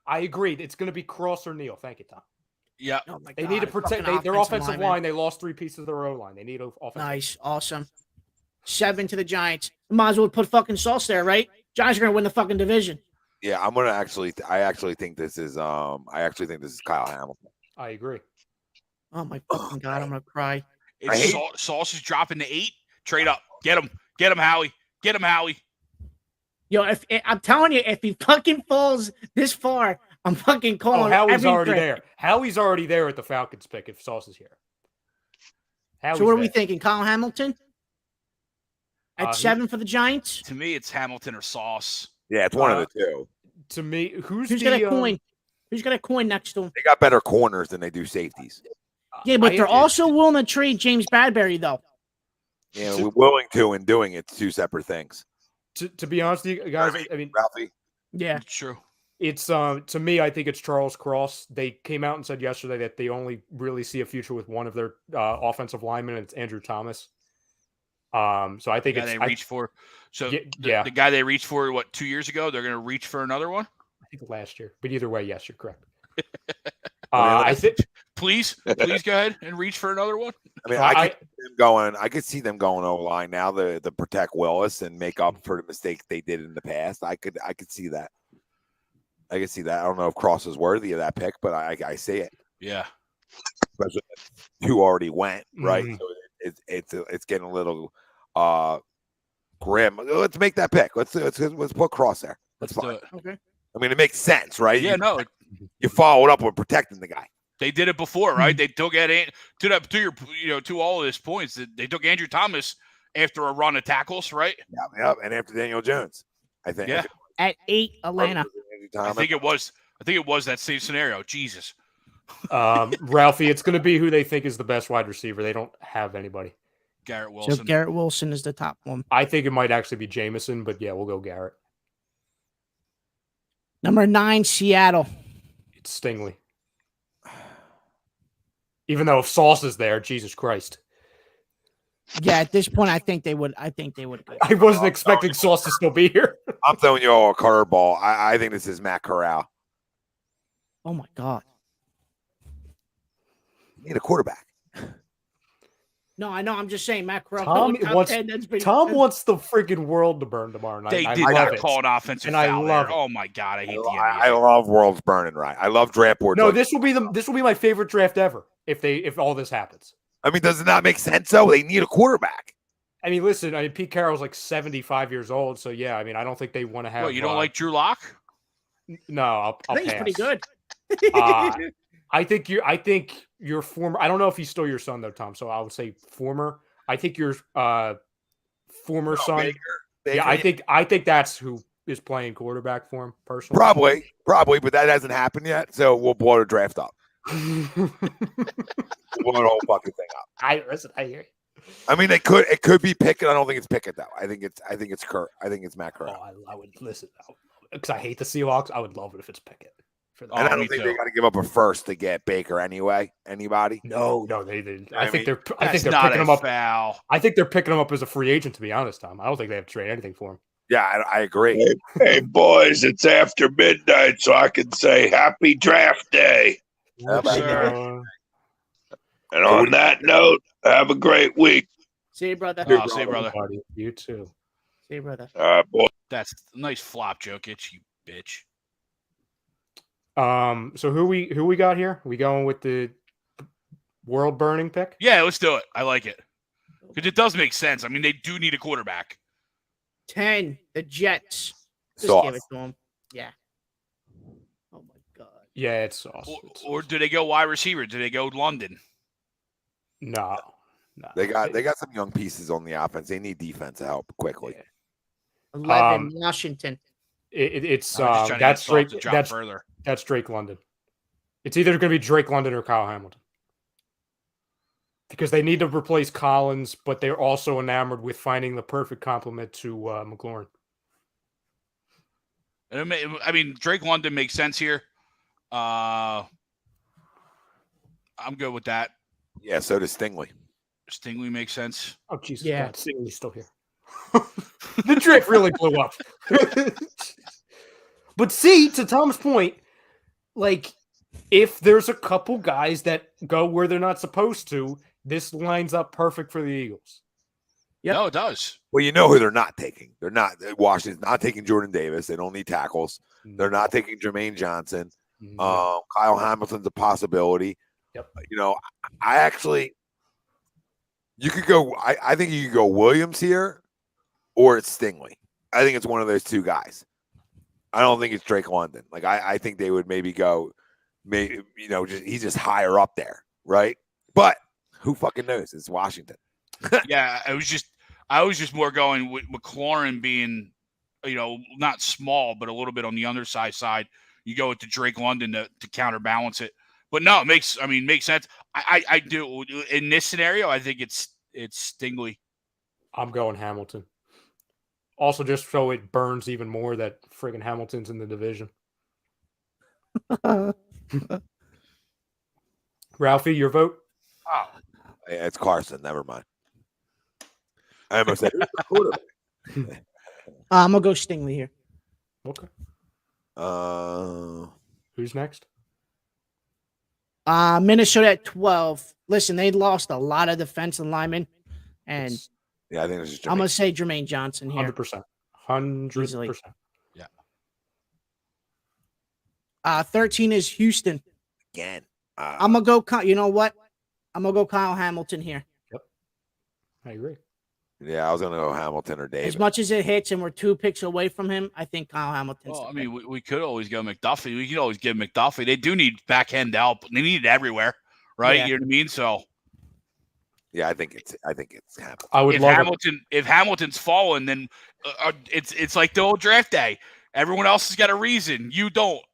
I agreed. It's going to be Cross or Neal. Thank you, Tom. Yeah. Oh they need to protect their offensive line. They lost 3 pieces of their O-line. They need an offensive Nice. Awesome. 7 to the Giants. Might as well put fucking Sauce there, right? Giants are going to win the fucking division. Yeah, I'm going to I actually think this is Kyle Hamilton. I agree. Oh my fucking god, I'm gonna cry. Sauce is dropping to 8. Trade up. Get him, Howie. Get him, Howie. Yo, if I'm telling you, if he fucking falls this far, I'm fucking calling. Howie's already trade. there. Howie's already there at the Falcons pick if Sauce is here. So what are we thinking? Kyle Hamilton at 7 for the Giants? To me, it's Hamilton or Sauce. Yeah, it's one of the two. To me, who's got a coin? Who's got a coin next to him? They got better corners than they do safeties. Yeah, but they're also willing to trade James Bradbury, though. Yeah, we're willing to and doing it. It's two separate things. To be honest with you guys, I mean, Ralphie. Yeah, true. It's to me, I think it's Charles Cross. They came out and said yesterday that they only really see a future with one of their offensive linemen, and it's Andrew Thomas. So I think they reached for. So yeah, the guy they reached for 2 years ago, they're going to reach for another one. I think last year, but either way, yes, you're correct. I think. Please go ahead and reach for another one. I mean, I could see them going over line now to protect Willis and make up for the mistakes they did in the past. I could see that. I can see that. I don't know if Cross is worthy of that pick, but I see it. Yeah. Especially two already went, right? Mm-hmm. So it's getting a little grim. Let's make that pick. Let's put Cross there. That's fine. Do it. Okay. I mean, it makes sense, right? Yeah, You followed up with protecting the guy. They did it before, right? They took to all of his points. They took Andrew Thomas after a run of tackles, right? Yeah, and after Daniel Jones, I think. Yeah. At 8, Atlanta. I think it was that same scenario. Jesus. Ralphie, it's going to be who they think is the best wide receiver. They don't have anybody. Garrett Wilson. So Garrett Wilson is the top one. I think it might actually be Jameson, but yeah, we'll go Garrett. Number 9, Seattle. It's Stingley. Even though if Sauce is there, Jesus Christ. Yeah, at this point, I think they would. I wasn't expecting Sauce to still be here. I'm throwing you all a curveball. I think this is Matt Corral. Oh my God. You need a quarterback. No, I know. I'm just saying, Matt Corral. Tom wants the freaking world to burn tomorrow night. They did not call an offensive foul there. Oh my God, I hate the NBA. I love worlds burning. Right, I love draft boards. No, this will be my favorite draft ever if all this happens. I mean, does it not make sense though? They need a quarterback. I mean, listen. Pete Carroll's like 75 years old, so yeah. I mean, I don't think they want to have. Well, you don't like Drew Lock? No, I'll I think pass. he's pretty good. I think your former. I don't know if he's still your son though, Tom. So I would say former. I think your former son. Baker. Yeah, I think that's who is playing quarterback for him personally. Probably, but that hasn't happened yet. So we'll blow the draft up. We'll blow the whole fucking thing up. I hear you. I mean, it could be Pickett. I don't think it's Pickett though. I think it's Kurt. I think it's Matt Corral. I would listen because I hate the Seahawks. I would love it if it's Pickett. And I don't think they got to give up a first to get Baker anyway. Anybody? No, they. I think they're picking him up. Foul. I think they're picking him up as a free agent. To be honest, Tom, I don't think they have to trade anything for him. Yeah, I agree. Hey, boys, it's after midnight, so I can say happy draft day. Yes, sir. And on that note, have a great week. See you, brother. See you, brother. You too. See you, brother. All right, boy. That's a nice flop, Jokic, you bitch. So who we got here? Are we going with the world burning pick? Yeah, let's do it. I like it because it does make sense. I mean, they do need a quarterback. 10, the Jets. Just Sauce. give it to him. Yeah. Oh my God. Yeah, it's Sauce. Or do they go wide receiver? Do they go London? No. They got some young pieces on the offense. They need defense help quickly. Yeah. 11, Washington. It's that's Drake. That's Drake London. It's either going to be Drake London or Kyle Hamilton because they need to replace Collins, but they're also enamored with finding the perfect complement to McLaurin. I mean, Drake London makes sense here. I'm good with that. Yeah, so does Stingley. Stingley makes sense. Oh, Jesus. Yeah. God, Stingley's still here. The draft really blew up. But see, to Tom's point, like, if there's a couple guys that go where they're not supposed to, this lines up perfect for the Eagles. Yeah, no, it does. Well, you know who they're not taking. They're not. Washington's not taking Jordan Davis. They don't need tackles. They're not taking Jermaine Johnson. Kyle Hamilton's a possibility. Yep. You know, I actually, you could go. I think you could go Williams here, or it's Stingley. I think it's one of those two guys. I don't think it's Drake London. Like I think they would maybe go, maybe he's just higher up there, right? But who fucking knows? It's Washington. Yeah, I was just more going with McLaurin being, not small, but a little bit on the undersized side. You go with the Drake London to counterbalance it. But no, it makes sense. I do in this scenario. I think it's Stingley. I'm going Hamilton. Also, just so it burns even more that friggin' Hamilton's in the division. Ralphie, your vote? Oh, it's Carson. Never mind. I almost said I'm gonna go Stingley here. Okay. Uh, Who's next? Minnesota at 12. Listen, they lost a lot of defensive linemen, and yeah, I think it's just I'm gonna say Jermaine Johnson here. 100%. 100%. Yeah. 13 is Houston. again. I'm gonna go. You know what? I'm gonna go Kyle Hamilton here. Yep. I agree. Yeah, I was gonna go Hamilton or Davis. As much as it hits, and we're 2 picks away from him, I think Kyle Hamilton. Well, I mean, we could always go McDuffie. We could always give McDuffie. They do need back end help. They need it everywhere, right? Yeah. You know what I mean? So Yeah, I think it's Hamilton. I would if love Hamilton, if Hamilton's fallen, then it's like the old draft day. Everyone else has got a reason. You don't.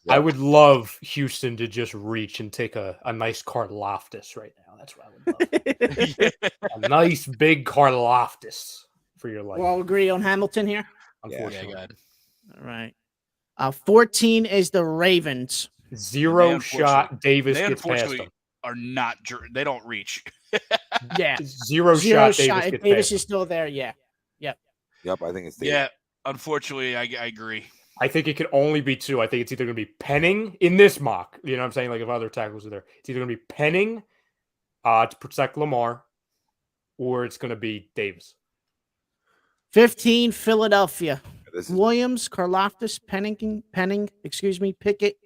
I would love Houston to just reach and take a nice Karlaftis right now. That's what I would love. A nice big Karlaftis for your life. We'll all agree on Hamilton here. Unfortunately. Yeah, All right. 14 is the Ravens. Zero They shot Davis they gets past unfortunately them. are not. They don't reach. Yeah. Zero shot Davis If gets Davis past is still there, yeah. Yep, I think it's Davis. Yeah, unfortunately, I agree. I think it could only be 2. I think it's either going to be Penning in this mock. You know what I'm saying? Like if other tackles are there, it's either going to be Penning to protect Lamar, or it's going to be Davis. 15, Philadelphia. This is Williams, Karlaftis, Penning, Pickett.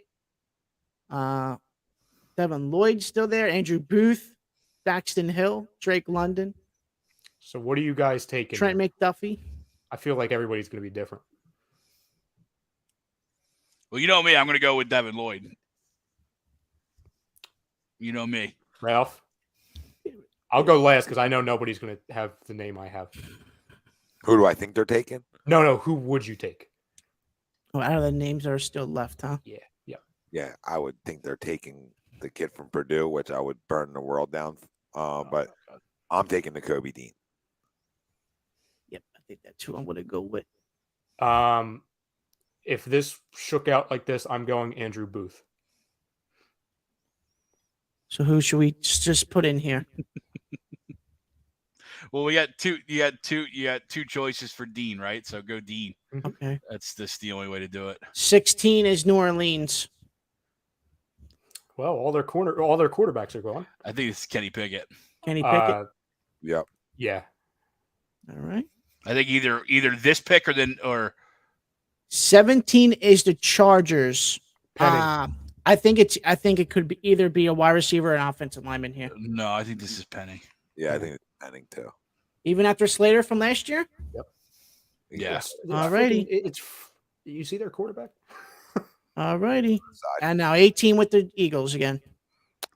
Devin Lloyd still there. Andrew Booth, Daxton Hill, Drake London, So what are you guys taking? Trent McDuffie. I feel like everybody's going to be different. Well, you know me. I'm going to go with Devin Lloyd. You know me. Ralph? I'll go last because I know nobody's going to have the name I have. who do I think they're taking? No. Who would you take? Oh, out of the names that are still left, huh? Yeah. Yeah, I would think they're taking the kid from Purdue, which I would burn the world down. But I'm taking the Kobe Dean. Yep, I think that's who I'm going to go with. If this shook out like this, I'm going Andrew Booth. So who should we just put in here? Well, we got two. You got two choices for Dean, right? So go Dean. Okay. That's the only way to do it. 16 is New Orleans. Well, all their quarterbacks are gone. I think it's Kenny Pickett. Kenny Pickett. Yep. Yeah. All right. I think either this pick or 17 is the Chargers. Penning. I think it could be either be a wide receiver or an offensive lineman here. no. I think this is Penny. Yeah, I think it's Penning too. Even after Slater from last year? Yeah. Alrighty. It's you see their quarterback? All righty. And now 18 with the Eagles again.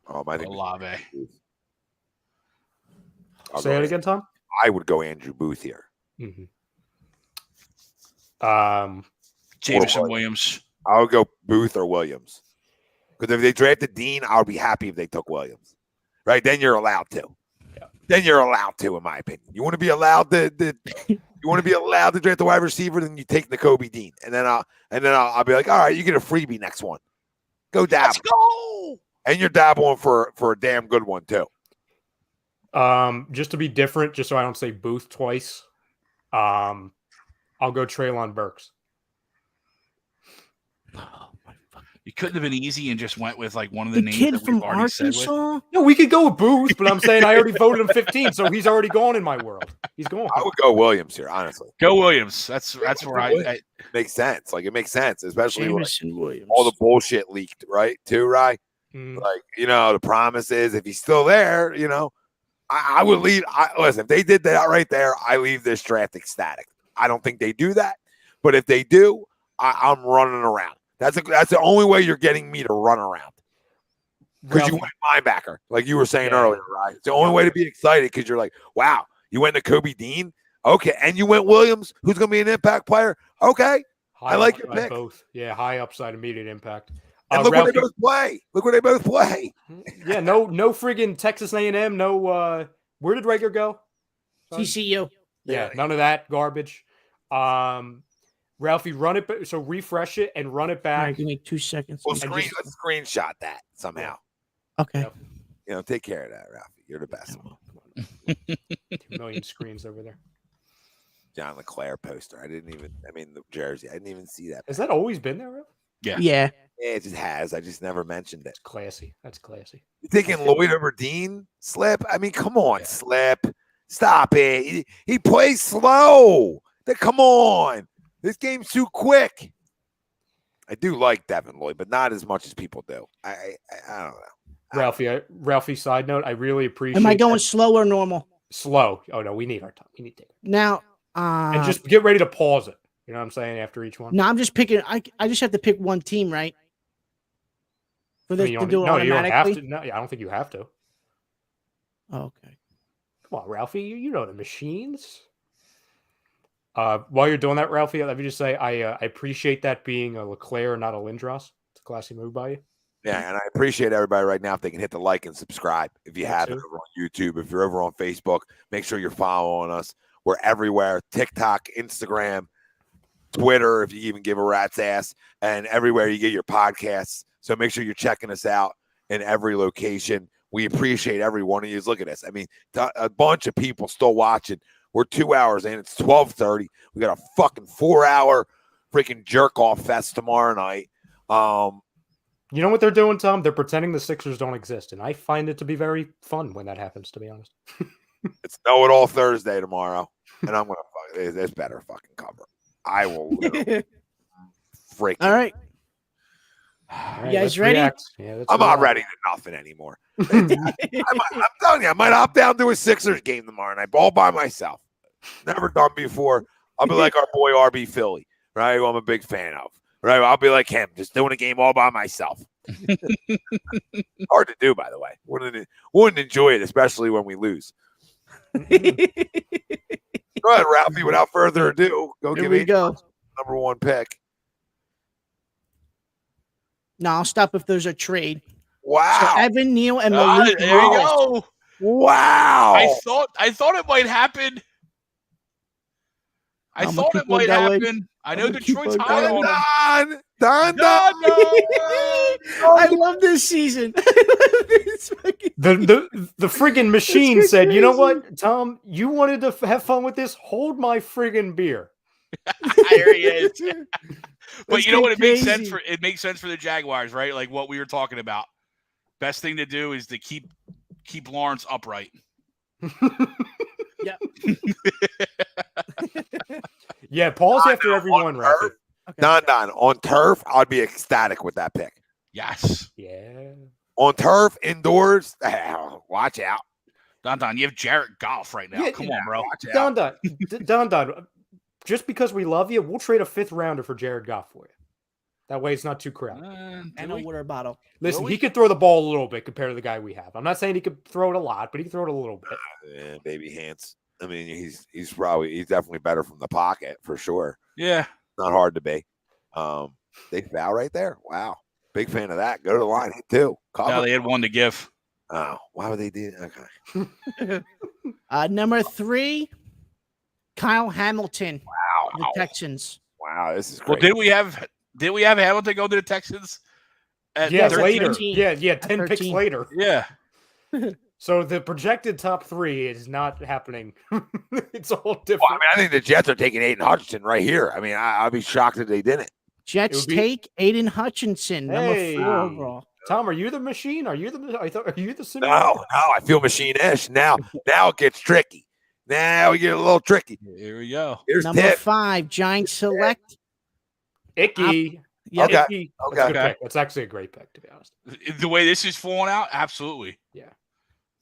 I think Olave. Say it again, Tom. I would go Andrew Booth here. Mm-hmm. Jameson Williams. I would go Booth or Williams. Because if they drafted Dean, I would be happy if they took Williams. Right? Then you're allowed to. Yeah. Then you're allowed to, in my opinion. You want to be allowed to you want to be allowed to draft the wide receiver, then you take the Kobe Dean. And then I'll be like, all right, you get a freebie next one. Go dabble. Let's go. And you're dabbling for a damn good one too. Just to be different, just so I don't say Booth twice, I'll go Treylon Burks. You couldn't have been easy and just went with like one of the, The names kid that we've from already said with. Arkansas? No, we could go with Booth, but I'm saying I already voted him 15, so he's already gone in my world. He's gone. I would go Williams here, honestly. Go Williams. That's where I Makes sense. Like it makes sense, especially when Jameson Williams. all the bullshit leaked, right? Too, right? Like, the promise is if he's still there, I would leave. Listen, if they did that right there, I leave this draft ecstatic. I don't think they do that, but if they do, I'm running around. That's the only way you're getting me to run around. Because you went linebacker, like you were saying earlier, right? It's the only way to be excited because you're like, wow, you went to Kobe Dean? Okay. And you went Williams, who's going to be an impact player? Okay. I like your pick. Both. Yeah, high upside, immediate impact. And look where they both play. Look where they both play. Yeah, no friggin' Texas A&M. No, where did Rager go? Sorry? TCU. Yeah, none of that garbage. Ralphie, run it. So refresh it and run it back. Right, give me 2 seconds. Well, let's screenshot that somehow. Okay. Take care of that, Ralphie. You're the best. 2 million screens over there. John LeClaire poster. The jersey. I didn't even see that. Has that always been there, Ralph? Yeah. Yeah. Yeah, it just has. I just never mentioned it. It's classy. That's classy. You thinking Lloyd over Dean? Slip? Come on, Slip. Stop it. He plays slow. Come on. This game's too quick. I do like Devin Lloyd, but not as much as people do. I don't know. Ralphie, side note, I really appreciate. Am I going slow or normal? Slow. Oh no, we need our time. We need to take it. Now, and just get ready to pause it. You know what I'm saying? After each one. No, I'm just picking. I just have to pick one team, right? For this to do it automatically. You don't have to. No, I don't think you have to. Okay. Come on, Ralphie. You know the machines. While you're doing that, Ralphie, let me just say I appreciate that being a LeClaire, not a Lindros. It's a classy move by you. Yeah, and I appreciate everybody right now if they can hit the like and subscribe. If you haven't over on YouTube, if you're over on Facebook, make sure you're following us. We're everywhere: TikTok, Instagram, Twitter, if you even give a rat's ass, and everywhere you get your podcasts. So make sure you're checking us out in every location. We appreciate every one of you. Look at us. A bunch of people still watching. We're 2 hours in. It's 12:30. We got a fucking 4-hour freaking jerk-off fest tomorrow night. You know what they're doing, Tom? They're pretending the Sixers don't exist, and I find it to be very fun when that happens, to be honest. It's Know-It-All Thursday tomorrow, and I'm going to there's better fucking cover. I will freaking. All right. You guys ready? Yeah, I'm not ready to nothing anymore. I'm telling you, I might opt down to a Sixers game tomorrow night, all by myself. Never done before. I'll be like our boy RB Philly, right? Who I'm a big fan of, right? I'll be like him, just doing a game all by myself. Hard to do, by the way. Wouldn't enjoy it, especially when we lose. Go ahead, Ralphie. Without further ado, give me number one pick. No, I'll stop if there's a trade. Wow. So Evan Neal and Malik. There you go. Wow. I thought it might happen. I thought it might happen. I know Detroit's high on him. Don. I love this season. The friggin' machine said, you know what, Tom? You wanted to have fun with this? Hold my friggin' beer. There he is. But you know what? It makes sense for the Jaguars, right? Like what we were talking about. Best thing to do is to keep Lawrence upright. Yeah. Yeah, pause after every one, Ralphie. Okay. Don. On turf, I'd be ecstatic with that pick. Yes. Yeah. On turf, indoors, watch out. Don, you have Jared Goff right now. Come on, bro. Don. Just because we love you, we'll trade a 5th rounder for Jared Goff for you. That way it's not too crowded. And a water bottle. Listen, he could throw the ball a little bit compared to the guy we have. I'm not saying he could throw it a lot, but he can throw it a little bit. Yeah, baby hands. He's definitely better from the pocket for sure. Yeah. Not hard to be. They foul right there. Wow. Big fan of that. Go to the line. Hit 2. No, they had one to give. Oh, why would they do that? Okay. Number 3, Kyle Hamilton. Wow. The Texans. Wow, this is great. Well, did we have Hamilton go to the Texans? Later. 13. Yeah, 10 picks later. Yeah. So the projected top 3 is not happening. It's all different. Well, I think the Jets are taking Aiden Hutchinson right here. I'd be shocked if they didn't. Jets take Aiden Hutchinson, number 4 overall. Tom, are you the machine? Are you the No, I feel machine-ish. Now it gets tricky. Now we get a little tricky. Here we go. Here's number Tip. 5, Giants select. Icky. Yeah. Okay. That's a good Okay. pick. That's actually a great pick, to be honest. The way this is falling out, absolutely.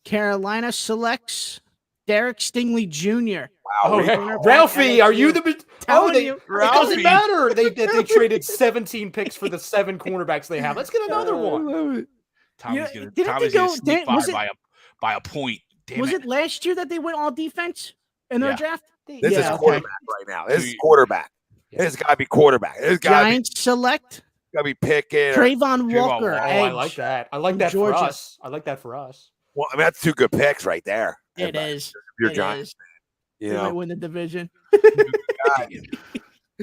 Carolina selects Derek Stingley Jr. Oh, hey, cornerback Ralphie, are you LSU. the? Telling It you. doesn't matter. They traded 17 picks for the 7 cornerbacks they have. Let's get another one. Tommy's Yeah, gonna didn't Tommy's they gonna go- sneak was by it- by a point. Damn Was it. it last year that they went all defense in their Yeah. draft? This is Yeah, okay. quarterback right now. This is Two- quarterback. Yeah. This got to be quarterback. This got to Giants select be Pickett. Trayvon Walker. Walker. Oh, edge. I like that. I like From that Georgia. for us. I like that for us. Well, I mean, that's 2 good picks right there. It If is. you're It Giants, is. you They might know, win the division. 2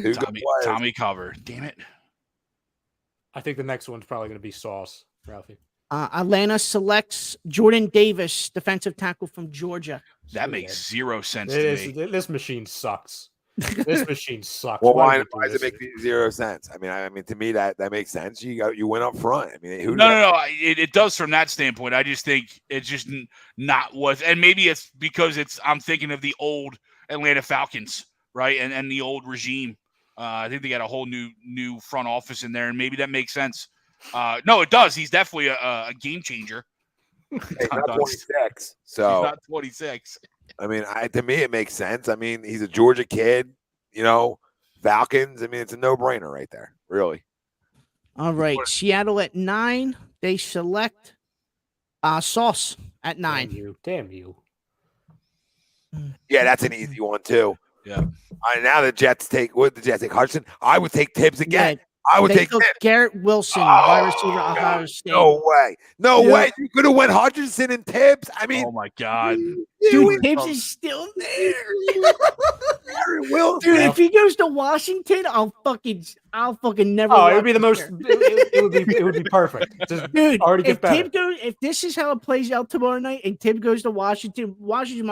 good Tommy, players. Tommy cover. Damn it. I think the next one's probably going to be Sauce, Ralphie. Atlanta selects Jordan Davis, defensive tackle from Georgia. That makes 0 sense to me. This machine sucks. This machine sucks. Well, Why why do we do does it this? make 0 sense? I mean, to me that makes sense. You went up front. I mean, who? No. It does from that standpoint. I just think it's just not what, and maybe it's because I'm thinking of the old Atlanta Falcons, right, and the old regime. I think they got a whole new front office in there, and maybe that makes sense. No, it does. He's definitely a game changer. He's not 26. So He's not 26. I mean, to me it makes sense. I mean, he's a Georgia kid. You know, Falcons. I mean, it's a no-brainer right there. Really. All right. Seattle at 9. They select Sauce at 9. Damn you. Yeah, that's an easy one too. Yeah. Now the Jets take. What did the Jets take? Hudson. I would take Tibbs again. Yeah, I would they take took Tibbs. Garrett Wilson, wide receiver, Ohio State. No way. No Yeah. way. You could have went Hutchinson and Tibbs. I mean, Oh my God. Dude, Tibbs is still there. Garrett Wilson. Dude, if he goes to Washington, I'll fucking never. Oh, it would watch be the most. there. It would be perfect. Just Dude, already get if better. Tibbs goes, if this is how it plays out tomorrow night, and Tibbs goes to Washington, Washington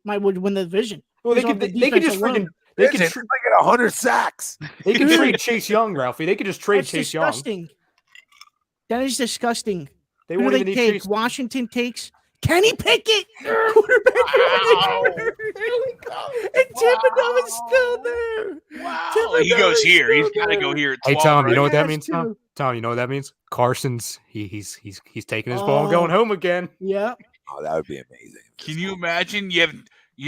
might win the division. Well, they Just could. off the They could defense just alone. freaking. They could. Listen, I get 100 sacks. They could trade Chase Young, Ralphie. They could just trade That's Chase Young. disgusting. That is disgusting. They Who do won't they even need take? Chase. Washington takes Kenny Pickett, quarterback. Wow. There we go. And Thibodeaux is still there. Wow. Thibodeaux He goes is here. He's still got to there. go here at Hey 12. Tom, you know right? what that Has means, to. Tom? Tom, you know what that means? Carson's he's taking his ball and Oh. going home again. Yeah. Oh, that would be amazing. Can you imagine? You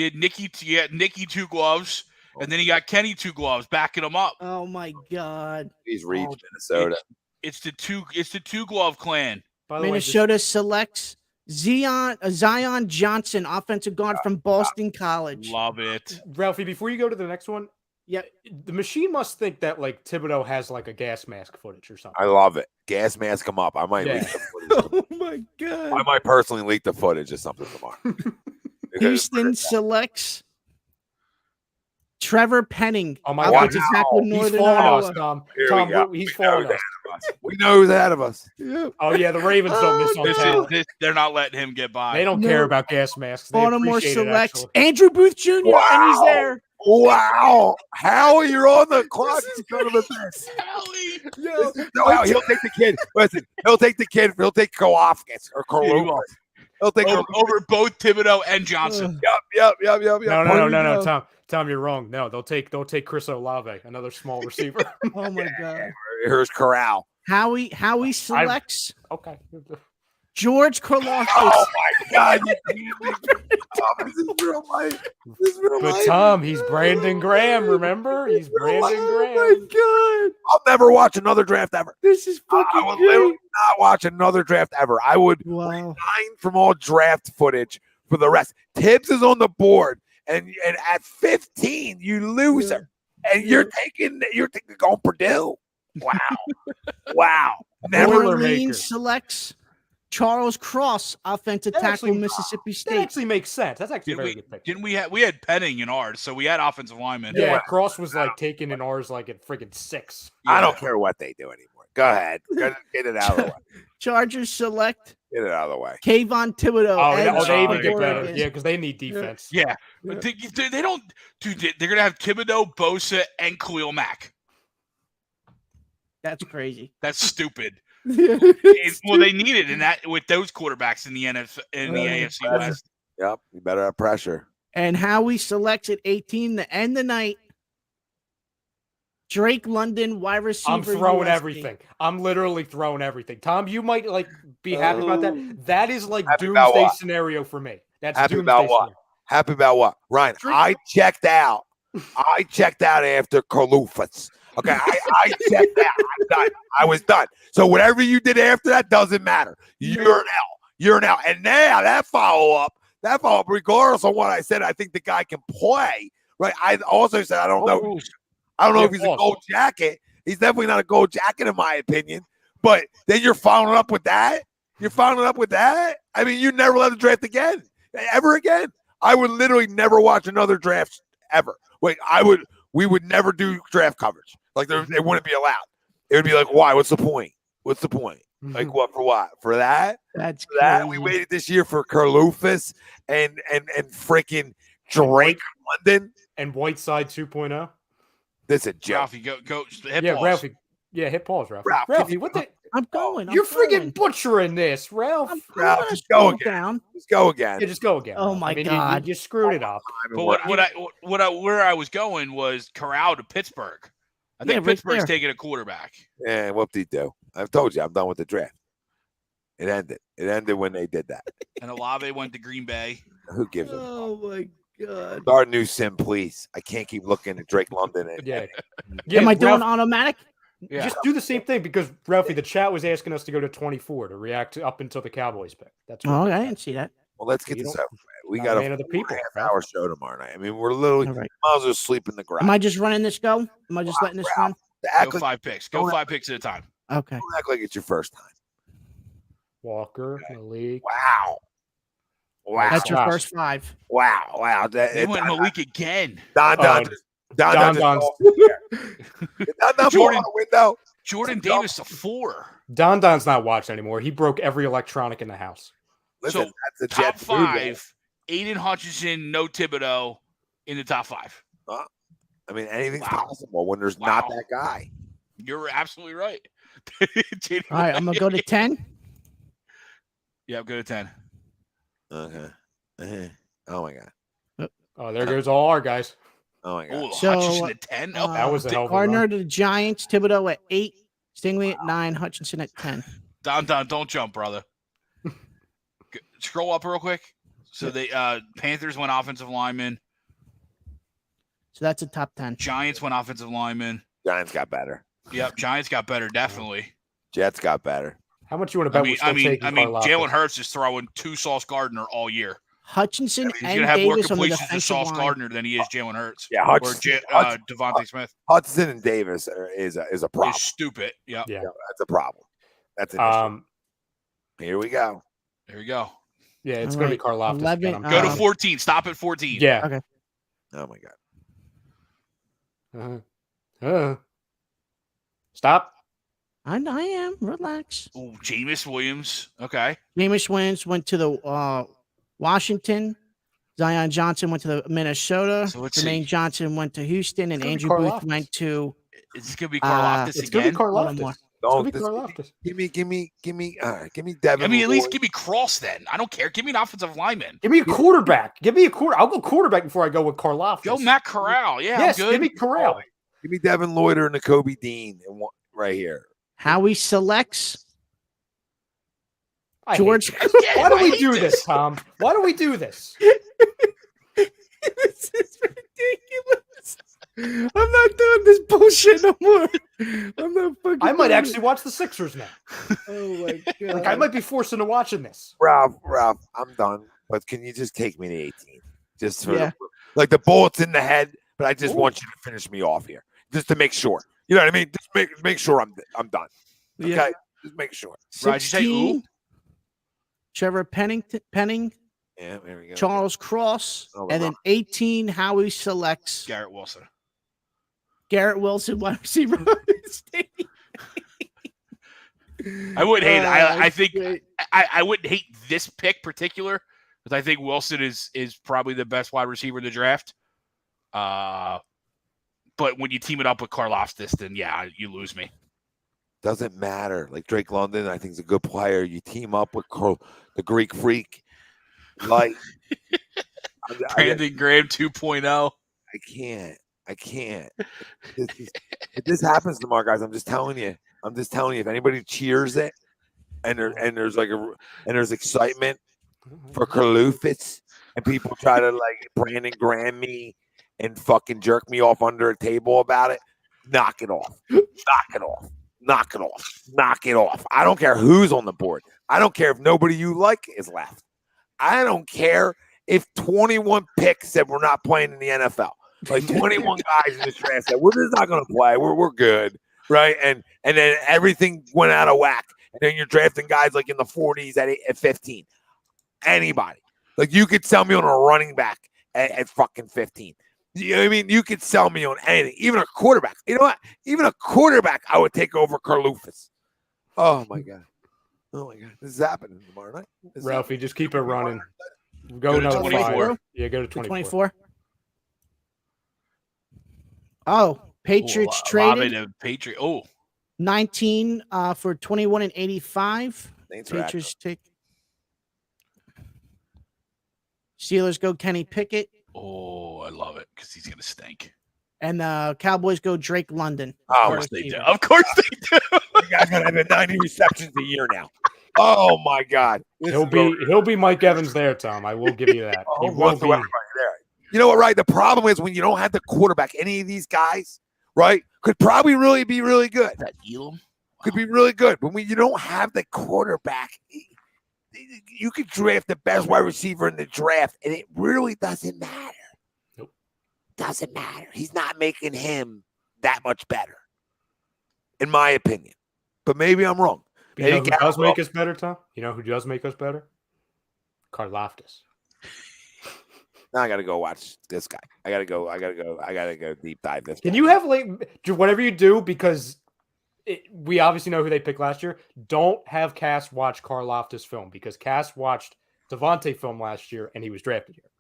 had Nicky 2 gloves, and then you got Kenny 2 gloves backing him up. Oh my God. He's reached Oh, Minnesota. It's the two glove clan. By the way, Minnesota selects Zion Johnson, offensive guard from Boston College. Love it. Ralphie, before you go to the next one, Yeah. the machine must think that like Thibodeaux has like a gas mask footage or something. I love it. Gas mask him up. I might Yeah. leak the footage. Oh my God. I might personally leak the footage or something tomorrow. Because- Houston selects Trevor Penning. Oh my God. offensive tackle, He's Northern falling Iowa. us, Tom. Here Tom, we go. he's We know falling who's us. ahead of us. We know who's ahead of us. Oh yeah, the Ravens don't miss on This talent. is they're not letting him get by. They don't No. care about gas masks. They Baltimore appreciate it, selects actually. Andrew Booth Jr. and he's Wow. there. Wow. Howie, you're on the clock. You son of a bitch. Yo, No, Howie, he'll take the kid. Listen, he'll take the kid. He'll take Kowalskis or Yeah, he Korofsky. will. He'll take over both Thibodeaux and Johnson. Yep. No, Tom, you're wrong. No, they'll take Chris Olave, another small receiver. Oh my God. Here's Corral. Howie selects Okay. George Karlaftis. Oh my God! This is real life. This is real But life. Tom, he's Brandon Graham. Remember, he's Brandon Oh Graham. my God. I'll never watch another draft ever. This is I fucking would great. literally not watch another draft ever. I would Wow. resign from all draft footage for the rest. Tibbs is on the board, and at 15, you loser, and you're taking going Purdue. Wow, wow. Never. New Boilermaker. Orleans selects Charles Cross, offensive That tackle, actually- Mississippi That State. actually makes sense. That's actually a very good pick. Didn't we had Penning in ours, so we had offensive linemen. Yeah, Cross was like taken in ours like at friggin' 6. I don't care what they do anymore. Go ahead. Get it out of the way. Chargers select Get it out of the way. Kayvon Thibodeaux. Oh, edge they even from get better. Oregon. Yeah, because they need defense. Yeah, but they don't. Dude, they're gonna have Thibodeaux, Bosa, and Khalil Mack. That's crazy. That's stupid. Yeah. Well, they need it in that with those quarterbacks in the AFC West. Yep. You better have pressure. And Howie selects at 18 to end the night Drake London, wide receiver. I'm throwing USC. everything. I'm literally throwing everything. Tom, you might be happy about that. That is Happy about doomsday what? scenario for me. That's Happy doomsday about what? scenario. Happy about what? Ryan, Drake- I checked out. I checked out after Kalufas. Okay, I checked out. I'm done. I was done. So whatever you did after that doesn't matter. You're an L. You're an L. And now that follow up, regardless of what I said, I think the guy can play. Right. I also said I don't know. I don't know if he's a gold jacket. He's definitely not a gold jacket, in my opinion. But then you're following up with that. You're following up with that. I mean, you never let the draft again, ever again. I would literally never watch another draft ever. We would never do draft coverage. Like it wouldn't be allowed. It would be like, why? What's the point? What's the point? Like what for? What for that? That's for that. crazy. We waited this year for Karlufas and freaking Drake London and Whiteside 2.0. That's a joke. Ralphie, go. Hit Yeah, pause. Ralphie. Yeah, hit pause, Ralphie. Ralph, Ralphie, what the? I'm going. You're I'm going. freaking butchering this, Ralph. I'm Ralph, gonna just go scroll again. down. Just go again. Yeah, just go again. Oh Ralph. my I mean, God. you screwed it up. But where I was going was Corral to Pittsburgh. I think Yeah, right Pittsburgh's there. taking a quarterback. Yeah, whoop-de-do. I've told you, I'm done with the draft. It ended. It ended when they did that. And Olave went to Green Bay. Who gives a Oh my God. Start a new sim, please. I can't keep looking at Drake London. Yeah. Am I doing Ralph, automatic? Yeah. Just do the same thing because Ralphie, the chat was asking us to go to 24 to react to up until the Cowboys pick. That's what Oh, we I did. didn't see that. Well, let's get You this don't- over with. We Not got a a man of the people, half-hour show tomorrow night. I mean, we're literally All right. might as well sleep in the garage. Am I just running this go? Am I just letting this run? Act Go like, 5 picks. Go don't 5 picks at a time. Okay. don't act like it's your first time. Walker, Malik. Wow. Wow. That's your Josh. first 5. Wow. They went Malik again. Don Don Don's- Don Jordan- the window. Jordan Davis to 4. Don's not watched anymore. He broke every electronic in the house. Listen, So, that's a Top jet food, man. 5. Aiden Hutchinson, no Thibodeaux in the top 5. I mean, anything's Wow. possible when there's Wow. not that guy. You're absolutely right. All right, I'm gonna go to 10. Yeah, go to 10. Okay. Oh my god. Oh, there goes all our guys. Oh my god. Oh, So, Hutchinson at 10. Oh, That was a hell of a Gardner run. to the Giants, Thibodeaux at 8, Stingley at 9, Hutchinson at 10. Don, don't jump, brother. Scroll up real quick. So they Panthers went offensive lineman. So that's a top 10. Giants went offensive lineman. Giants got better. Yep, Giants got better, definitely. Jets got better. How much you want to bet? I mean, Jalen Hurts is throwing 2 Sauce Gardner all year. Hutchinson He's and gonna have more Davis on the completions to defensive Sauce line. Gardner than he is Jalen Hurts. Yeah, Or Hutchinson, Devontae Smith. Hudson and Davis is a problem. He's stupid. Yep. Yeah. That's a problem. That's an issue. Here we go. There you go. Yeah, it's All going to be right, Karlaftis. 11, again. I'm Go to telling you. 14. Stop at 14. Yeah. Okay. Oh my god. Stop. I am. Relax. Ooh, Jameson Williams. Okay. Jameis Williams went to the Washington. Zion Johnson went to the Minnesota. So let's Jermaine see. Johnson went to Houston, and gonna be Andrew Karlaftis. Booth went to. Is this gonna be Karlaftis It's going to again? be Hold on, Karlaftis. more. It's going to be This- Karlaftis. Give me Devin. I mean, at least Lloyd. give me Cross then. I don't care. Give me an offensive lineman. Give me a quarterback. Give me a quarter. I'll go quarterback before I go with Karlaftis. Go Matt Corral. Yeah, Yes, I'm good. give me Corral. Give me Devin Lloyd or N'Kobe Dean right here. Howie selects I hate George. this. Yeah, Why do I we hate do this. this, Tom? Why do we do this? This is ridiculous. I'm not doing this bullshit no more. I'm not fucking. I might doing actually watch the Sixers now. it. Oh my god. Like I might be forced into watching this. Ralph, I'm done. But can you just take me to 18? Just for Yeah. like the bullets in the head, but I just want you to finish me off here. Just to make sure. You know what I mean? Just make sure I'm done. Okay? Yeah. Just make sure. Right, you say 16. Trevor Penning, Yeah, there we go. Charles Cross, Oh, and then 18. Howie selects Garrett Wilson. Garrett Wilson, wide receiver. I wouldn't hate it. I think great. I wouldn't hate this pick particular because I think Wilson is probably the best wide receiver in the draft. But when you team it up with Karlaftis, then yeah, you lose me. Doesn't matter. Like Drake London, I think is a good player. You team up with the Greek freak. Like Brandon Graham 2.0. I can't. I can't. If this happens tomorrow, guys, I'm just telling you. If anybody cheers it, and there's excitement for Kalufis, and people try to like Brandon Graham me and fucking jerk me off under a table about it, knock it off. I don't care who's on the board. I don't care if nobody you like is left. I don't care if 21 picks said we're not playing in the NFL. Like 21 guys in this draft said we're just not going to play. We're good, right? And then everything went out of whack. And then you're drafting guys like in the 40s at 15. Anybody. Like you could sell me on a running back at fucking 15. You know what I mean? You could sell me on anything, even a quarterback. You know what? Even a quarterback, I would take over Karlufis. Oh my god! This is happening tomorrow night. Ralphie, just keep it running. Go another 24. Yeah, go to 24. Oh, Patriots traded. Patriot. 19 for 21 and 85. Patriots take. Steelers go Kenny Pickett. Oh, I love it because he's gonna stink. And the Cowboys go Drake London. Of course they do. Of course they do. You guys gonna have 90 receptions a year now. Oh my God. He'll be Mike Evans there, Tom. I will give you that. He will be there. You know what, right? The problem is when you don't have the quarterback, any of these guys, right, could probably really be really good. That Elam could be really good. But when you don't have the quarterback, you could draft the best wide receiver in the draft, and it really doesn't matter. Nope. Doesn't matter. He's not making him that much better, in my opinion. But maybe I'm wrong. You know who does make us better, Tom? You know who does make us better? Karlaftis. Now I gotta go watch this guy. I gotta go deep dive this. Can you have whatever you do, because we obviously know who they picked last year. Don't have Cass watch Karlaftis film, because Cass watched Devontae film last year and he was drafted here.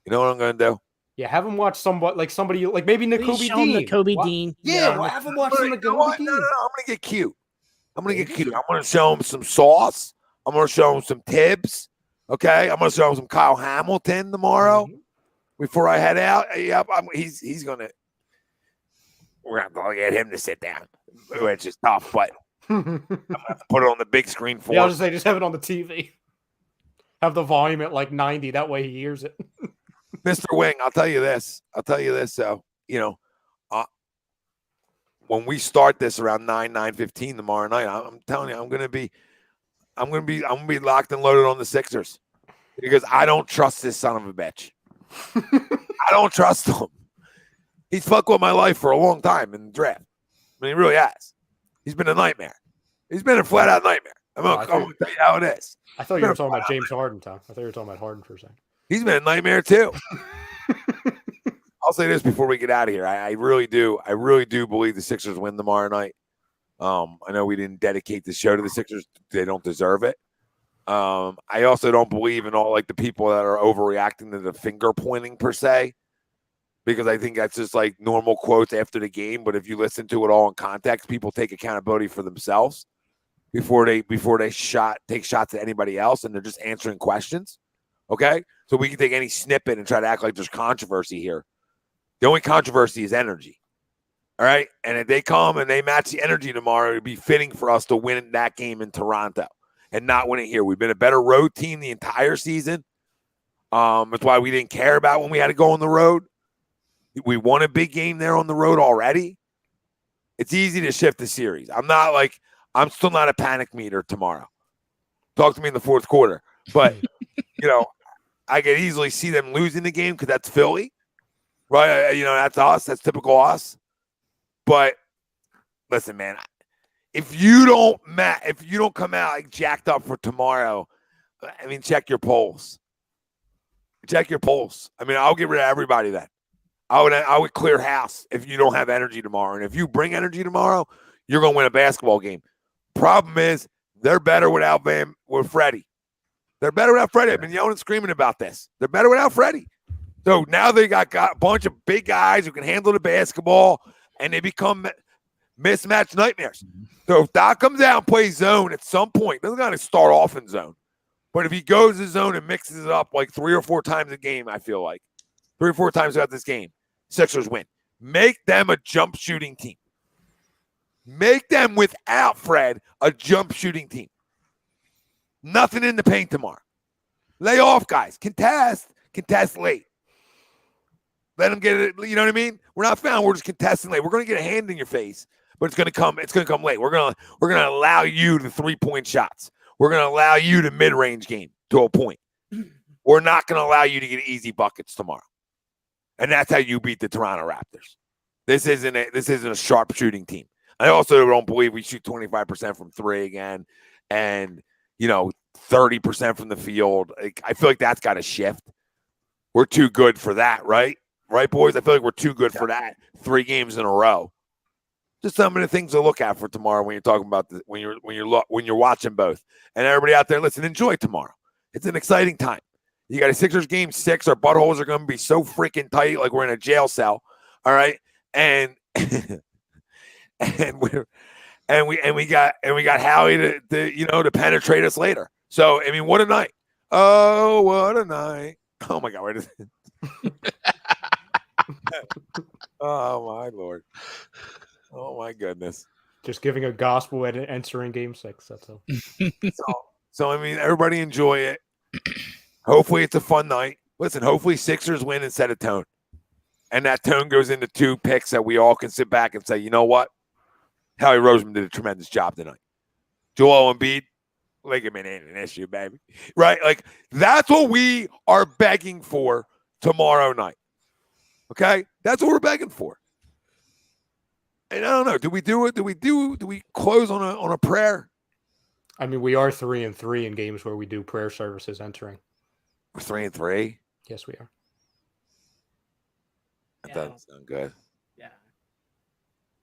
You know what I'm gonna do? Yeah, have him watch somebody like maybe Nakobe Dean. Nakobe Dean. Yeah, well, have him watch some Nakobe Dean. No, I'm gonna get cute. I'm gonna show him some Sauce. I'm gonna show him some Tibbs. Okay, I'm gonna show him some Kyle Hamilton tomorrow before I head out. Yep, he's gonna. We're gonna get him to sit down, which is tough, but I'm gonna have to put it on the big screen for him. I was just say, just have it on the TV. Have the volume at like 90. That way he hears it. Mr. Wing, I'll tell you this. So, when we start this around 9:15 tomorrow night, I'm telling you, I'm gonna be locked and loaded on the Sixers because I don't trust this son of a bitch. I don't trust him. He's fucked with my life for a long time in the draft. I mean, he really has. He's been a nightmare. He's been a flat out nightmare. I'm gonna tell you how it is. I thought you were talking about James Harden, Tom. I thought you were talking about Harden for a second. He's been a nightmare too. I'll say this before we get out of here. I really do believe the Sixers win tomorrow night. I know we didn't dedicate the show to the Sixers. They don't deserve it. I also don't believe in all like the people that are overreacting to the finger pointing per se, because I think that's just like normal quotes after the game. But if you listen to it all in context, people take accountability for themselves before they take shots at anybody else, and they're just answering questions. Okay, so we can take any snippet and try to act like there's controversy here. The only controversy is energy. All right. And if they come and they match the energy tomorrow, it'd be fitting for us to win that game in Toronto and not win it here. We've been a better road team the entire season. That's why we didn't care about when we had to go on the road. We won a big game there on the road already. It's easy to shift the series. I'm still not a panic meter tomorrow. Talk to me in the fourth quarter. But, I could easily see them losing the game because that's Philly. Right, that's us. That's typical us. But listen, man, if you don't come out like jacked up for tomorrow, I mean, check your polls. Check your polls. I mean, I'll get rid of everybody then. I would clear house if you don't have energy tomorrow. And if you bring energy tomorrow, you're going to win a basketball game. Problem is, they're better without Freddie. They're better without Freddie. I've been yelling and screaming about this. They're better without Freddie. So now they got a bunch of big guys who can handle the basketball, and they become mismatched nightmares. So if Doc comes out and plays zone at some point, doesn't got to start off in zone. But if he goes to zone and mixes it up like 3 or 4 times a game, I feel like 3 or 4 times throughout this game, Sixers win. Make them a jump shooting team. Make them, without Fred, a jump shooting team. Nothing in the paint tomorrow. Lay off, guys. Contest late. Let them get it. You know what I mean? We're not found. We're just contesting late. We're going to get a hand in your face, but it's going to come. It's going to come late. We're going to allow you the 3-point shots. We're going to allow you the mid-range game to a point. We're not going to allow you to get easy buckets tomorrow. And that's how you beat the Toronto Raptors. This isn't a sharp shooting team. I also don't believe we shoot 25% from three again, and 30% from the field. I feel like that's got to shift. We're too good for that, right? Right, boys? I feel like we're too good for that 3 games in a row. Just some of the things to look at for tomorrow when you're talking about when you're watching both. And everybody out there, listen, enjoy tomorrow. It's an exciting time. You got a Sixers game 6. Our buttholes are going to be so freaking tight, like we're in a jail cell. All right, and we got Howie to penetrate us later. So I mean, what a night! Oh, what a night! Oh my God, where is it? Oh my Lord! Oh my goodness! Just giving a gospel at entering game 6. That's all. So I mean, everybody enjoy it. Hopefully, it's a fun night. Listen, hopefully Sixers win and set a tone, and that tone goes into 2 picks that we all can sit back and say, you know what? Howie Roseman did a tremendous job tonight. Joel Embiid, ligament ain't an issue, baby. Right? Like, that's what we are begging for tomorrow night. Okay? That's what we're begging for. And I don't know. Do we do it? Do we close on a prayer? I mean, we are 3-3 in games where we do prayer services entering. We're 3-3? Yes, we are. That doesn't sound good. Yeah.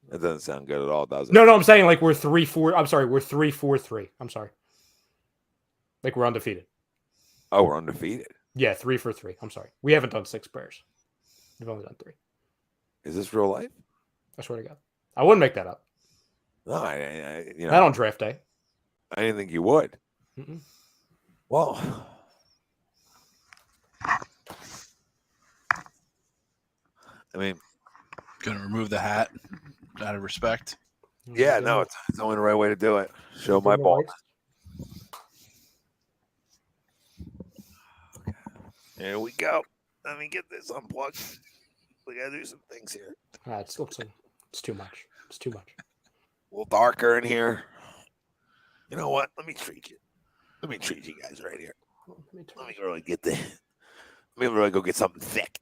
That doesn't sound good at all, does it? No, I'm saying like we're 3-4. I'm sorry, we're 3-4-3. I'm sorry. Like we're undefeated. Oh, we're undefeated. Yeah, 3-for-3. I'm sorry. We haven't done 6 prayers. We've only done 3. Is this real life? I swear to God. I wouldn't make that up. No, I Not on draft day. I didn't think you would. Mm-mm. Well, I mean, Gonna remove the hat out of respect. yeah, no, it's only the right way to do it. Show my ball. Here we go. Let me get this unplugged. We gotta do some things here. It's too much. It's too much. A little darker in here. You know what? Let me treat you. Let me treat you guys right here. Let me really get the. Let me really go get something thick.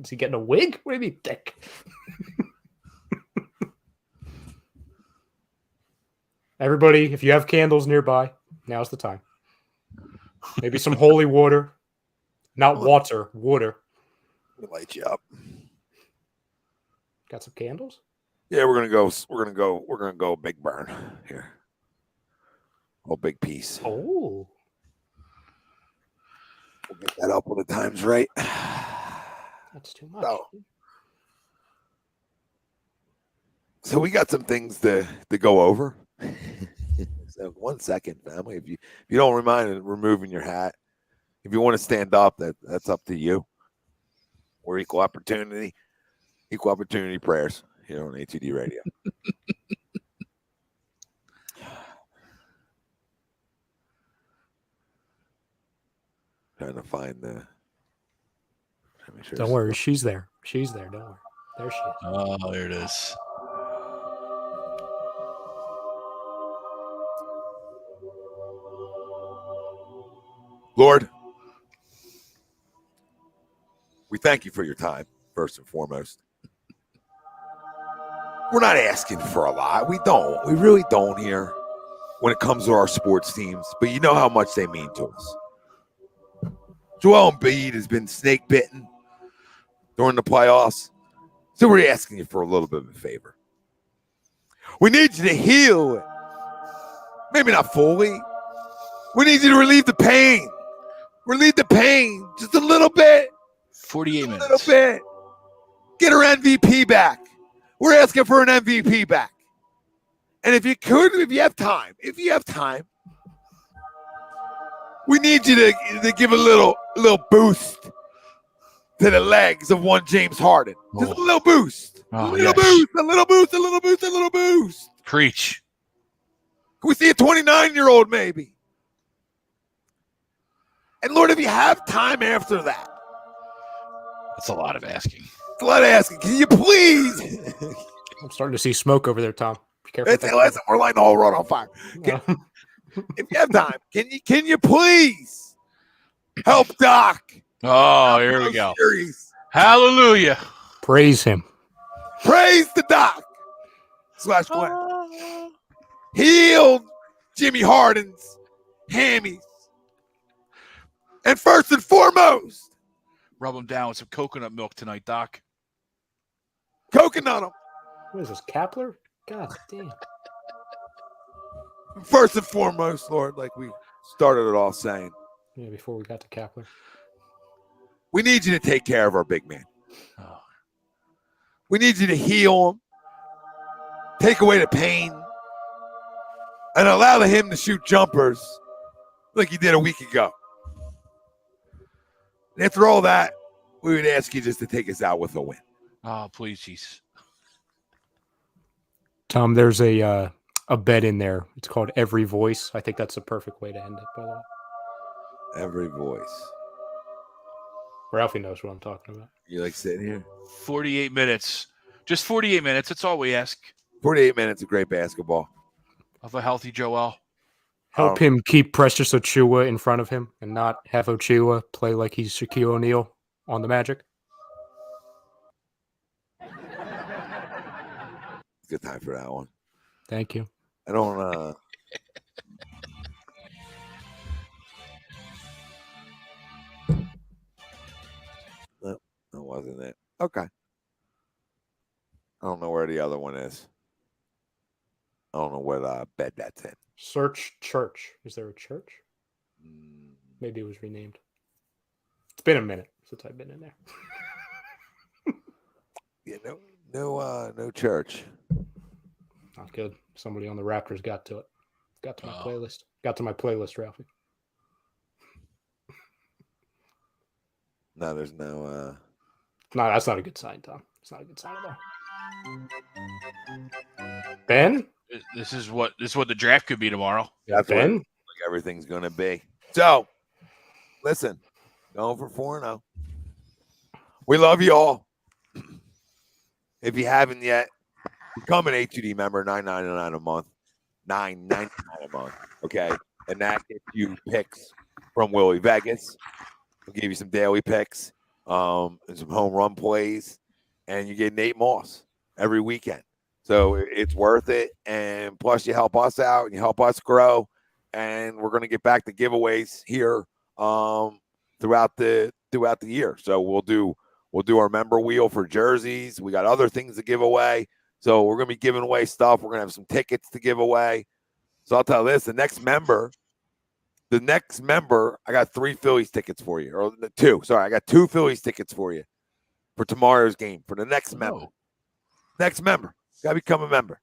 Is he getting a wig? What do you mean thick? Everybody, if you have candles nearby, now's the time. Maybe some holy water. Not water, water. Let me light you up. Got some candles? Yeah, we're gonna go big burn here. Oh, big piece. Oh. We'll get that up when the time's right. That's too much. So we got some things to go over. So 1 second, family. If you don't mind removing your hat, if you want to stand up, that's up to you. We're equal opportunity prayers here on A2D Radio. Trying to find the. Don't worry, she's there. She's there. Don't worry. There she is. Oh, there it is. Lord, we thank you for your time, first and foremost. We're not asking for a lot. We don't. We really don't here when it comes to our sports teams, but you know how much they mean to us. Joel Embiid has been snake bitten during the playoffs, so we're asking you for a little bit of a favor. We need you to heal. Maybe not fully. We need you to relieve the pain. Relieve the pain just a little bit. 48 minutes. A little bit. Get her MVP back. We're asking for an MVP back. And if you have time, we need you to give a little boost to the legs of one James Harden. Just a little boost. Oh, a little yes. boost. A little boost. A little boost. A little boost. Preach. Can we see a 29-year-old maybe? And Lord, if you have time after that, That's a lot of asking. it's a lot of asking. Can you please? I'm starting to see smoke over there, Tom. Be careful. Listen, we're lighting the whole road on fire. If you have time, can you please help Doc? Oh, here we go. Series. Hallelujah. Praise him. Praise the Doc. / Glenn. Healed Jimmy Harden's hammies. And first and foremost, Rub them down with some coconut milk tonight, Doc. coconut them. What is this, Kapler? God damn. First and foremost, Lord, like we started it all saying, Yeah, before we got to Kapler. we need you to take care of our big man. Oh. We need you to heal him, take away the pain, and allow him to shoot jumpers like he did a week ago. And after all that, we would ask you just to take us out with a win. Oh, please, jeez. Tom, there's a bet in there. It's called Every Voice. I think that's the perfect way to end it, by the way. Every voice. Ralphie knows what I'm talking about. You like sitting here? 48 minutes. Just 48 minutes. That's all we ask 48 minutes of great basketball. of a healthy Joel. Help him keep Precious Ochiwa in front of him and not have Ochiwa play like he's Shaquille O'Neal on the Magic. Good time for that one. Thank you. I don't No, that wasn't it. Okay. I don't know where the other one is. I don't know what bed that's in. Search Church. Is there a church? Maybe it was renamed. It's been a minute since I've been in there. Yeah, no church. Not good. Somebody on the Raptors got to it. Got to my playlist. Got to my playlist, Ralphie. No, there's no No, that's not a good sign, Tom. It's not a good sign at all. Ben? This is what the draft could be tomorrow. That's Ben? what like everything's gonna be. So listen, going for 4-0. We love you all. If you haven't yet, become an A2D member, $9.99 a month. $9.99 a month. Okay. And that gets you picks from Willie Vegas. We'll give you some daily picks, and some home run plays, and you get Nate Moss every weekend. So it's worth it. And plus you help us out and you help us grow. And we're going to get back to giveaways here throughout the year. So we'll do our member wheel for jerseys. We got other things to give away. So we're going to be giving away stuff. We're going to have some tickets to give away. So I'll tell you this, the next member, I got 3 Phillies tickets for you. Or 2. Sorry, I got 2 Phillies tickets for you for tomorrow's game for the next member. Next member. Got to become a member.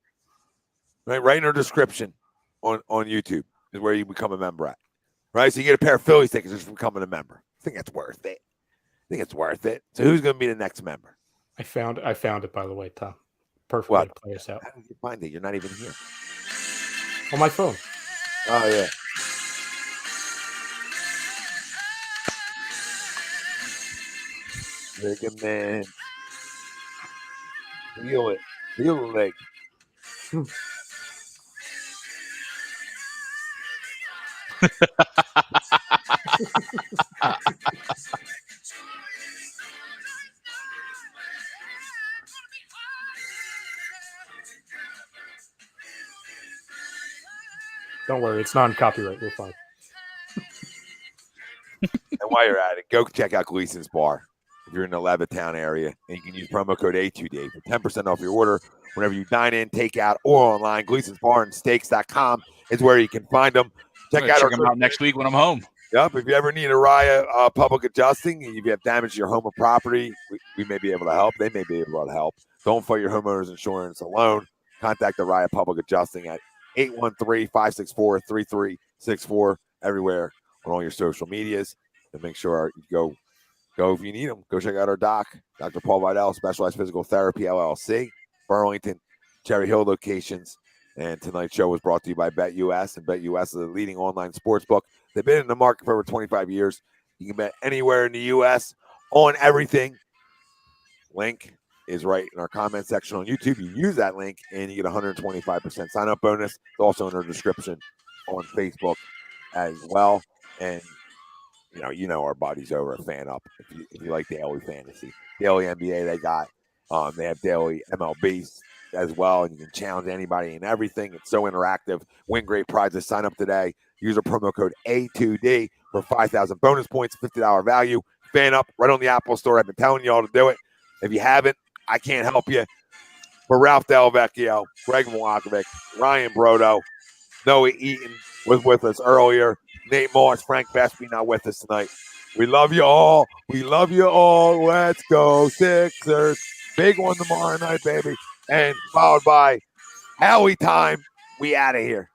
Right in our description on YouTube is where you become a member at. Right? So you get a pair of Phillies tickets just for becoming a member. I think that's worth it. So who's going to be the next member? I found it, by the way, Tom. Perfect What? way to play us out. How did you find it? You're not even here. On my phone. Oh, yeah. Mega Man. Feel it. Feel the leg. Don't worry, it's non-copyright. We're fine. And while you're at it, go check out Gleason's Bar if you're in the Levittown area. And you can use promo code A2D for 10% off your order whenever you dine in, take out, or online. Gleason's Bar and Steaks.com is where you can find them. Check them out next week when I'm home. Yep. If you ever need a RIA public adjusting and if you have damage to your home or property, we may be able to help. They may be able to help. Don't fight your homeowner's insurance alone. Contact the RIA Public Adjusting at 813-564-3364 everywhere on all your social medias. And make sure you go Go if you need them. Go check out our doc, Dr. Paul Vidal, Specialized Physical Therapy, LLC, Burlington, Cherry Hill locations. And tonight's show was brought to you by BetUS, and BetUS is the leading online sports book. They've been in the market for over 25 years. You can bet anywhere in the U.S. on everything. Link is right in our comment section on YouTube. You use that link, and you get 125% sign-up bonus. It's also in our description on Facebook as well. And you know our buddies over at FanUp. If you like daily fantasy, daily NBA, they got. They have daily MLBs as well, and you can challenge anybody and everything. It's so interactive. Win great prizes. Sign up today. Use our promo code A2D for 5,000 bonus points, $50 value. FanUp right on the Apple Store. I've been telling you all to do it. If you haven't, I can't help you. For Ralph Delvecchio, Greg Milakovic, Ryan Brodo, Noah Eaton was with us earlier. Nate Moss, Frank Besby not with us tonight. We love you all. We love you all. Let's go Sixers. Big one tomorrow night, baby. And followed by Howie time. We out of here.